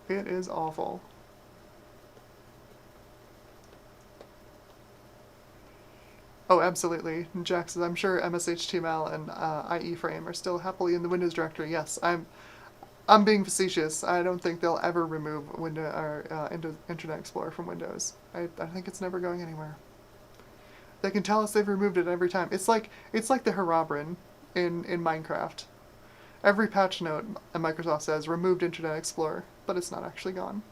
It is awful. Oh, absolutely. Jax says, I'm sure MSHTML and IE Frame are still happily in the Windows directory. Yes, I'm being facetious. I don't think they'll ever remove Internet Explorer from Windows. I think it's never going anywhere. They can tell us they've removed it every time. It's like the Herobrine in Minecraft. Every patch note, Microsoft says removed Internet Explorer, but it's not actually gone.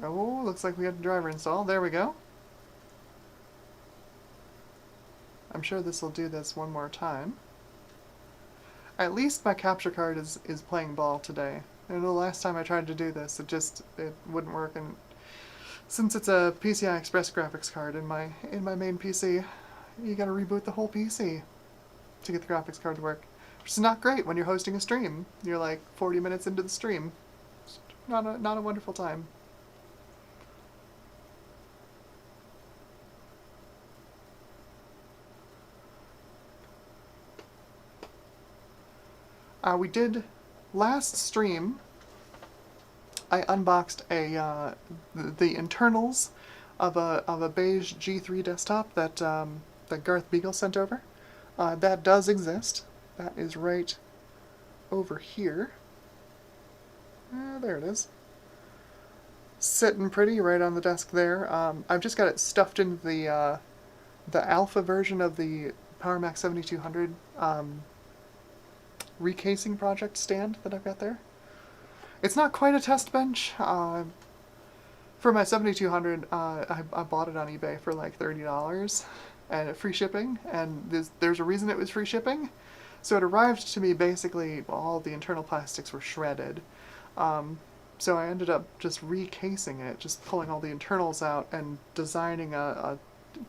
Oh, looks like we got the driver installed. There we go. I'm sure this will do this one more time. At least my capture card is playing ball today. And the last time I tried to do this, it wouldn't work. And since it's a PCI Express graphics card in my main PC, you gotta reboot the whole PC to get the graphics card to work. Which is not great when you're hosting a stream. You're like 40 minutes into the stream. It's not a wonderful time. We did last stream. I unboxed the internals of a beige G3 desktop that that Garth Beagle sent over. That does exist. That is right over here. There it is. Sitting pretty right on the desk there. I've just got it stuffed into the alpha version of the PowerMac 7200 recasing project stand that I've got there. It's not quite a test bench. For my 7200, I bought it on eBay for like $30 and free shipping, and there's a reason it was free shipping. So it arrived to me basically, all the internal plastics were shredded. So I ended up just recasing it, just pulling all the internals out and designing a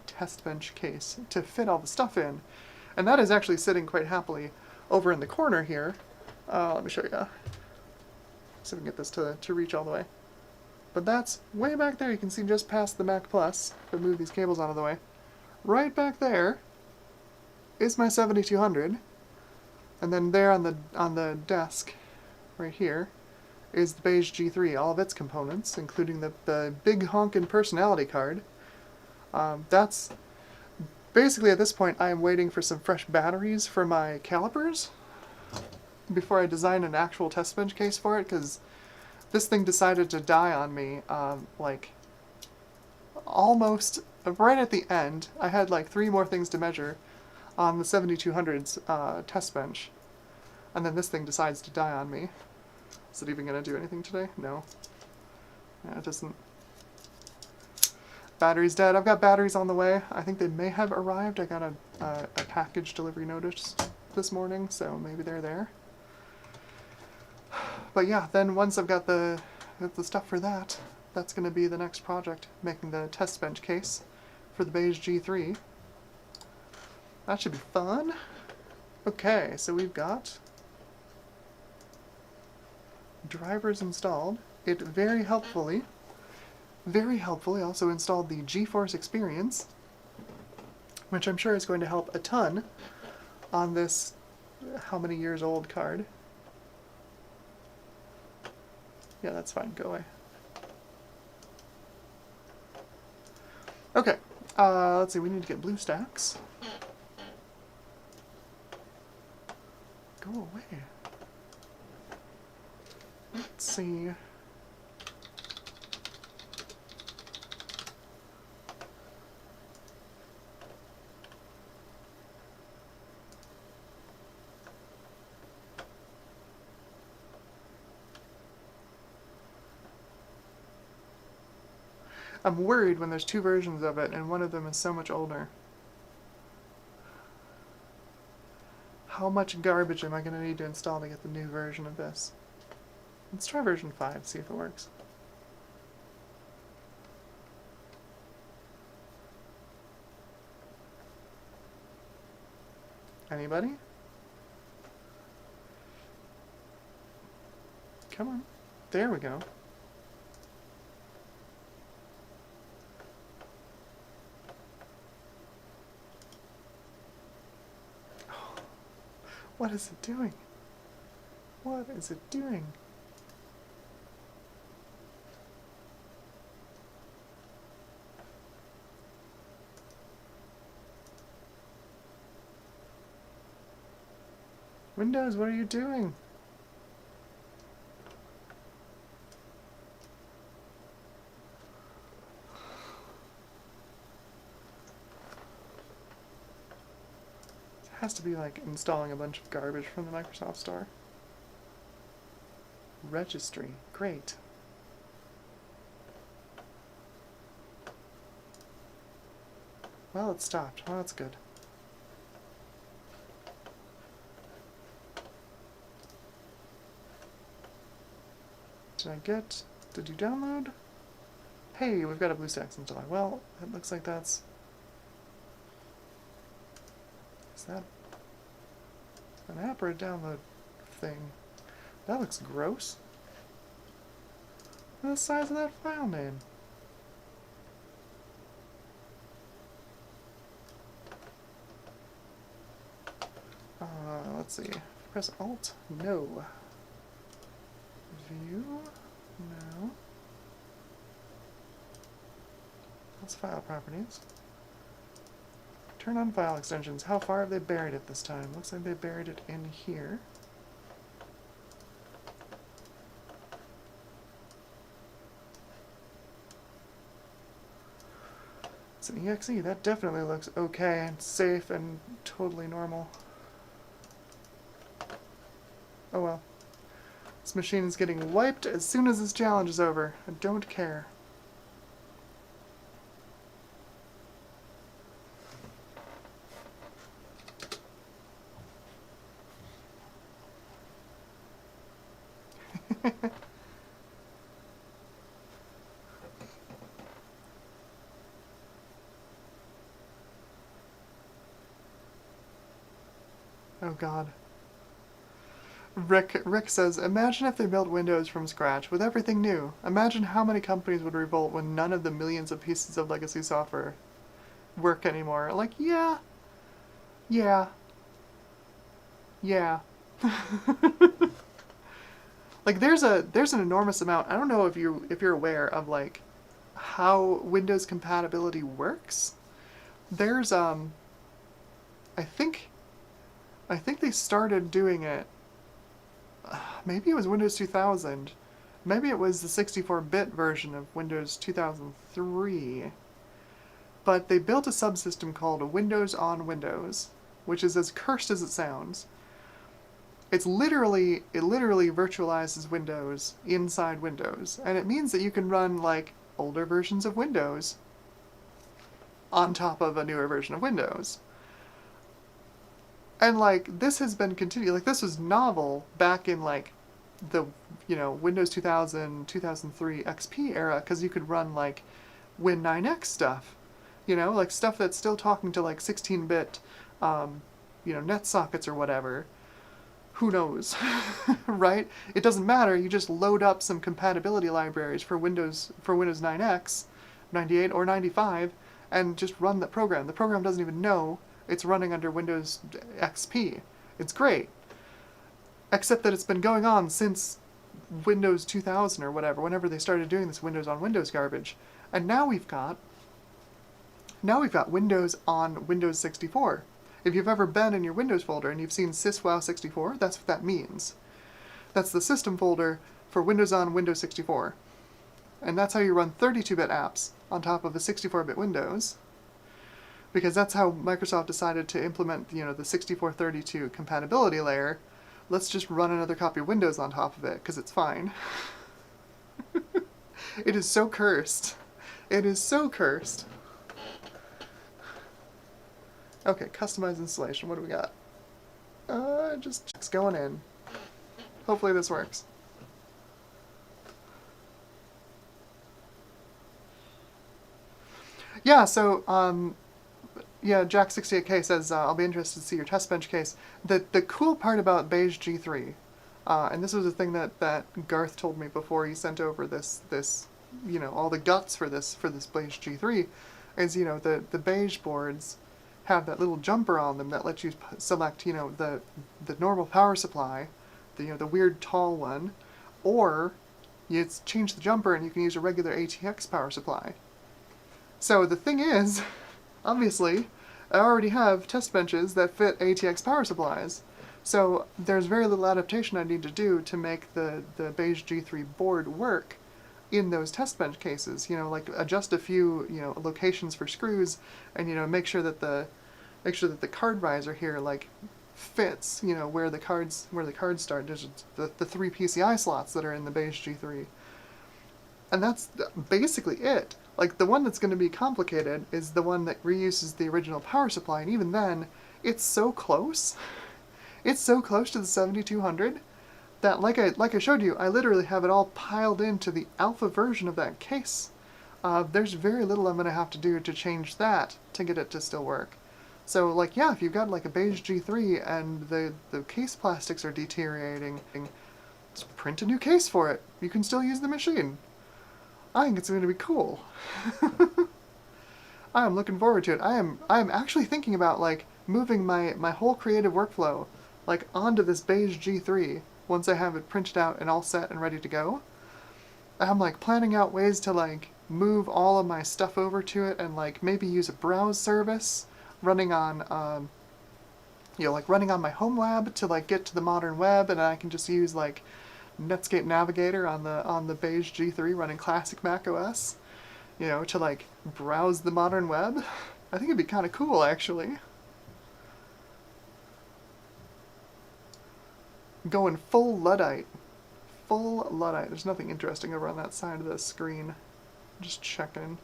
test bench case to fit all the stuff in. And that is actually sitting quite happily over in the corner here. Let me show you. See if we can get this to reach all the way. But that's way back there. You can see just past the Mac Plus. If I move these cables out of the way. Right back there is my 7200. And then there on the desk, right here, is the beige G3, all of its components, including the big honkin' personality card. That's basically, at this point, I am waiting for some fresh batteries for my calipers before I design an actual test bench case for it, because this thing decided to die on me, like, almost right at the end. I had like 3 more things to measure on the 7200's test bench, and then this thing decides to die on me. Is it even going to do anything today? No. Yeah, it doesn't. Battery's dead. I've got batteries on the way. I think they may have arrived. I got a package delivery notice this morning, so maybe they're there. But yeah, then once I've got the stuff for that, that's going to be the next project, making the test bench case for the beige G3. That should be fun. Okay, so we've got drivers installed. It very helpfully also installed the GeForce Experience, which I'm sure is going to help a ton on this how many years old card. Yeah, that's fine, go away. Okay, let's see, we need to get BlueStacks. Go away. Let's see. I'm worried when there's 2 versions of it and one of them is so much older. How much garbage am I going to need to install to get the new version of this? Let's try version 5, see if it works. Anybody? Come on. There we go. What is it doing? What is it doing? Windows, what are you doing? It has to be like installing a bunch of garbage from the Microsoft Store. Registry, great. Well, it stopped. Well, that's good. Did you download? Hey, we've got a BlueStacks installer. Well, it looks like that's... Is that an app or a download thing? That looks gross. Look at the size of that file name. Let's see. Press Alt? No. View? No. That's file properties. Turn on file extensions. How far have they buried it this time? Looks like they buried it in here. It's an exe. That definitely looks okay and safe and totally normal. Oh well. This machine is getting wiped as soon as this challenge is over. I don't care. Oh god. Rick says, imagine if they built Windows from scratch with everything new. Imagine how many companies would revolt when none of the millions of pieces of legacy software work anymore. Like, yeah. Yeah. Yeah. Like there's an enormous amount. I don't know if you're aware of like how Windows compatibility works. There's I think they started doing it, maybe it was Windows 2000. Maybe it was the 64-bit version of Windows 2003. But they built a subsystem called Windows on Windows, which is as cursed as it sounds. It literally virtualizes Windows inside Windows, and it means that you can run like older versions of Windows on top of a newer version of Windows. And like this has been continued, like this was novel back in like the, you know, Windows 2000, 2003 XP era, because you could run like Win9x stuff, you know, like stuff that's still talking to like 16-bit, you know, net sockets or whatever. Who knows, right? It doesn't matter. You just load up some compatibility libraries for Windows 9X, 98 or 95, and just run that program. The program doesn't even know it's running under Windows XP. It's great. Except that it's been going on since Windows 2000 or whatever, whenever they started doing this Windows on Windows garbage. And now we've got Windows on Windows 64. If you've ever been in your Windows folder and you've seen syswow64, that's what that means. That's the system folder for Windows on Windows 64. And that's how you run 32-bit apps on top of a 64-bit Windows. Because that's how Microsoft decided to implement, you know, the 6432 compatibility layer. Let's just run another copy of Windows on top of it, because it's fine. It is so cursed. It is so cursed. Okay, customize installation. What do we got? Just checks going in. Hopefully this works. Yeah, so, yeah, Jack68K says, I'll be interested to see your test bench case. The cool part about Beige G3, And this was a thing that Garth told me before he sent over this all the guts for this Beige G3, is the beige boards have that little jumper on them that lets you select the normal power supply, the weird tall one, or you change the jumper and you can use a regular ATX power supply. So the thing is, obviously, I already have test benches that fit ATX power supplies. So there's very little adaptation I need to do to make the Beige G3 board work in those test bench cases. Like adjust a few locations for screws, and make sure that the card riser here like fits where the cards start. There's the 3 PCI slots that are in the Beige G3, and that's basically it. Like the one that's going to be complicated is the one that reuses the original power supply, and even then, it's so close. It's so close to the 7200 that, like I showed you, I literally have it all piled into the alpha version of that case. There's very little I'm going to have to do to change that to get it to still work. So, like, yeah, if you've got like a Beige G3 and the case plastics are deteriorating, just print a new case for it. You can still use the machine. I think it's going to be cool. I am looking forward to it. I am actually thinking about like moving my whole creative workflow like onto this Beige G3 once I have it printed out and all set and ready to go. I'm like planning out ways to like move all of my stuff over to it and like maybe use a browse service running on like running on my home lab to like get to the modern web, and I can just use like Netscape Navigator on the Beige G3 running classic Mac OS, to like browse the modern web. I think it'd be kind of cool actually. Going full Luddite. Full Luddite. There's nothing interesting over on that side of the screen. Just checking.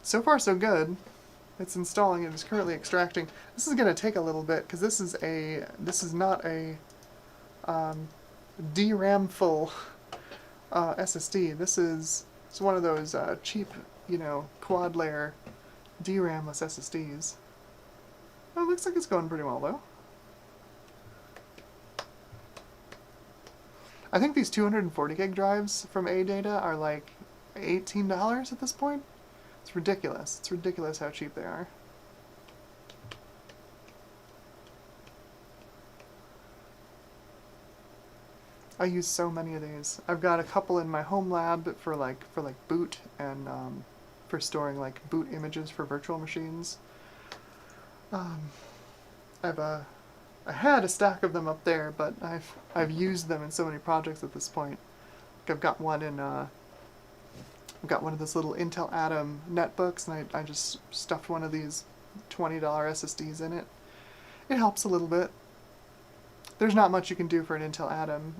So far so good. It's installing. It is currently extracting. This is going to take a little bit because this is not a DRAM full SSD. It's one of those cheap, quad layer DRAM-less SSDs. Oh, it looks like it's going pretty well, though. I think these 240 gig drives from ADATA are like $18 at this point. It's ridiculous. It's ridiculous how cheap they are. I use so many of these. I've got a couple in my home lab for boot and for storing like boot images for virtual machines. I had a stack of them up there, but I've used them in so many projects at this point. Like I've got one of those little Intel Atom netbooks, and I just stuffed one of these $20 SSDs in it. It helps a little bit. There's not much you can do for an Intel Atom.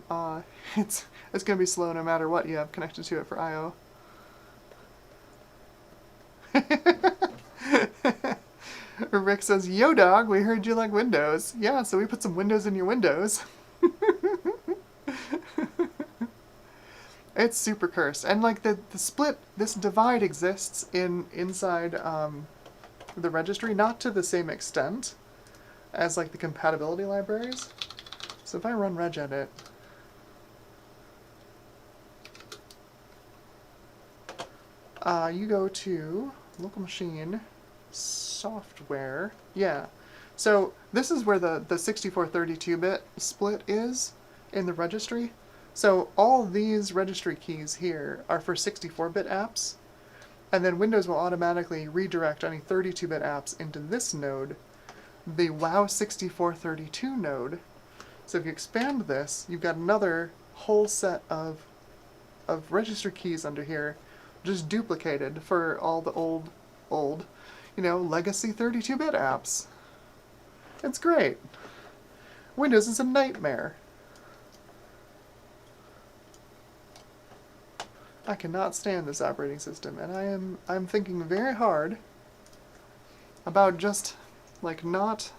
It's going to be slow no matter what you have connected to it for I/O. Rick says, "Yo dog, we heard you like Windows." Yeah, so we put some Windows in your Windows. It's super cursed. And like the split, this divide exists inside the registry, not to the same extent as like the compatibility libraries. So if I run regedit, you go to local machine, software, yeah. So this is where the 6432-bit split is in the registry. So all these registry keys here are for 64-bit apps, and then Windows will automatically redirect any 32-bit apps into this node, the WoW 6432 node. So if you expand this, you've got another whole set of registry keys under here, just duplicated for all the old, legacy 32-bit apps. It's great. Windows is a nightmare. I cannot stand this operating system, and I'm thinking very hard about just like not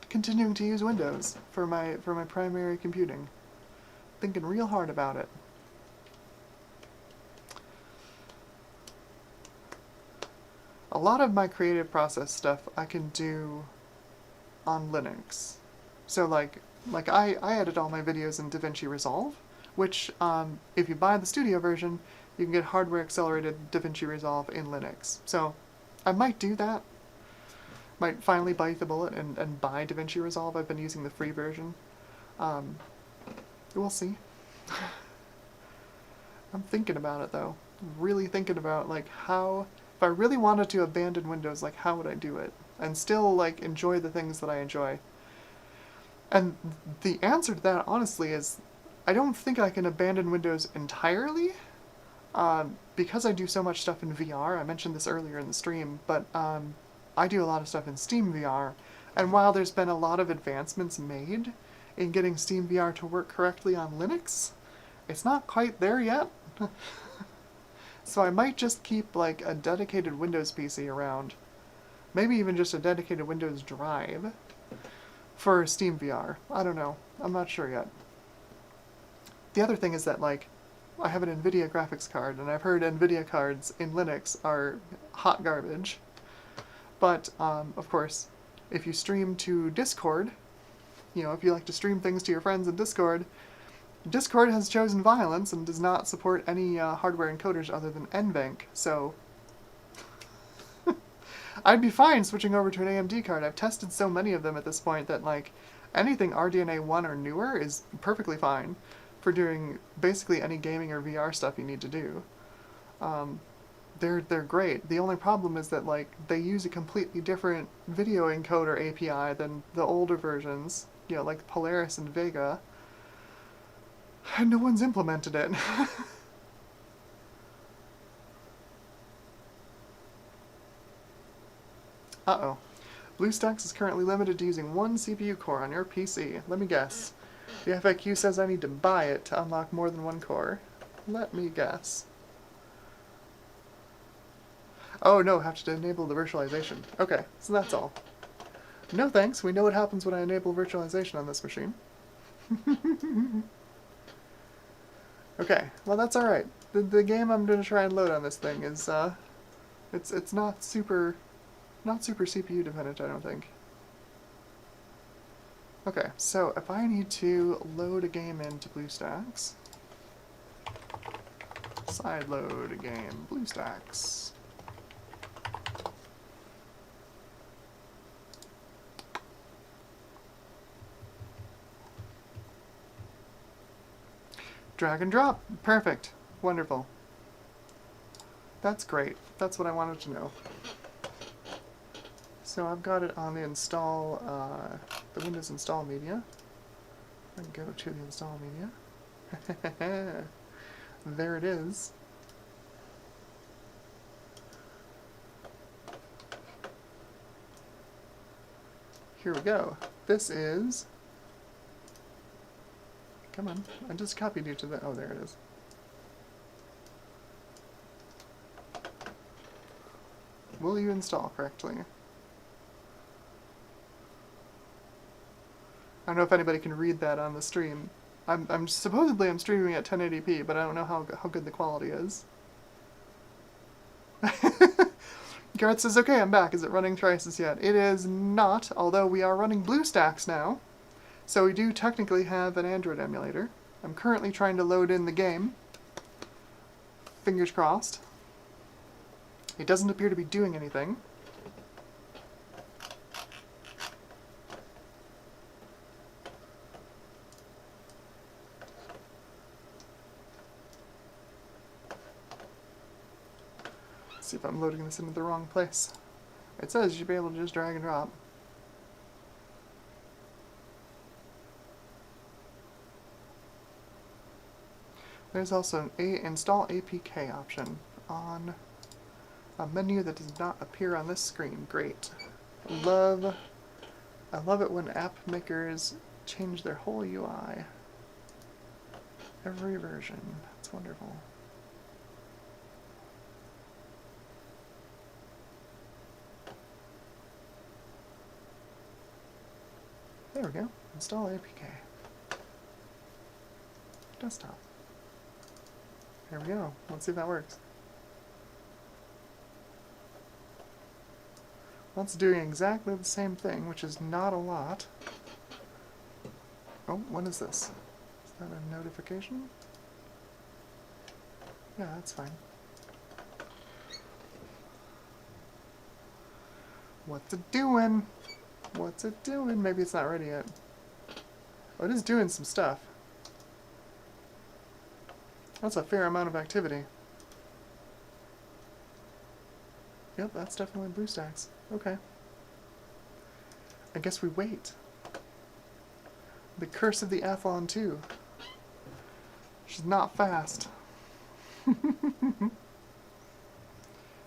continuing to use Windows for my primary computing. Thinking real hard about it. A lot of my creative process stuff I can do on Linux. So like I edit all my videos in DaVinci Resolve, which if you buy the studio version, you can get hardware accelerated DaVinci Resolve in Linux. So I might do that. Might finally bite the bullet and buy DaVinci Resolve. I've been using the free version. We'll see. I'm thinking about it though. Really thinking about like how, if I really wanted to abandon Windows, like how would I do it? And still like enjoy the things that I enjoy. And the answer to that, honestly, is I don't think I can abandon Windows entirely, because I do so much stuff in VR. I mentioned this earlier in the stream, but I do a lot of stuff in Steam VR, and while there's been a lot of advancements made in getting Steam VR to work correctly on Linux, it's not quite there yet. So I might just keep like a dedicated Windows PC around, maybe even just a dedicated Windows drive for Steam VR. I don't know. I'm not sure yet. The other thing is that like I have an NVIDIA graphics card, and I've heard NVIDIA cards in Linux are hot garbage. But, of course, if you stream to Discord, you know, if you like to stream things to your friends in Discord, Discord has chosen violence and does not support any hardware encoders other than NVENC, so I'd be fine switching over to an AMD card. I've tested so many of them at this point that, like, anything RDNA 1 or newer is perfectly fine for doing basically any gaming or VR stuff you need to do. They're great. The only problem is that, like, they use a completely different video encoder API than the older versions, you know, like Polaris and Vega. And no one's implemented it. Uh-oh. BlueStacks is currently limited to using one CPU core on your PC. Let me guess. The FAQ says I need to buy it to unlock more than one core. Let me guess. Oh no, have to enable the virtualization. Okay, so that's all. No thanks, we know what happens when I enable virtualization on this machine. Okay, well that's alright. The game I'm going to try and load on this thing is, it's not super CPU dependent, I don't think. Okay, so if I need to load a game into BlueStacks, sideload a game, BlueStacks. Drag and drop. Perfect. Wonderful. That's great. That's what I wanted to know. So I've got it on the install, the Windows install media. And go to the install media. There it is. Here we go. This is... Come on, I just copied you to the... Oh, there it is. Will you install correctly? I don't know if anybody can read that on the stream. I'm supposedly I'm streaming at 1080p, but I don't know how good the quality is. Garrett says, okay, I'm back. Is it running Trices yet? It is not, although we are running BlueStacks now. So we do technically have an Android emulator. I'm currently trying to load in the game. Fingers crossed. It doesn't appear to be doing anything. Let's see if I'm loading this into the wrong place. It says you should be able to just drag and drop. There's also an install APK option on a menu that does not appear on this screen. Great. I love it when app makers change their whole UI. Every version. That's wonderful. There we go. Install APK. Desktop. There we go. Let's see if that works. That's doing exactly the same thing, which is not a lot. Oh, what is this? Is that a notification? Yeah, that's fine. What's it doing? What's it doing? Maybe it's not ready yet. Oh, it is doing some stuff. That's a fair amount of activity. Yep, that's definitely BlueStacks. Okay. I guess we wait. The curse of the Athlon 2. She's not fast.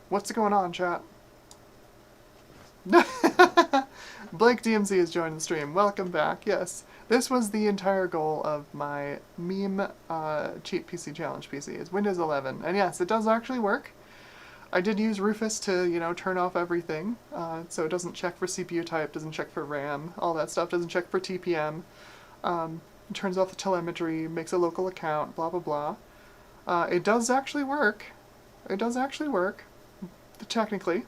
What's going on, chat? Blake DMZ has joined the stream. Welcome back. Yes, this was the entire goal of my meme cheat PC challenge PC. Is Windows 11, and yes, it does actually work. I did use Rufus to, you know, turn off everything, so it doesn't check for CPU type, doesn't check for RAM, all that stuff, doesn't check for TPM. It turns off the telemetry, makes a local account, blah blah blah. It does actually work. It does actually work, technically.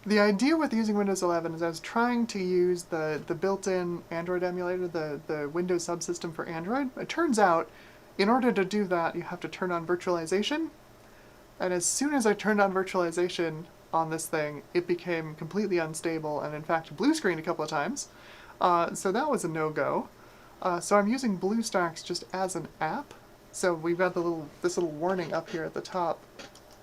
The idea with using Windows 11 is I was trying to use the built-in Android emulator, the Windows subsystem for Android. It turns out, in order to do that, you have to turn on virtualization. And as soon as I turned on virtualization on this thing, it became completely unstable and in fact blue screened a couple of times. So that was a no-go. So I'm using BlueStacks just as an app. So we've got this little warning up here at the top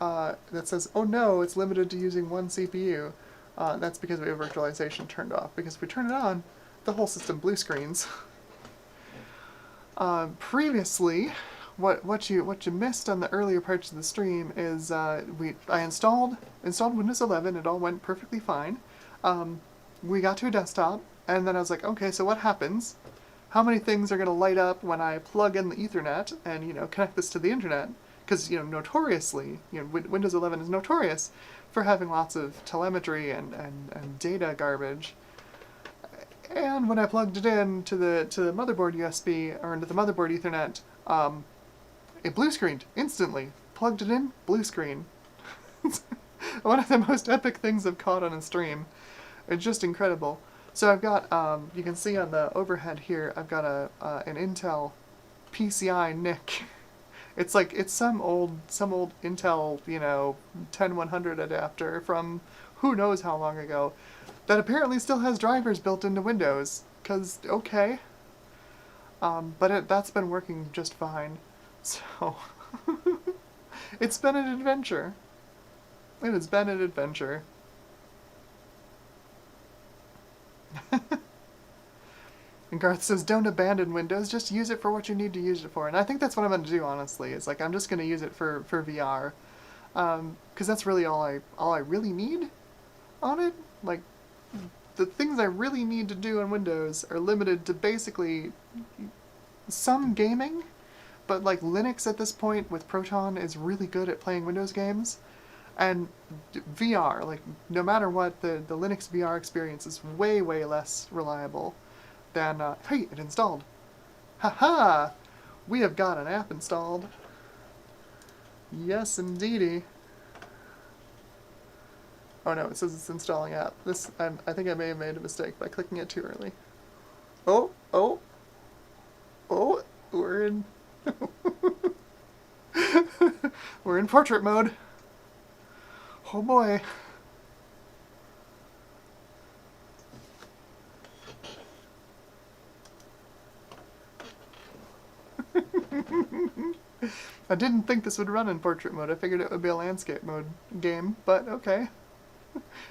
that says, oh no, it's limited to using one CPU. That's because we have virtualization turned off. Because if we turn it on, the whole system blue screens. Previously, what you missed on the earlier parts of the stream is I installed Windows 11. It all went perfectly fine. We got to a desktop, and then I was like, okay, so what happens? How many things are going to light up when I plug in the Ethernet and, you know, connect this to the internet? Because, you know, notoriously, you know, Windows 11 is notorious for having lots of telemetry and data garbage. And when I plugged it in to the motherboard USB, or into the motherboard Ethernet, it blue screened instantly. Plugged it in, blue screen. One of the most epic things I've caught on a stream. It's just incredible. So I've got, you can see on the overhead here, I've got an Intel PCI NIC. It's some old Intel, you know, 10100 adapter from who knows how long ago that apparently still has drivers built into Windows. 'Cause okay, but that's been working just fine. So it's been an adventure. It has been an adventure. And Garth says, don't abandon Windows, just use it for what you need to use it for. And I think that's what I'm going to do, honestly. It's like, I'm just going to use it for VR. Because that's really all I really need on it. Like, the things I really need to do on Windows are limited to basically some gaming. But like Linux at this point with Proton is really good at playing Windows games. And VR, like, no matter what, the Linux VR experience is way, way less reliable than, hey, it installed. Haha! We have got an app installed. Yes, indeedy. Oh no, it says it's installing app. I think I may have made a mistake by clicking it too early. Oh, we're in... we're in portrait mode. Oh boy. I didn't think this would run in portrait mode. I figured it would be a landscape mode game, but okay.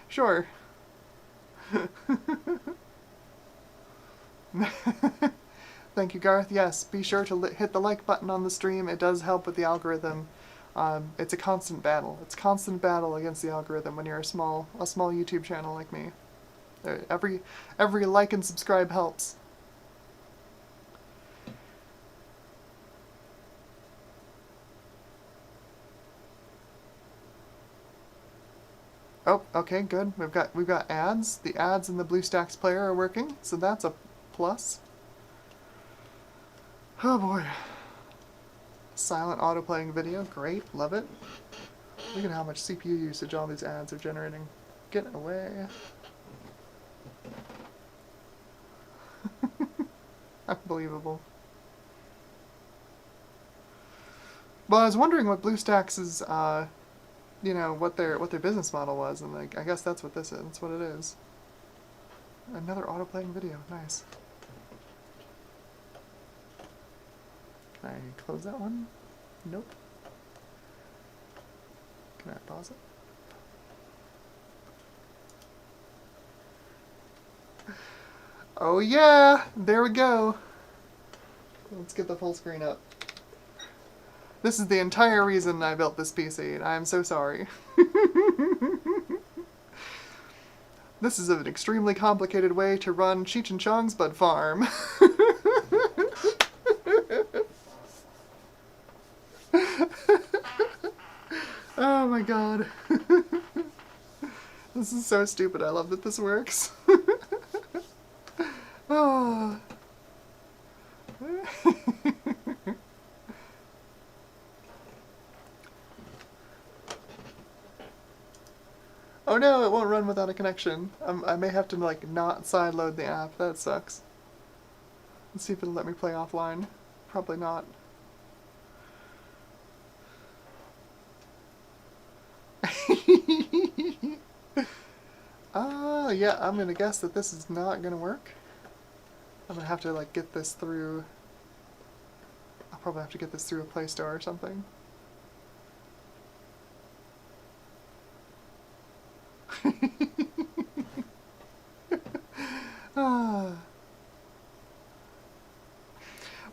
Sure. Thank you, Garth. Yes, be sure to hit the like button on the stream. It does help with the algorithm. It's a constant battle. It's a constant battle against the algorithm when you're a small YouTube channel like me. Every like and subscribe helps. Oh, okay, good. We've got ads. The ads in the BlueStacks player are working, so that's a plus. Oh boy. Silent auto-playing video, great, love it. Look at how much CPU usage all these ads are generating. Get away. Unbelievable. Well, I was wondering what BlueStacks' you know, what their business model was, and like I guess that's what this is. That's what it is. Another auto-playing video, nice. Can I close that one? Nope. Can I pause it? Oh yeah! There we go! Let's get the full screen up. This is the entire reason I built this PC, and I am so sorry. This is an extremely complicated way to run Cheech and Chong's Bud Farm. Oh my god. This is so stupid. I love that this works. Oh. Oh no, it won't run without a connection. I may have to like not sideload the app. That sucks. Let's see if it'll let me play offline. Probably not. Yeah, I'm gonna guess that this is not gonna work. I'm gonna have to like get this through. I'll probably have to get this through a Play Store or something.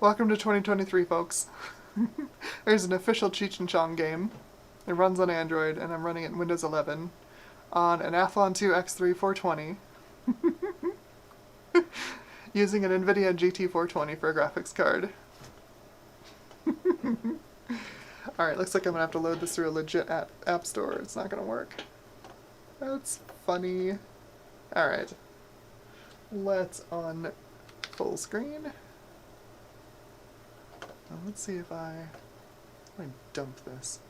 Welcome to 2023, folks. There's an official Cheech and Chong game. It runs on Android, and I'm running it in Windows 11 on an Athlon 2 X3 420 using an NVIDIA GT 420 for a graphics card. Alright, looks like I'm gonna have to load this through a legit app store. It's not gonna work. That's funny. Alright. Let's on full screen. Now let's see if I dump this.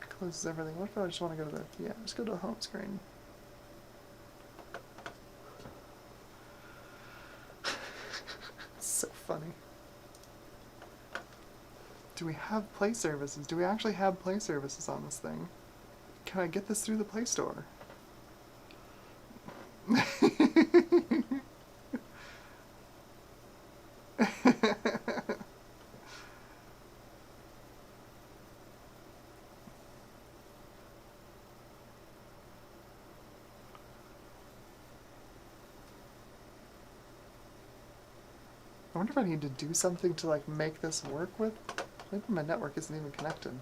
Closes everything. What if I just want to go to the, yeah, just go to the home screen. So funny. Do we have Play services? Do we actually have Play services on this thing? Can I get this through the Play Store? I wonder if I need to do something to like make this work with. Maybe my network isn't even connected.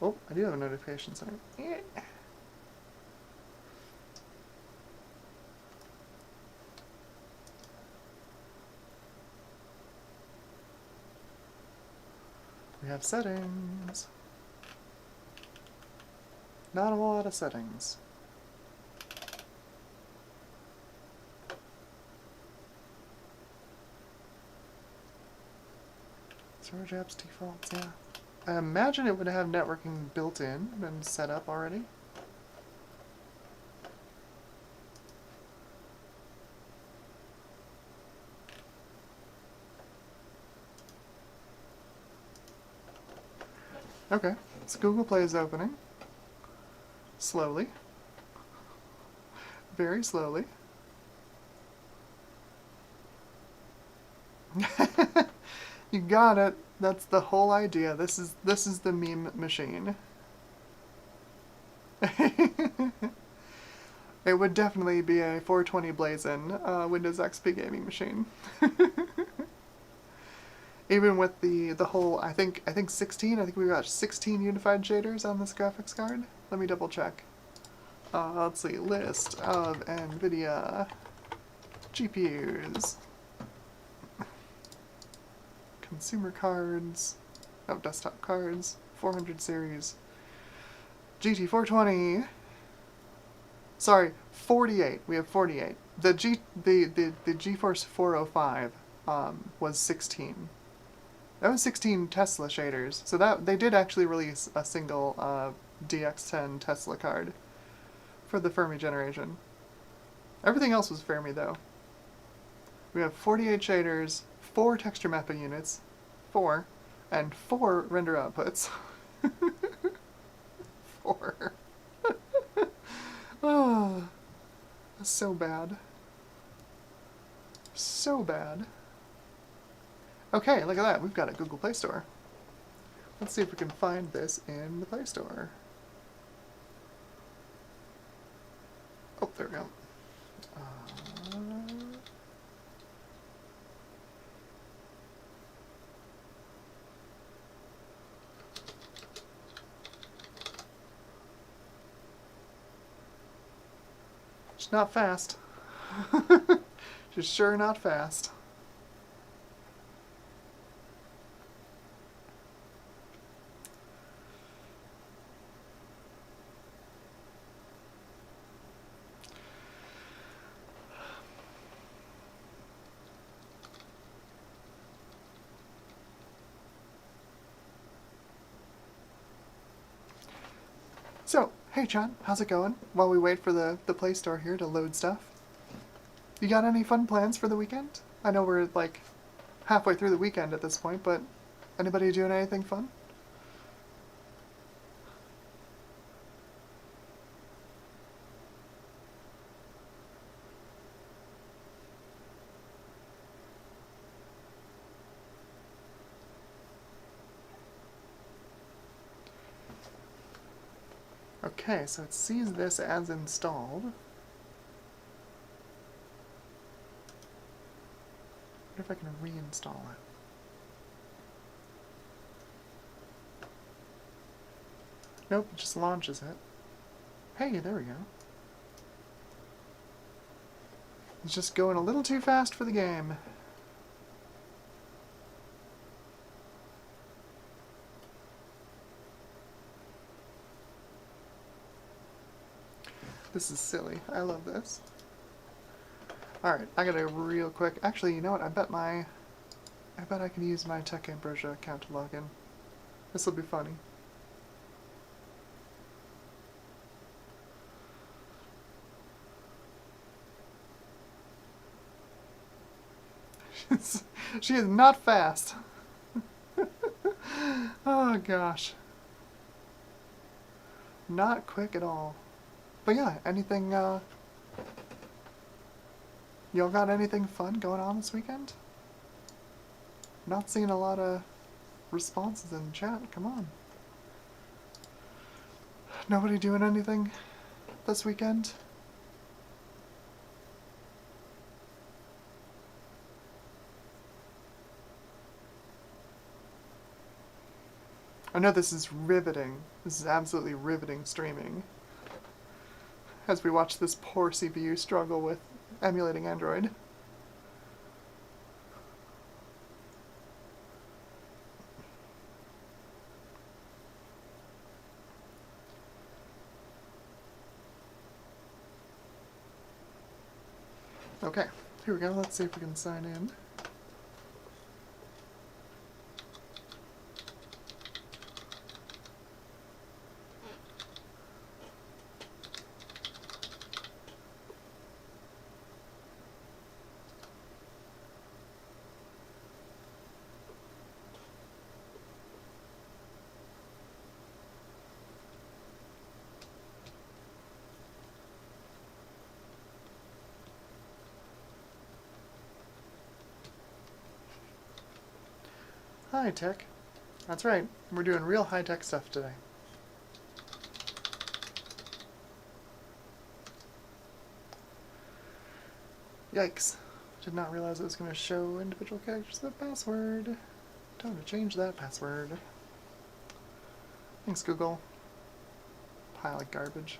Oh, I do have a notification center. Yeah. We have settings. Not a lot of settings. Storage apps defaults, yeah. I imagine it would have networking built in and set up already. Okay, so Google Play is opening. Slowly. Very slowly. You got it. That's the whole idea. This is the meme machine. It would definitely be a 420 Blazin Windows XP gaming machine. Even with the whole, I think 16. I think we've got 16 unified shaders on this graphics card. Let me double check. Let's see. List of NVIDIA GPUs. consumer cards, oh, desktop cards, 400 series, GT420. Sorry, 48. We have 48. The GeForce 405 was 16. That was 16 Tesla shaders. So that they did actually release a single DX10 Tesla card for the Fermi generation. Everything else was Fermi though. We have 48 shaders, 4 texture mapping units, 4, and 4 render outputs. 4. Oh, that's so bad. So bad. Okay, look at that. We've got a Google Play Store. Let's see if we can find this in the Play Store. Oh, there we go. She's not fast. She's sure not fast. So, hey John, how's it going? While we wait for the Play Store here to load stuff. You got any fun plans for the weekend? I know we're like halfway through the weekend at this point, but anybody doing anything fun? Okay, so it sees this as installed. I wonder if I can reinstall it. Nope, it just launches it. Hey, there we go. It's just going a little too fast for the game. This is silly. I love this. Alright, I gotta real quick. Actually, you know what? I bet I can use my Tech Ambrosia account to log in. This will be funny. She is not fast. Oh gosh. Not quick at all. But yeah, anything, y'all got anything fun going on this weekend? Not seeing a lot of responses in the chat, come on. Nobody doing anything this weekend? I know this is riveting. This is absolutely riveting streaming. As we watch this poor CPU struggle with emulating Android. Okay, here we go. Let's see if we can sign in. High tech. That's right. We're doing real high-tech stuff today. Yikes. Did not realize it was going to show individual characters the password. Time to change that password. Thanks, Google. Pile of garbage.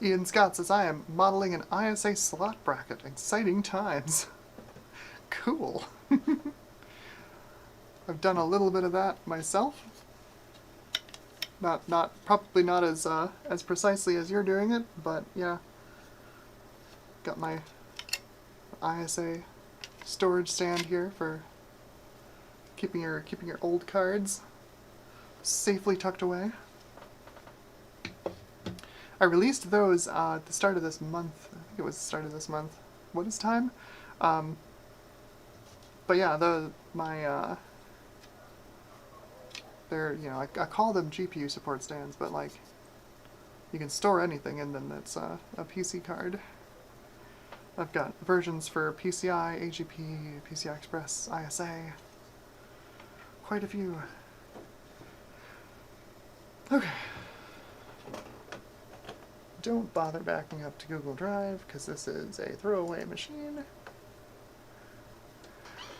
Ian Scott says, I am modeling an ISA slot bracket. Exciting times. Cool. I've done a little bit of that myself. Probably not as precisely as you're doing it, but yeah. Got my ISA storage stand here for keeping your old cards safely tucked away. I released those at the start of this month. I think it was the start of this month. What is time? But yeah, they're, you know, I call them GPU support stands, but like, you can store anything in them that's a PC card. I've got versions for PCI, AGP, PCI Express, ISA. Quite a few. Okay. Don't bother backing up to Google Drive, because this is a throwaway machine.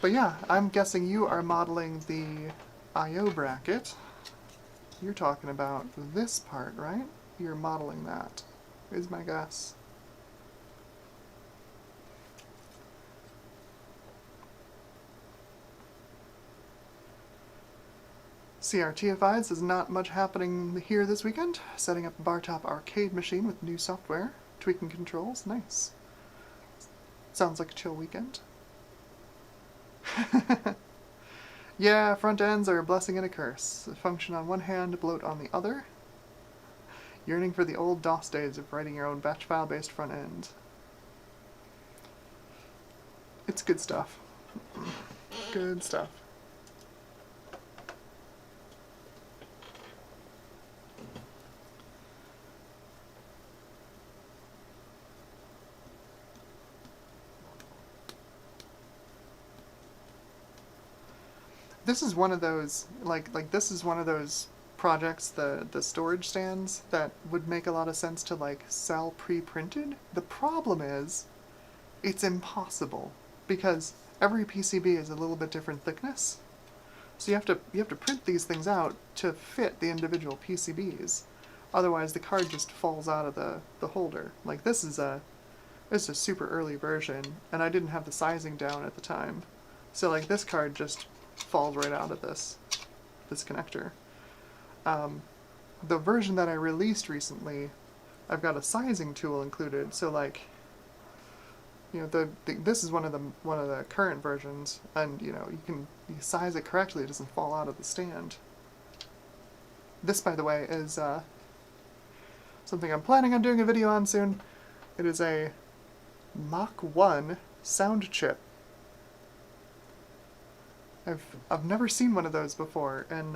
But yeah, I'm guessing you are modeling the I/O bracket. You're talking about this part, right? You're modeling that, is my guess. CRTFI says not much happening here this weekend. Setting up a bar top arcade machine with new software. Tweaking controls. Nice. Sounds like a chill weekend. Yeah, front ends are a blessing and a curse. A function on one hand, bloat on the other. Yearning for the old DOS days of writing your own batch file-based front end. It's good stuff. Good stuff. This is one of those, like this is one of those projects, the storage stands, that would make a lot of sense to like sell pre-printed. The problem is, it's impossible, because every PCB is a little bit different thickness. So you have to print these things out to fit the individual PCBs. Otherwise the card just falls out of the holder. Like this is a super early version, and I didn't have the sizing down at the time. So like this card just falls right out of this connector. The version that I released recently, I've got a sizing tool included, so like, you know, this is one of the current versions, and you know, you size it correctly, it doesn't fall out of the stand. This, by the way, is something I'm planning on doing a video on soon. It is a Mach 1 sound chip. I've never seen one of those before, and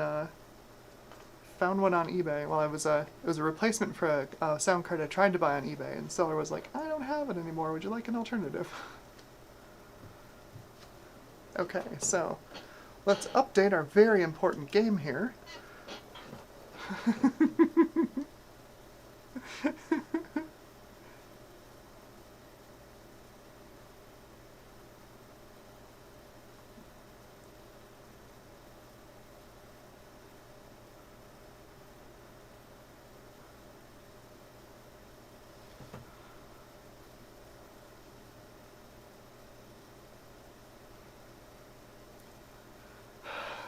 found one on eBay. Well, it was a replacement for a sound card I tried to buy on eBay, and the seller was like, "I don't have it anymore. Would you like an alternative?" Okay, so let's update our very important game here.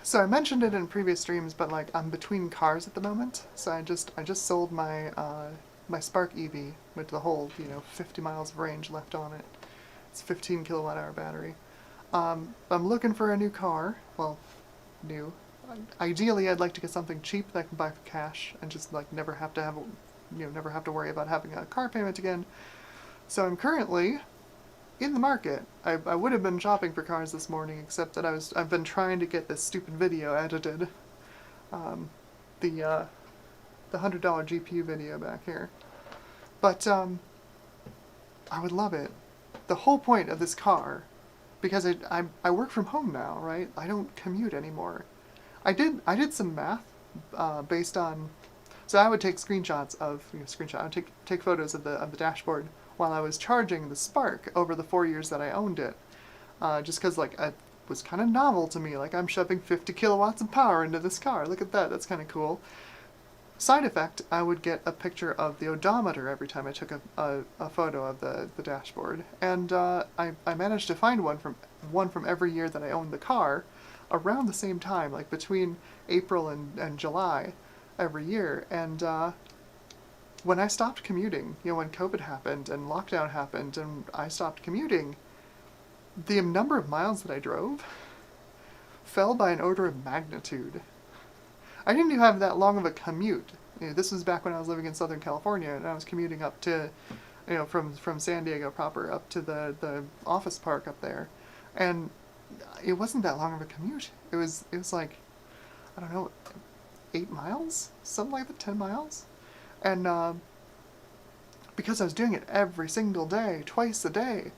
So I mentioned it in previous streams, but like I'm between cars at the moment. So I just sold my my Spark EV with the whole 50 miles of range left on it. It's a 15 kilowatt hour battery. I'm looking for a new car. Well, new. Ideally, I'd like to get something cheap that I can buy for cash and just like never have to worry about having a car payment again. So I'm currently in the market. I would have been shopping for cars this morning, except that I've been trying to get this stupid video edited. The $100 GPU video back here. But I would love it. The whole point of this car, because I work from home now, right? I don't commute anymore. I did some math based on, so I would take screenshots of I would take photos of the dashboard while I was charging the Spark over the 4 years that I owned it, just because like it was kind of novel to me. Like, I'm shoving 50 kilowatts of power into this car. Look at that. That's kind of cool. Side effect, I would get a picture of the odometer every time I took a photo of the dashboard. And I managed to find one from every year that I owned the car around the same time, like between April and July every year. And when I stopped commuting, when COVID happened and lockdown happened and I stopped commuting, the number of miles that I drove fell by an order of magnitude. I didn't even have that long of a commute. This was back when I was living in Southern California, and I was commuting up to, from San Diego proper up to the office park up there, and it wasn't that long of a commute. It was like, I don't know, 8 miles, something like that, 10 miles, and because I was doing it every single day, twice a day,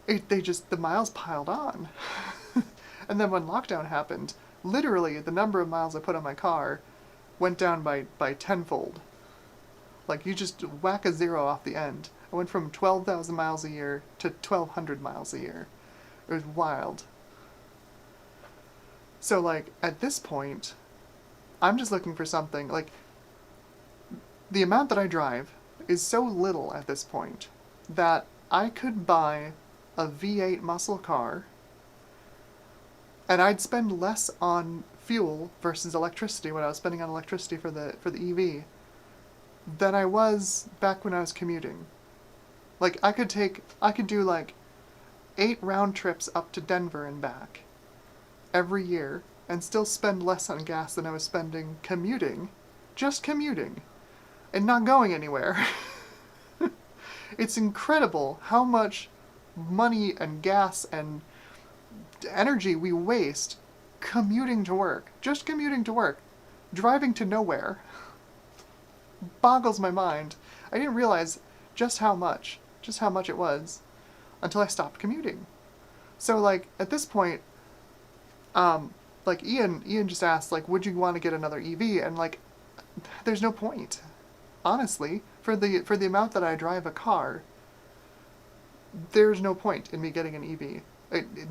the miles piled on, and then when lockdown happened, literally, the number of miles I put on my car went down by tenfold. Like, you just whack a zero off the end. I went from 12,000 miles a year to 1,200 miles a year. It was wild. So, like, at this point, I'm just looking for something, like, the amount that I drive is so little at this point that I could buy a V8 muscle car and I'd spend less on fuel versus electricity when I was spending on electricity for the EV than I was back when I was commuting. Like, I could do like 8 round trips up to Denver and back every year and still spend less on gas than I was spending commuting, just commuting, and not going anywhere. It's incredible how much money and gas and energy we waste commuting to work. Just commuting to work. Driving to nowhere. Boggles my mind. I didn't realize just how much it was until I stopped commuting. So, like, at this point, like, Ian just asked, like, would you want to get another EV? And, like, there's no point. Honestly, for the amount that I drive a car, there's no point in me getting an EV.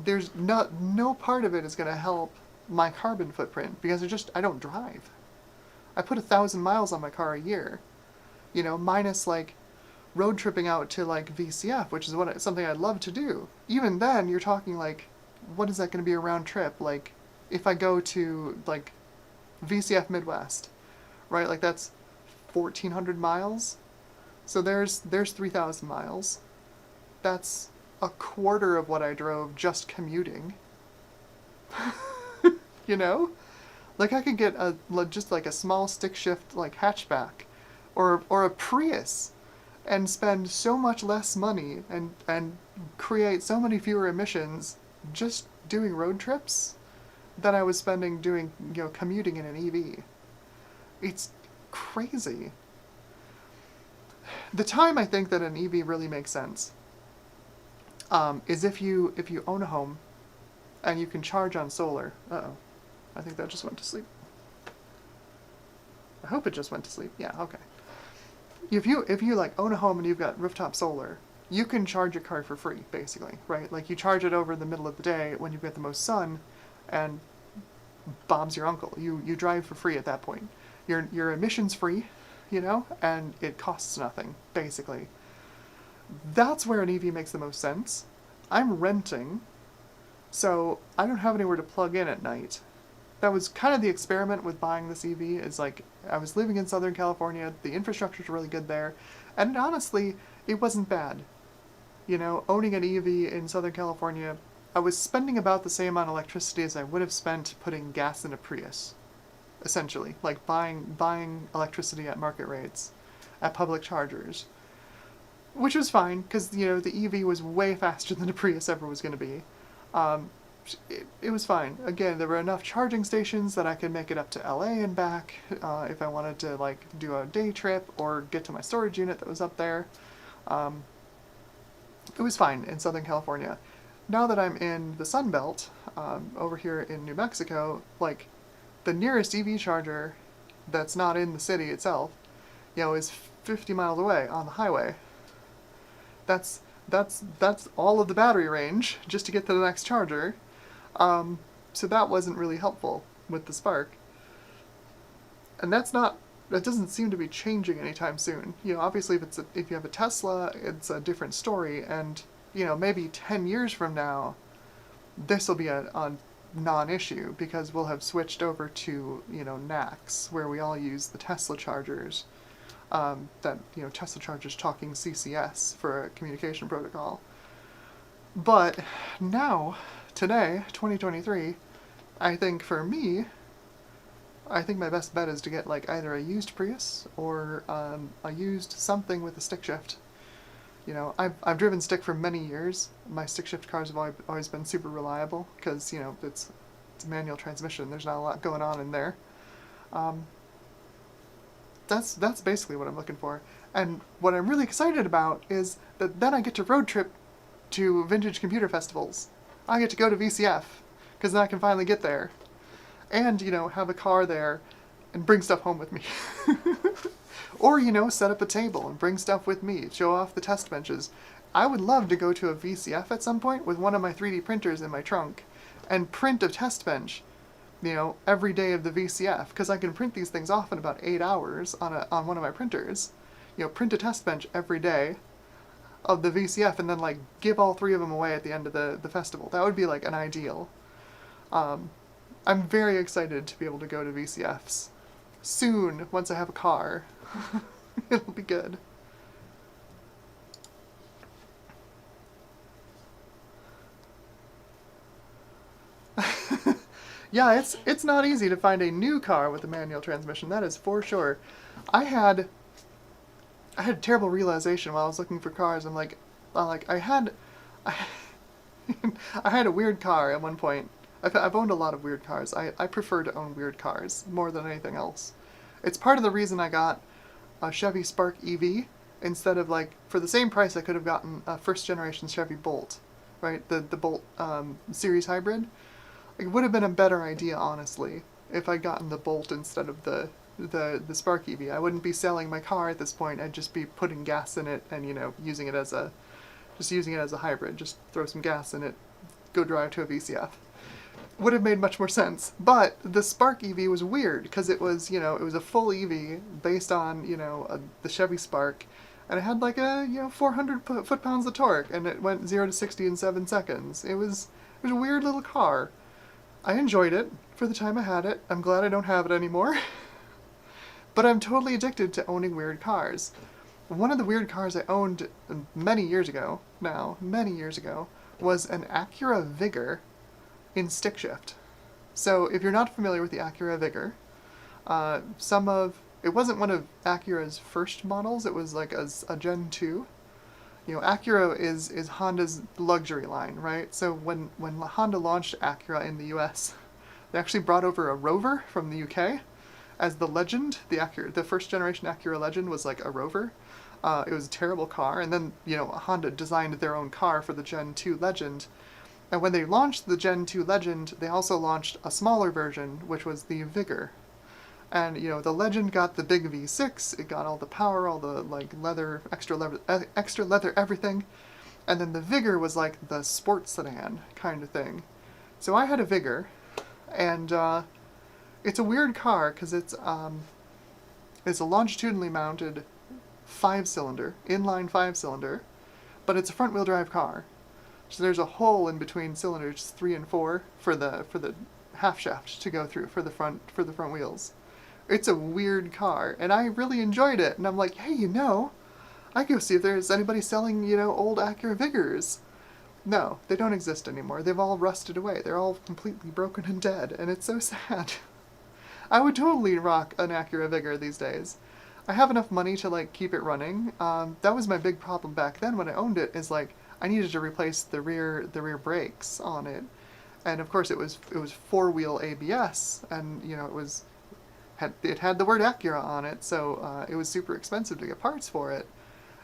There's no part of it is going to help my carbon footprint because I don't drive. I put 1,000 miles on my car a year, minus like road tripping out to like VCF, which is something I'd love to do. Even then, you're talking like, what is that going to be a round trip? Like, if I go to like VCF Midwest, right? Like that's 1,400 miles. So there's 3,000 miles. That's a quarter of what I drove just commuting. Like, I could get just like a small stick shift like hatchback or a Prius and spend so much less money and create so many fewer emissions just doing road trips than I was spending doing commuting in an EV. It's crazy. The time I think that an EV really makes sense is if you own a home and you can charge on solar. Uh-oh. I think that just went to sleep. I hope it just went to sleep. Yeah, okay. If you like own a home and you've got rooftop solar, you can charge your car for free, basically, right? Like, you charge it over the middle of the day when you've got the most sun, and Bob's your uncle. You drive for free at that point. Your emissions free, and it costs nothing, basically. That's where an EV makes the most sense. I'm renting, so I don't have anywhere to plug in at night. That was kind of the experiment with buying this EV, is like, I was living in Southern California, the infrastructure's really good there, and honestly, it wasn't bad. Owning an EV in Southern California, I was spending about the same amount of electricity as I would have spent putting gas in a Prius, essentially. Like, buying electricity at market rates, at public chargers. Which was fine, because, the EV was way faster than a Prius ever was going to be. It was fine. Again, there were enough charging stations that I could make it up to LA and back if I wanted to, like, do a day trip or get to my storage unit that was up there. It was fine in Southern California. Now that I'm in the Sun Belt, over here in New Mexico, like, the nearest EV charger that's not in the city itself, is 50 miles away on the highway. That's all of the battery range just to get to the next charger. So that wasn't really helpful with the Spark. And that's not that doesn't seem to be changing anytime soon. You know, obviously if you have a Tesla, it's a different story, and you know, maybe 10 years from now, this will be a non-issue because we'll have switched over to, you know, NACS, where we all use the Tesla chargers. That, you know, Tesla chargers talking CCS for a communication protocol. But now, today, 2023, I think for me, I think my best bet is to get like either a used Prius or a used something with a stick shift. You know, I've driven stick for many years. My stick shift cars have always been super reliable because, you know, it's a manual transmission. There's not a lot going on in there. Um, that's basically what I'm looking for. And what I'm really excited about is that then I get to road trip to vintage computer festivals. I get to go to VCF because then I can finally get there. And, you know, have a car there and bring stuff home with me. Or, you know, set up a table and bring stuff with me, show off the test benches. I would love to go to a VCF at some point with one of my 3D printers in my trunk and print a test bench, you know, every day of the VCF, because I can print these things off in about 8 hours on one of my printers. You know, print a test bench every day of the VCF and then, like, give all 3 of them away at the end of the festival. That would be, like, an ideal. I'm very excited to be able to go to VCFs. Soon, once I have a car. It'll be good. Yeah, it's not easy to find a new car with a manual transmission, that is for sure. I had a terrible realization while I was looking for cars. I had I had a weird car at one point. I've owned a lot of weird cars. I prefer to own weird cars more than anything else. It's part of the reason I got a Chevy Spark EV instead of, like, for the same price I could have gotten a first generation Chevy Bolt, right? The Bolt series hybrid. It would have been a better idea, honestly, if I'd gotten the Bolt instead of the Spark EV. I wouldn't be selling my car at this point. I'd just be putting gas in it and, you know, using it as a hybrid. Just throw some gas in it, go drive to a VCF. Would have made much more sense. But the Spark EV was weird because it was, you know, it was a full EV based on, you know, the Chevy Spark, and it had like a, you know, 400 foot-pounds of torque, and it went 0 to 60 in 7 seconds. It was a weird little car. I enjoyed it for the time I had it. I'm glad I don't have it anymore. But I'm totally addicted to owning weird cars. One of the weird cars I owned many years ago, was an Acura Vigor in stick shift. So if you're not familiar with the Acura Vigor, it wasn't one of Acura's first models, it was like a Gen 2. You know, Acura is Honda's luxury line, right? So when Honda launched Acura in the US, they actually brought over a Rover from the UK as the Legend. The first generation Acura Legend was like a Rover. It was a terrible car, and then, you know, Honda designed their own car for the Gen 2 Legend. And when they launched the Gen 2 Legend, they also launched a smaller version, which was the Vigor. And, you know, the Legend got the big V6, it got all the power, all the, like, extra leather, everything. And then the Vigor was like the sports sedan kind of thing. So I had a Vigor, and it's a weird car because it's a longitudinally mounted 5-cylinder, inline 5-cylinder, but it's a front-wheel drive car. So there's a hole in between cylinders 3 and 4 for the half shaft to go through for the front wheels. It's a weird car, and I really enjoyed it. And I'm like, hey, you know, I go see if there's anybody selling, you know, old Acura Vigors. No, they don't exist anymore. They've all rusted away. They're all completely broken and dead, and it's so sad. I would totally rock an Acura Vigor these days. I have enough money to, like, keep it running. That was my big problem back then when I owned it, is, like, I needed to replace the rear brakes on it. And of course it was 4-wheel ABS, and, you know, it had the word Acura on it, so it was super expensive to get parts for it.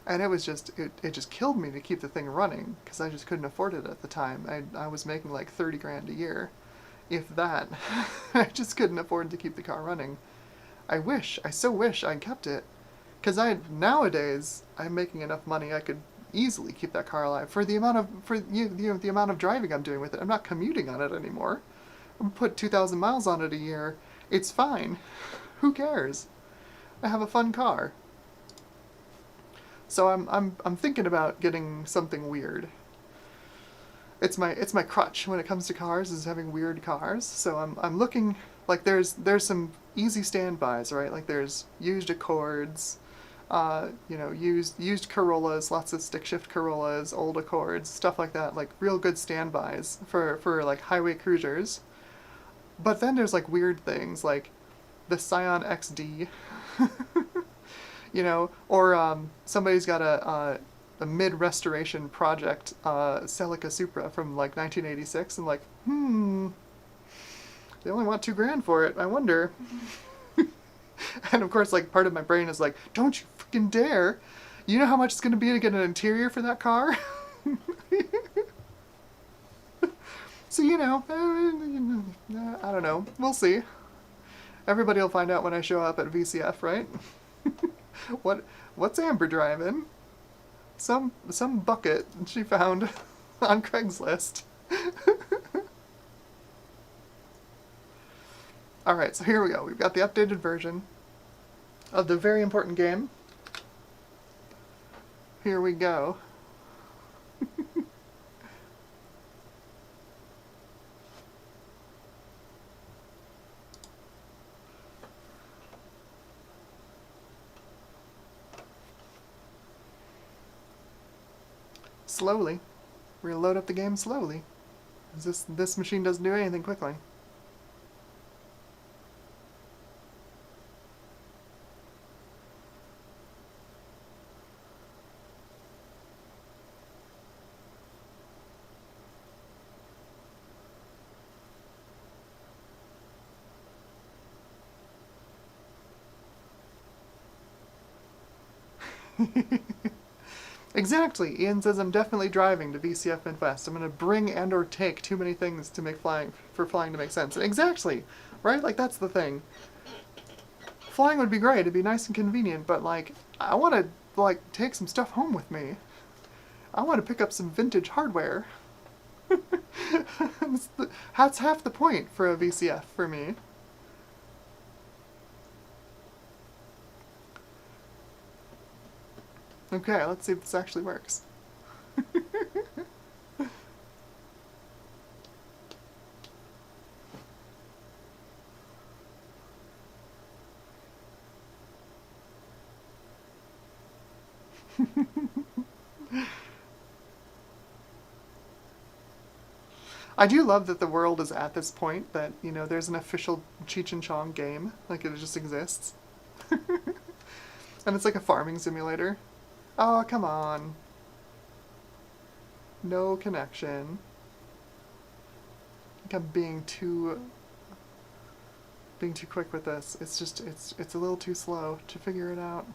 And it was just, it just killed me to keep the thing running, because I just couldn't afford it at the time. I was making like 30 grand a year, if that. I just couldn't afford to keep the car running. I so wish I'd kept it, because nowadays, I'm making enough money I could easily keep that car alive for the amount of driving I'm doing with it. I'm not commuting on it anymore. I put 2,000 miles on it a year. It's fine. Who cares? I have a fun car. So I'm thinking about getting something weird. It's my crutch when it comes to cars, is having weird cars. So I'm looking, like, there's some easy standbys, right? Like there's used Accords, you know, used Corollas, lots of stick shift Corollas, old Accords, stuff like that, like real good standbys for like highway cruisers. But then there's like weird things like the Scion XD, you know, or somebody's got a mid-restoration project Celica Supra from like 1986, and like, they only want $2,000 for it. I wonder. And of course, like, part of my brain is like, don't you freaking dare! You know how much it's going to be to get an interior for that car? So, you know, I don't know. We'll see. Everybody will find out when I show up at VCF, right? What's Amber driving? Some bucket she found on Craigslist. Alright, so here we go. We've got the updated version of the very important game. Here we go. Slowly. We're gonna load up the game slowly. This machine doesn't do anything quickly. Exactly. Ian says I'm definitely driving to VCF Midwest. I'm going to bring and or take too many things to make flying to make sense. Exactly. Right? Like, that's the thing. Flying would be great. It'd be nice and convenient, but like, I want to like take some stuff home with me. I want to pick up some vintage hardware. That's half the point for a VCF for me. Okay, let's see if this actually works. I do love that the world is at this point that, you know, there's an official Cheech and Chong game. Like, it just exists. And it's like a farming simulator. Oh, come on. No connection. I think I'm being too quick with this. It's just, it's a little too slow to figure it out.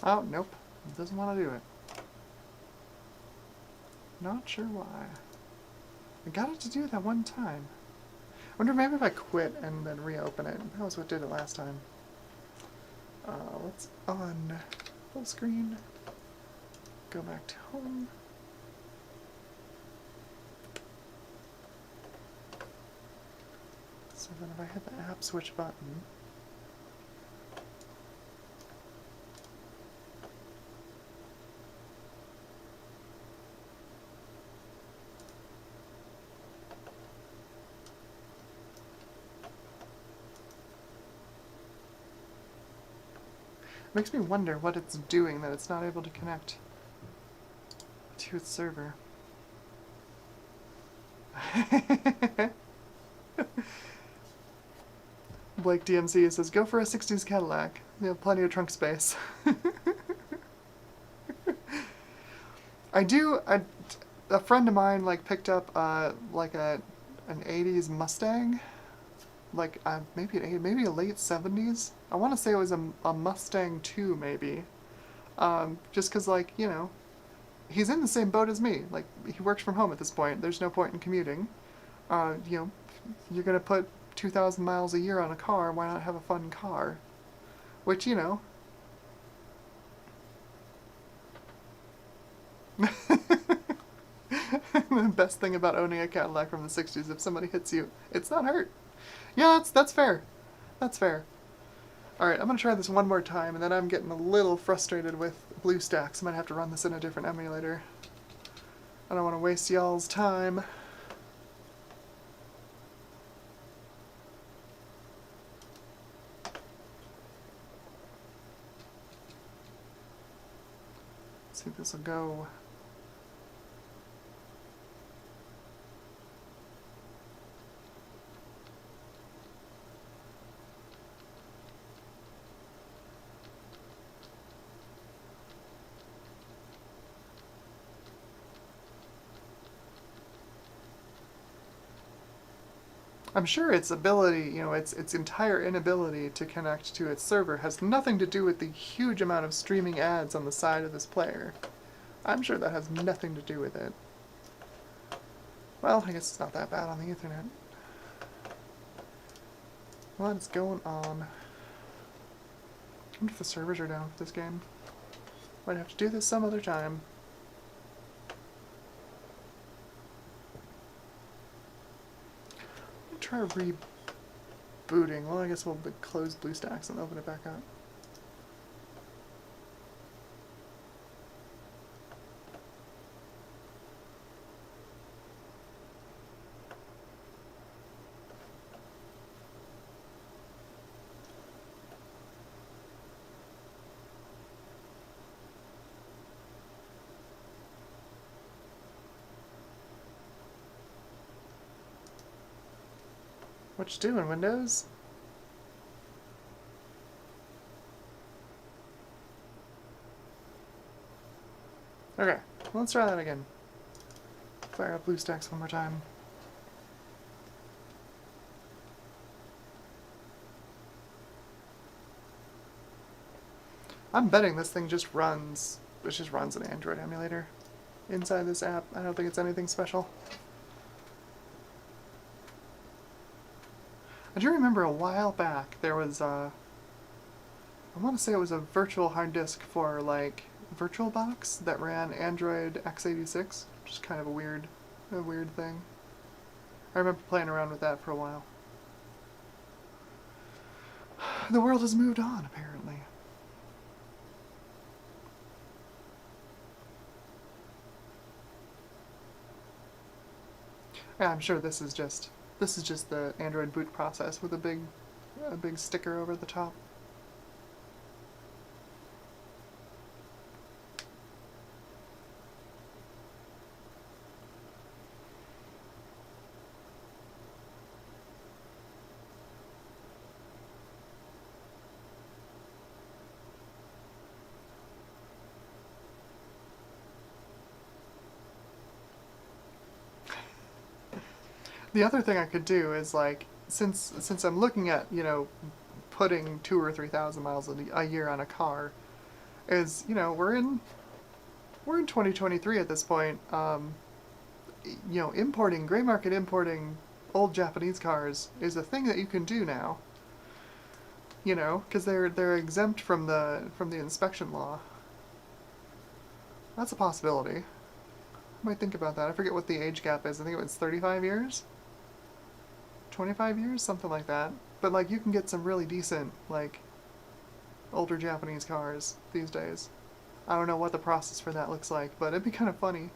Oh, nope. It doesn't want to do it. Not sure why. I got it to do it that one time. I wonder maybe if I quit and then reopen it. That was what did it last time. Let's on full screen. Go back to home. So then if I hit the app switch button, makes me wonder what it's doing that it's not able to connect to its server. Blake DMC says, go for a 60s Cadillac. You have plenty of trunk space. A friend of mine like picked up like an 80s Mustang. Like maybe a late 70s. I want to say it was a Mustang 2 maybe. Just because, like, you know, he's in the same boat as me. Like, he works from home at this point. There's no point in commuting. You know, you're gonna put 2,000 miles a year on a car, why not have a fun car? Which, you know. The best thing about owning a Cadillac from the 60s, if somebody hits you, it's not hurt. Yeah, that's fair. That's fair. Alright, I'm gonna try this one more time, and then I'm getting a little frustrated with BlueStacks. I might have to run this in a different emulator. I don't want to waste y'all's time. Let's see if this will go. I'm sure its ability, you know, its entire inability to connect to its server has nothing to do with the huge amount of streaming ads on the side of this player. I'm sure that has nothing to do with it. Well, I guess it's not that bad on the Ethernet. What's going on? I wonder if the servers are down for this game. Might have to do this some other time. Try rebooting. Well, I guess we'll close BlueStacks and open it back up. What you doing, Windows? Okay, let's try that again. Fire up BlueStacks one more time. I'm betting this thing just runs. It just runs an Android emulator inside this app. I don't think it's anything special. I do remember a while back there was I want to say it was a virtual hard disk for like VirtualBox that ran Android x86, which is kind of a weird thing. I remember playing around with that for a while. The world has moved on, apparently. Yeah, I'm sure this is just the Android boot process with a big sticker over the top. The other thing I could do is, like, since I'm looking at, you know, putting 2,000 or 3,000 miles a year on a car, is, you know, we're in 2023 at this point. You know, gray market importing old Japanese cars is a thing that you can do now. You know, because they're exempt from the inspection law. That's a possibility. I might think about that. I forget what the age gap is. I think it was 35 years? 25 years? Something like that. But, like, you can get some really decent, like, older Japanese cars these days. I don't know what the process for that looks like, but it'd be kind of funny.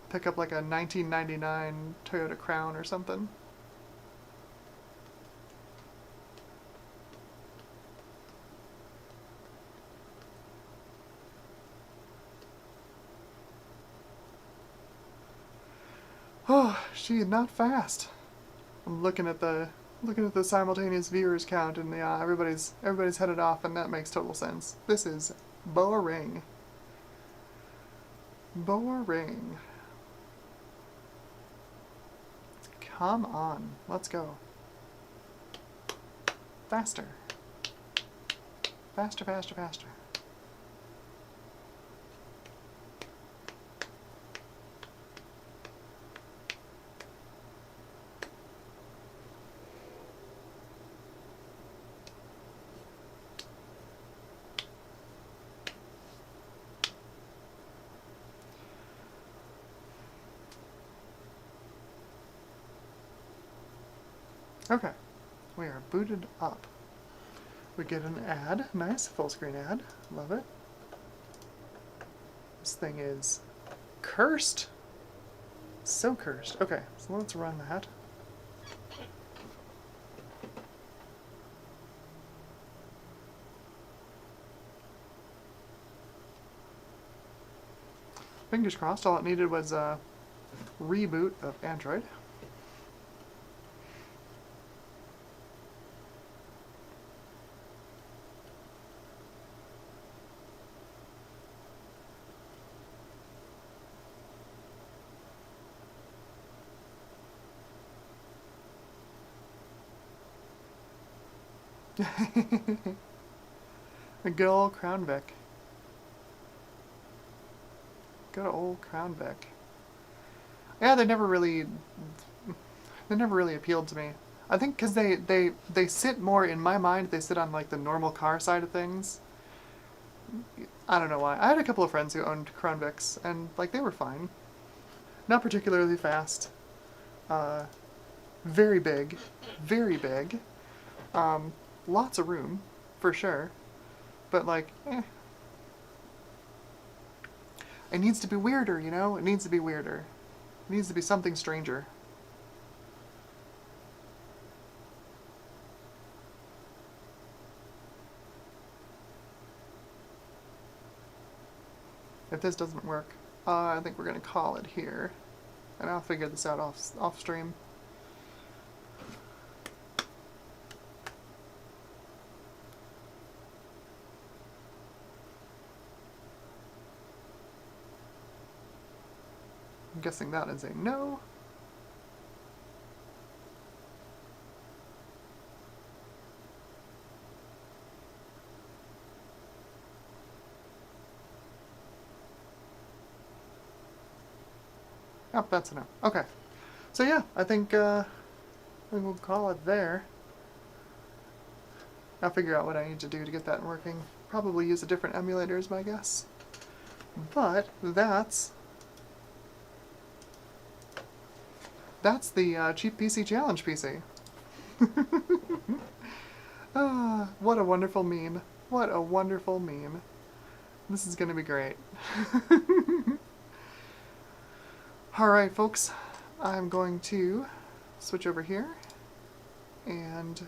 Pick up, like, a 1999 Toyota Crown or something. Oh, she not fast. I'm looking at the simultaneous viewers count, and yeah, everybody's headed off, and that makes total sense. This is boring. Boring. Come on, let's go. Faster. Faster, faster, faster. Okay, we are booted up. We get an ad. Nice, full screen ad. Love it. This thing is cursed. So cursed. Okay, so let's run that. Fingers crossed, all it needed was a reboot of Android. A good old Crown Vic. Good old Crown Vic. Yeah, they never really appealed to me. I think because they sit more in my mind. They sit on like the normal car side of things. I don't know why. I had a couple of friends who owned Crown Vics, and like they were fine. Not particularly fast. Very big, very big. Lots of room, for sure. But like, it needs to be weirder, you know? It needs to be weirder. It needs to be something stranger. If this doesn't work, I think we're gonna call it here. And I'll figure this out off stream. I'm guessing that is a no. Oh, that's a no. Okay. So yeah, I think we'll call it there. I'll figure out what I need to do to get that working. Probably use a different emulator is my guess. But that's the Cheap PC Challenge PC. Ah, what a wonderful meme. What a wonderful meme. This is going to be great. Alright, folks. I'm going to switch over here and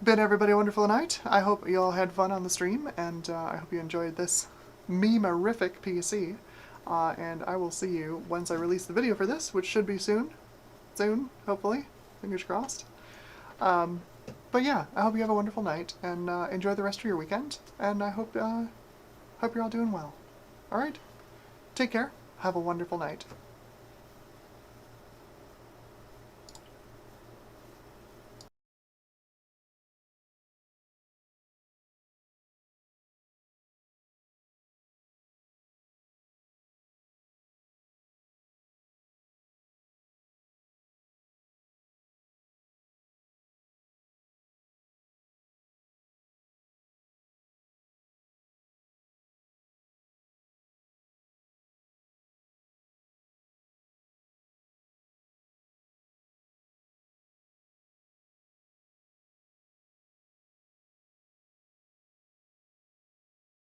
bid everybody a wonderful night. I hope you all had fun on the stream, and I hope you enjoyed this meme-erific PC. And I will see you once I release the video for this, which should be soon. Soon, hopefully. Fingers crossed. But yeah, I hope you have a wonderful night, and enjoy the rest of your weekend, and I hope you're all doing well. Alright? Take care. Have a wonderful night.